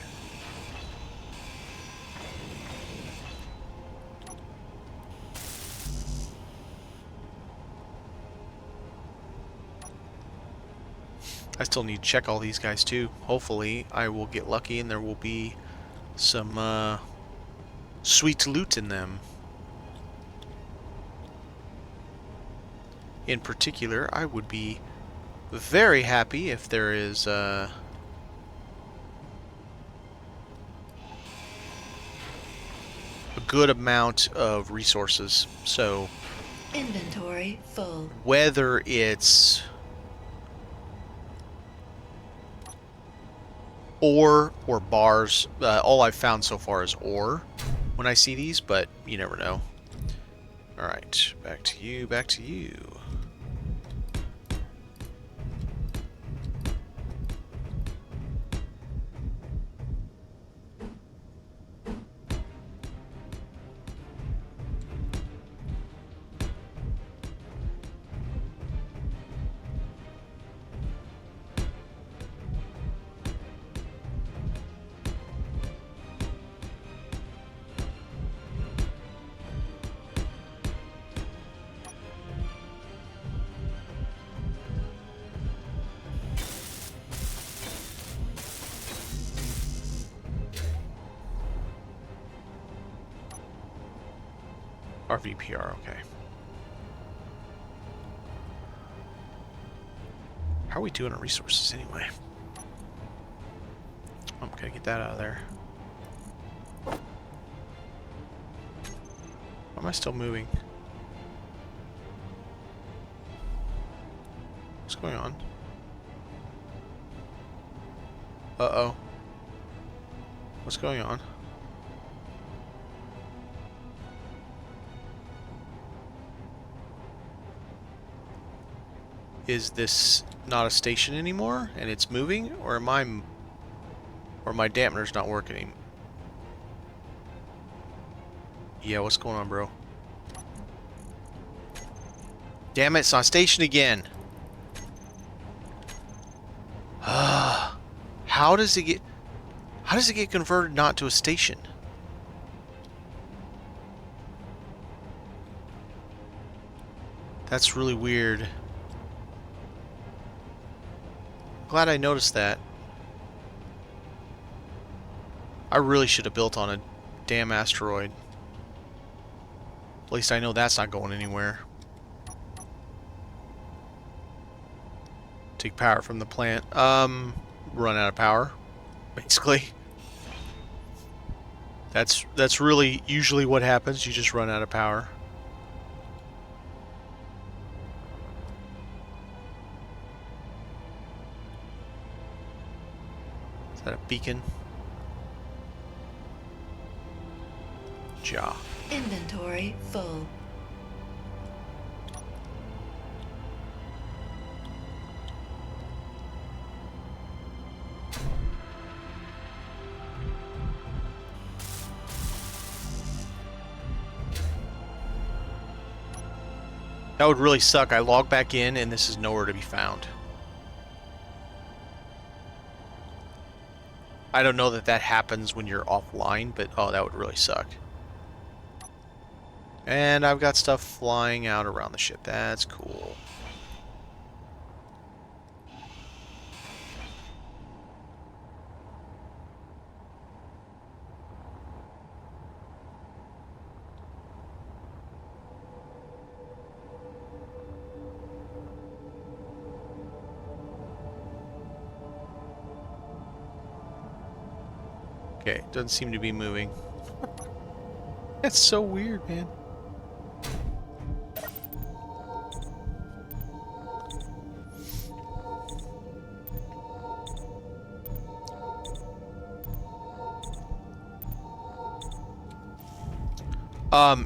I still need to check all these guys too. Hopefully I will get lucky and there will be some sweet loot in them. In particular, I would be very happy if there is a good amount of resources. So Inventory full. whether it's ore or bars. All I've found so far is ore when I see these, but you never know. Alright, back to you, back to you. RVPR, okay. How are we doing on resources anyway? I'm gonna get that out of there. Why am I still moving? What's going on? Uh-oh. What's going on? Is this not a station anymore and it's moving, or my dampener's not working? Yeah, what's going on, bro? Damn it, it's on station again. How does it get converted not to a station? That's really weird. Glad I noticed that. I really should have built on a damn asteroid. At least I know that's not going anywhere. Take power from the plant. Run out of power, basically. That's really usually what happens. You just run out of power. Is that a beacon? Ja. Inventory full. That would really suck. I log back in and this is nowhere to be found. I don't know that that happens when you're offline, but oh, that would really suck. And I've got stuff flying out around the ship. That's cool. Okay, doesn't seem to be moving. That's so weird, man.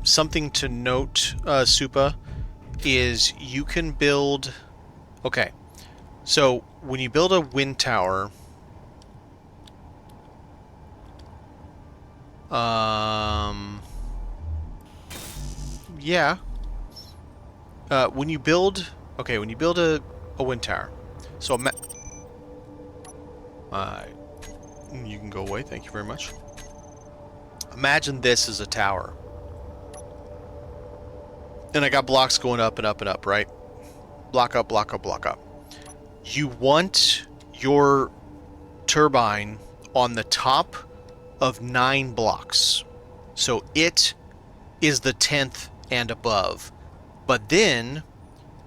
Something to note, Supa, is you can build... Okay, so when you build a wind tower... yeah. When you build... Okay, when you build a wind tower... So, you can go away, thank you very much. Imagine this as a tower. And I got blocks going up and up and up, right? Block up, block up, block up. You want your turbine on the top of 9 blocks. So it is the 10th and above. But then,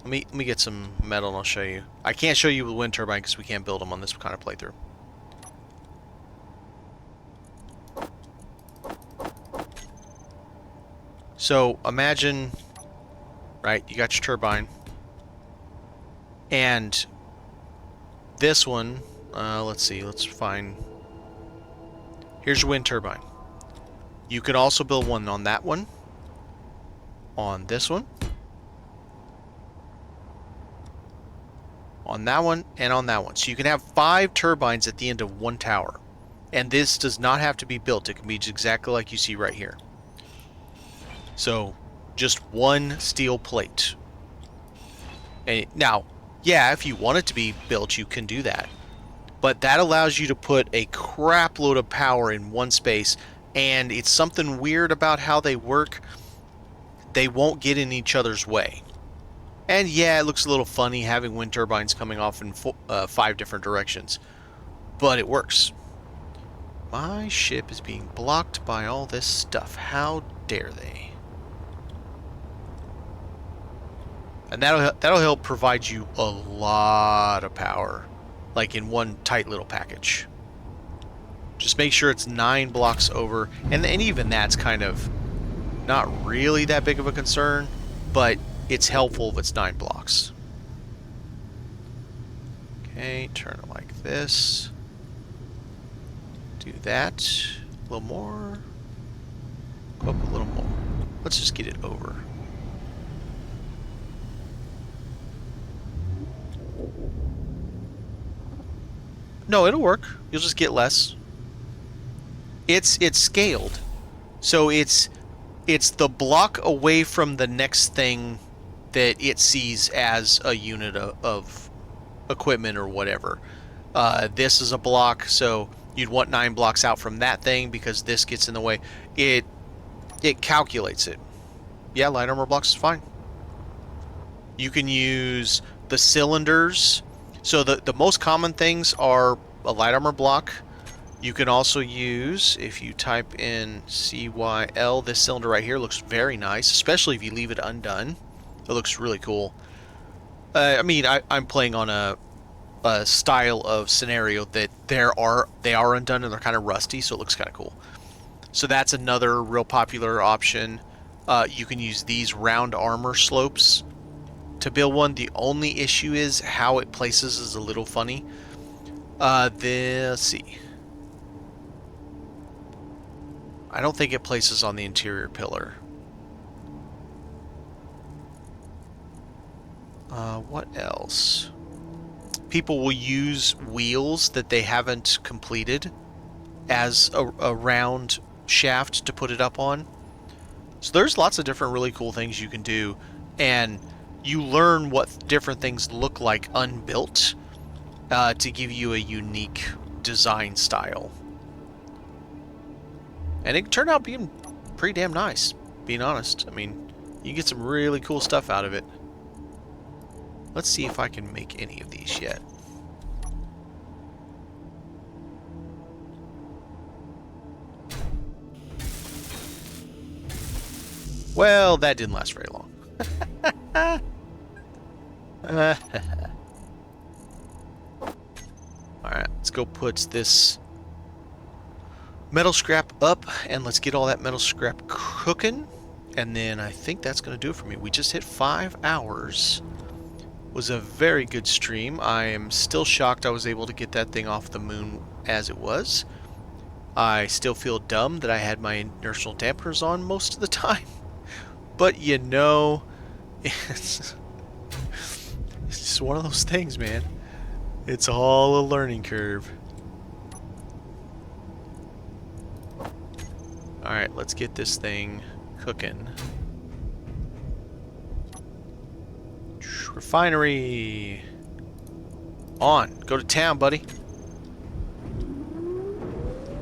let me get some metal and I'll show you. I can't show you the wind turbine because we can't build them on this kind of playthrough. So imagine, right, you got your turbine, and this one, let's see, let's find Here's your wind turbine. You can also build one on that one, on this one, on that one, and on that one. So you can have 5 turbines at the end of one tower. And this does not have to be built. It can be exactly like you see right here. So, just one steel plate. And now, yeah, if you want it to be built, you can do that. But that allows you to put a crap load of power in one space. And it's something weird about how they work. They won't get in each other's way. And yeah, it looks a little funny having wind turbines coming off in 5 different directions. But it works. My ship is being blocked by all this stuff. How dare they? And that'll help provide you a lot of power, like in one tight little package. Just make sure it's 9 blocks over, and even that's kind of not really that big of a concern, but it's helpful if it's 9 blocks. Okay, turn it like this. Do that. A little more. Go up a little more. Let's just get it over. No, it'll work. You'll just get less. It's scaled. So it's the block away from the next thing that it sees as a unit of equipment or whatever. This is a block, so you'd want 9 blocks out from that thing because this gets in the way. It calculates it. Yeah, light armor blocks is fine. You can use the cylinders. So the most common things are a light armor block. You can also use, if you type in CYL, this cylinder right here looks very nice, especially if you leave it undone. It looks really cool. I mean, I'm playing on a style of scenario that they are undone and they're kind of rusty, so it looks kind of cool. So that's another real popular option. You can use these round armor slopes to build one. The only issue is how it places is a little funny. Let's see. I don't think it places on the interior pillar. What else? People will use wheels that they haven't completed as a round shaft to put it up on. So there's lots of different really cool things you can do, and you learn what different things look like unbuilt to give you a unique design style. And it turned out being pretty damn nice, being honest. I mean, you get some really cool stuff out of it. Let's see if I can make any of these yet. Well, that didn't last very long. Alright, let's go put this metal scrap up, and let's get all that metal scrap cooking. And then I think that's going to do it for me. We just hit 5 hours. Was a very good stream. I am still shocked I was able to get that thing off the moon as it was. I still feel dumb that I had my inertial dampers on most of the time. But you know, it's just one of those things, man. It's all a learning curve. Alright, let's get this thing cooking. Refinery. On. Go to town, buddy.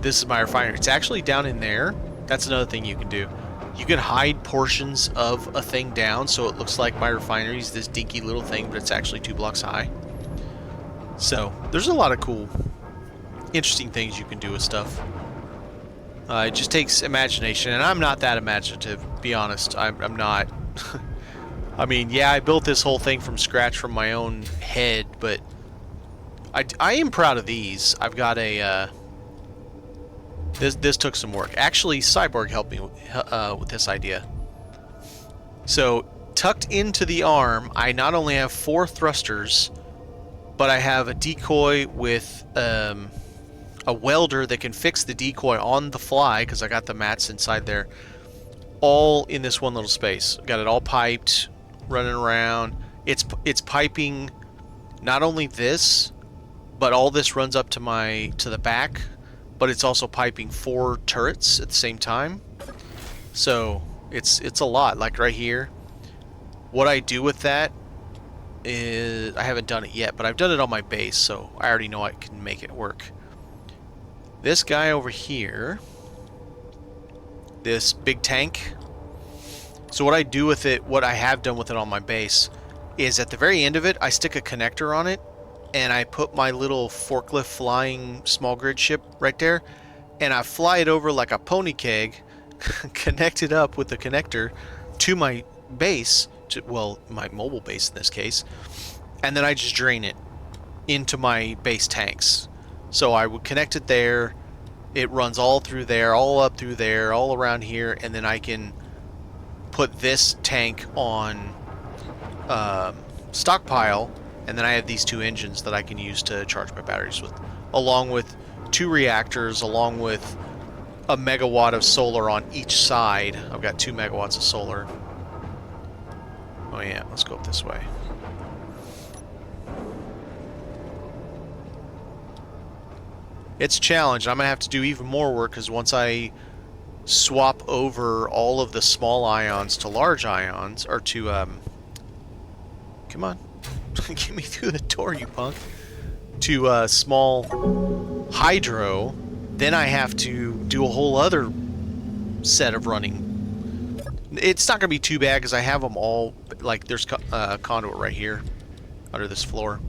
This is my refinery. It's actually down in there. That's another thing you can do. You can hide portions of a thing down so it looks like my refinery is this dinky little thing, but it's actually 2 blocks high. So, there's a lot of cool, interesting things you can do with stuff. It just takes imagination, and I'm not that imaginative, to be honest. I'm not. I mean, yeah, I built this whole thing from scratch from my own head, but I am proud of these. I've got a... This took some work. Actually, Cyborg helped me with this idea. So, tucked into the arm, I not only have 4 thrusters, but I have a decoy with a welder that can fix the decoy on the fly, because I got the mats inside there, all in this one little space. Got it all piped, running around. It's piping not only this, but all this runs up to the back, but it's also piping 4 turrets at the same time. So it's a lot. Like right here, what I do with that is, I haven't done it yet, but I've done it on my base, so I already know I can make it work. This guy over here, this big tank. So what I do with it, what I have done with it on my base, is at the very end of it, I stick a connector on it, and I put my little forklift flying small grid ship right there, and I fly it over like a pony keg, connect it up with the connector to my base, well, my mobile base in this case, and then I just drain it into my base tanks. So I would connect it there, it runs all through there, all up through there, all around here, and then I can put this tank on stockpile, and then I have these 2 engines that I can use to charge my batteries with, along with 2 reactors, along with a megawatt of solar on each side. I've got 2 megawatts of solar. Oh yeah, let's go up this way. It's a challenge. I'm going to have to do even more work, because once I swap over all of the small ions to large ions, or to, come on. Get me through the door, you punk. To small hydro, then I have to do a whole other set of running. It's not going to be too bad, because I have them all, like, there's conduit right here under this floor.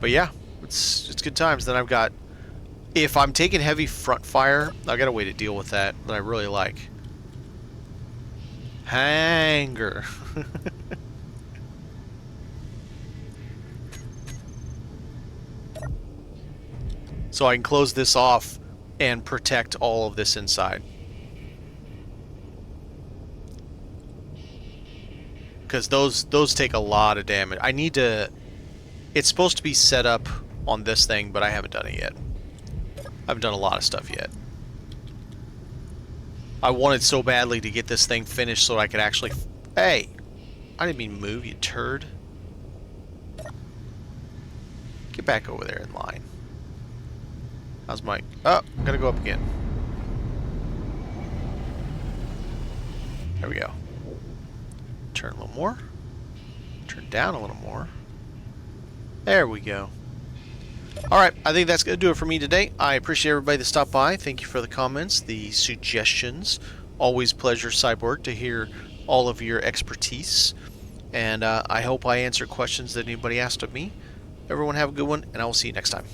But yeah, it's good times. Then I've got, if I'm taking heavy front fire, I got a way to deal with that I really like. Hanger. So I can close this off and protect all of this inside. Because those take a lot of damage. I need to... It's supposed to be set up on this thing, but I haven't done it yet. I haven't done a lot of stuff yet. I wanted so badly to get this thing finished so I could actually... Hey! I didn't mean move, you turd. Get back over there in line. How's my... Oh, I'm gonna go up again. There we go. Turn a little more. Turn down a little more. There we go. Alright, I think that's going to do it for me today. I appreciate everybody that stopped by. Thank you for the comments, the suggestions. Always pleasure, Cyborg, to hear all of your expertise. And I hope I answered questions that anybody asked of me. Everyone have a good one, and I will see you next time.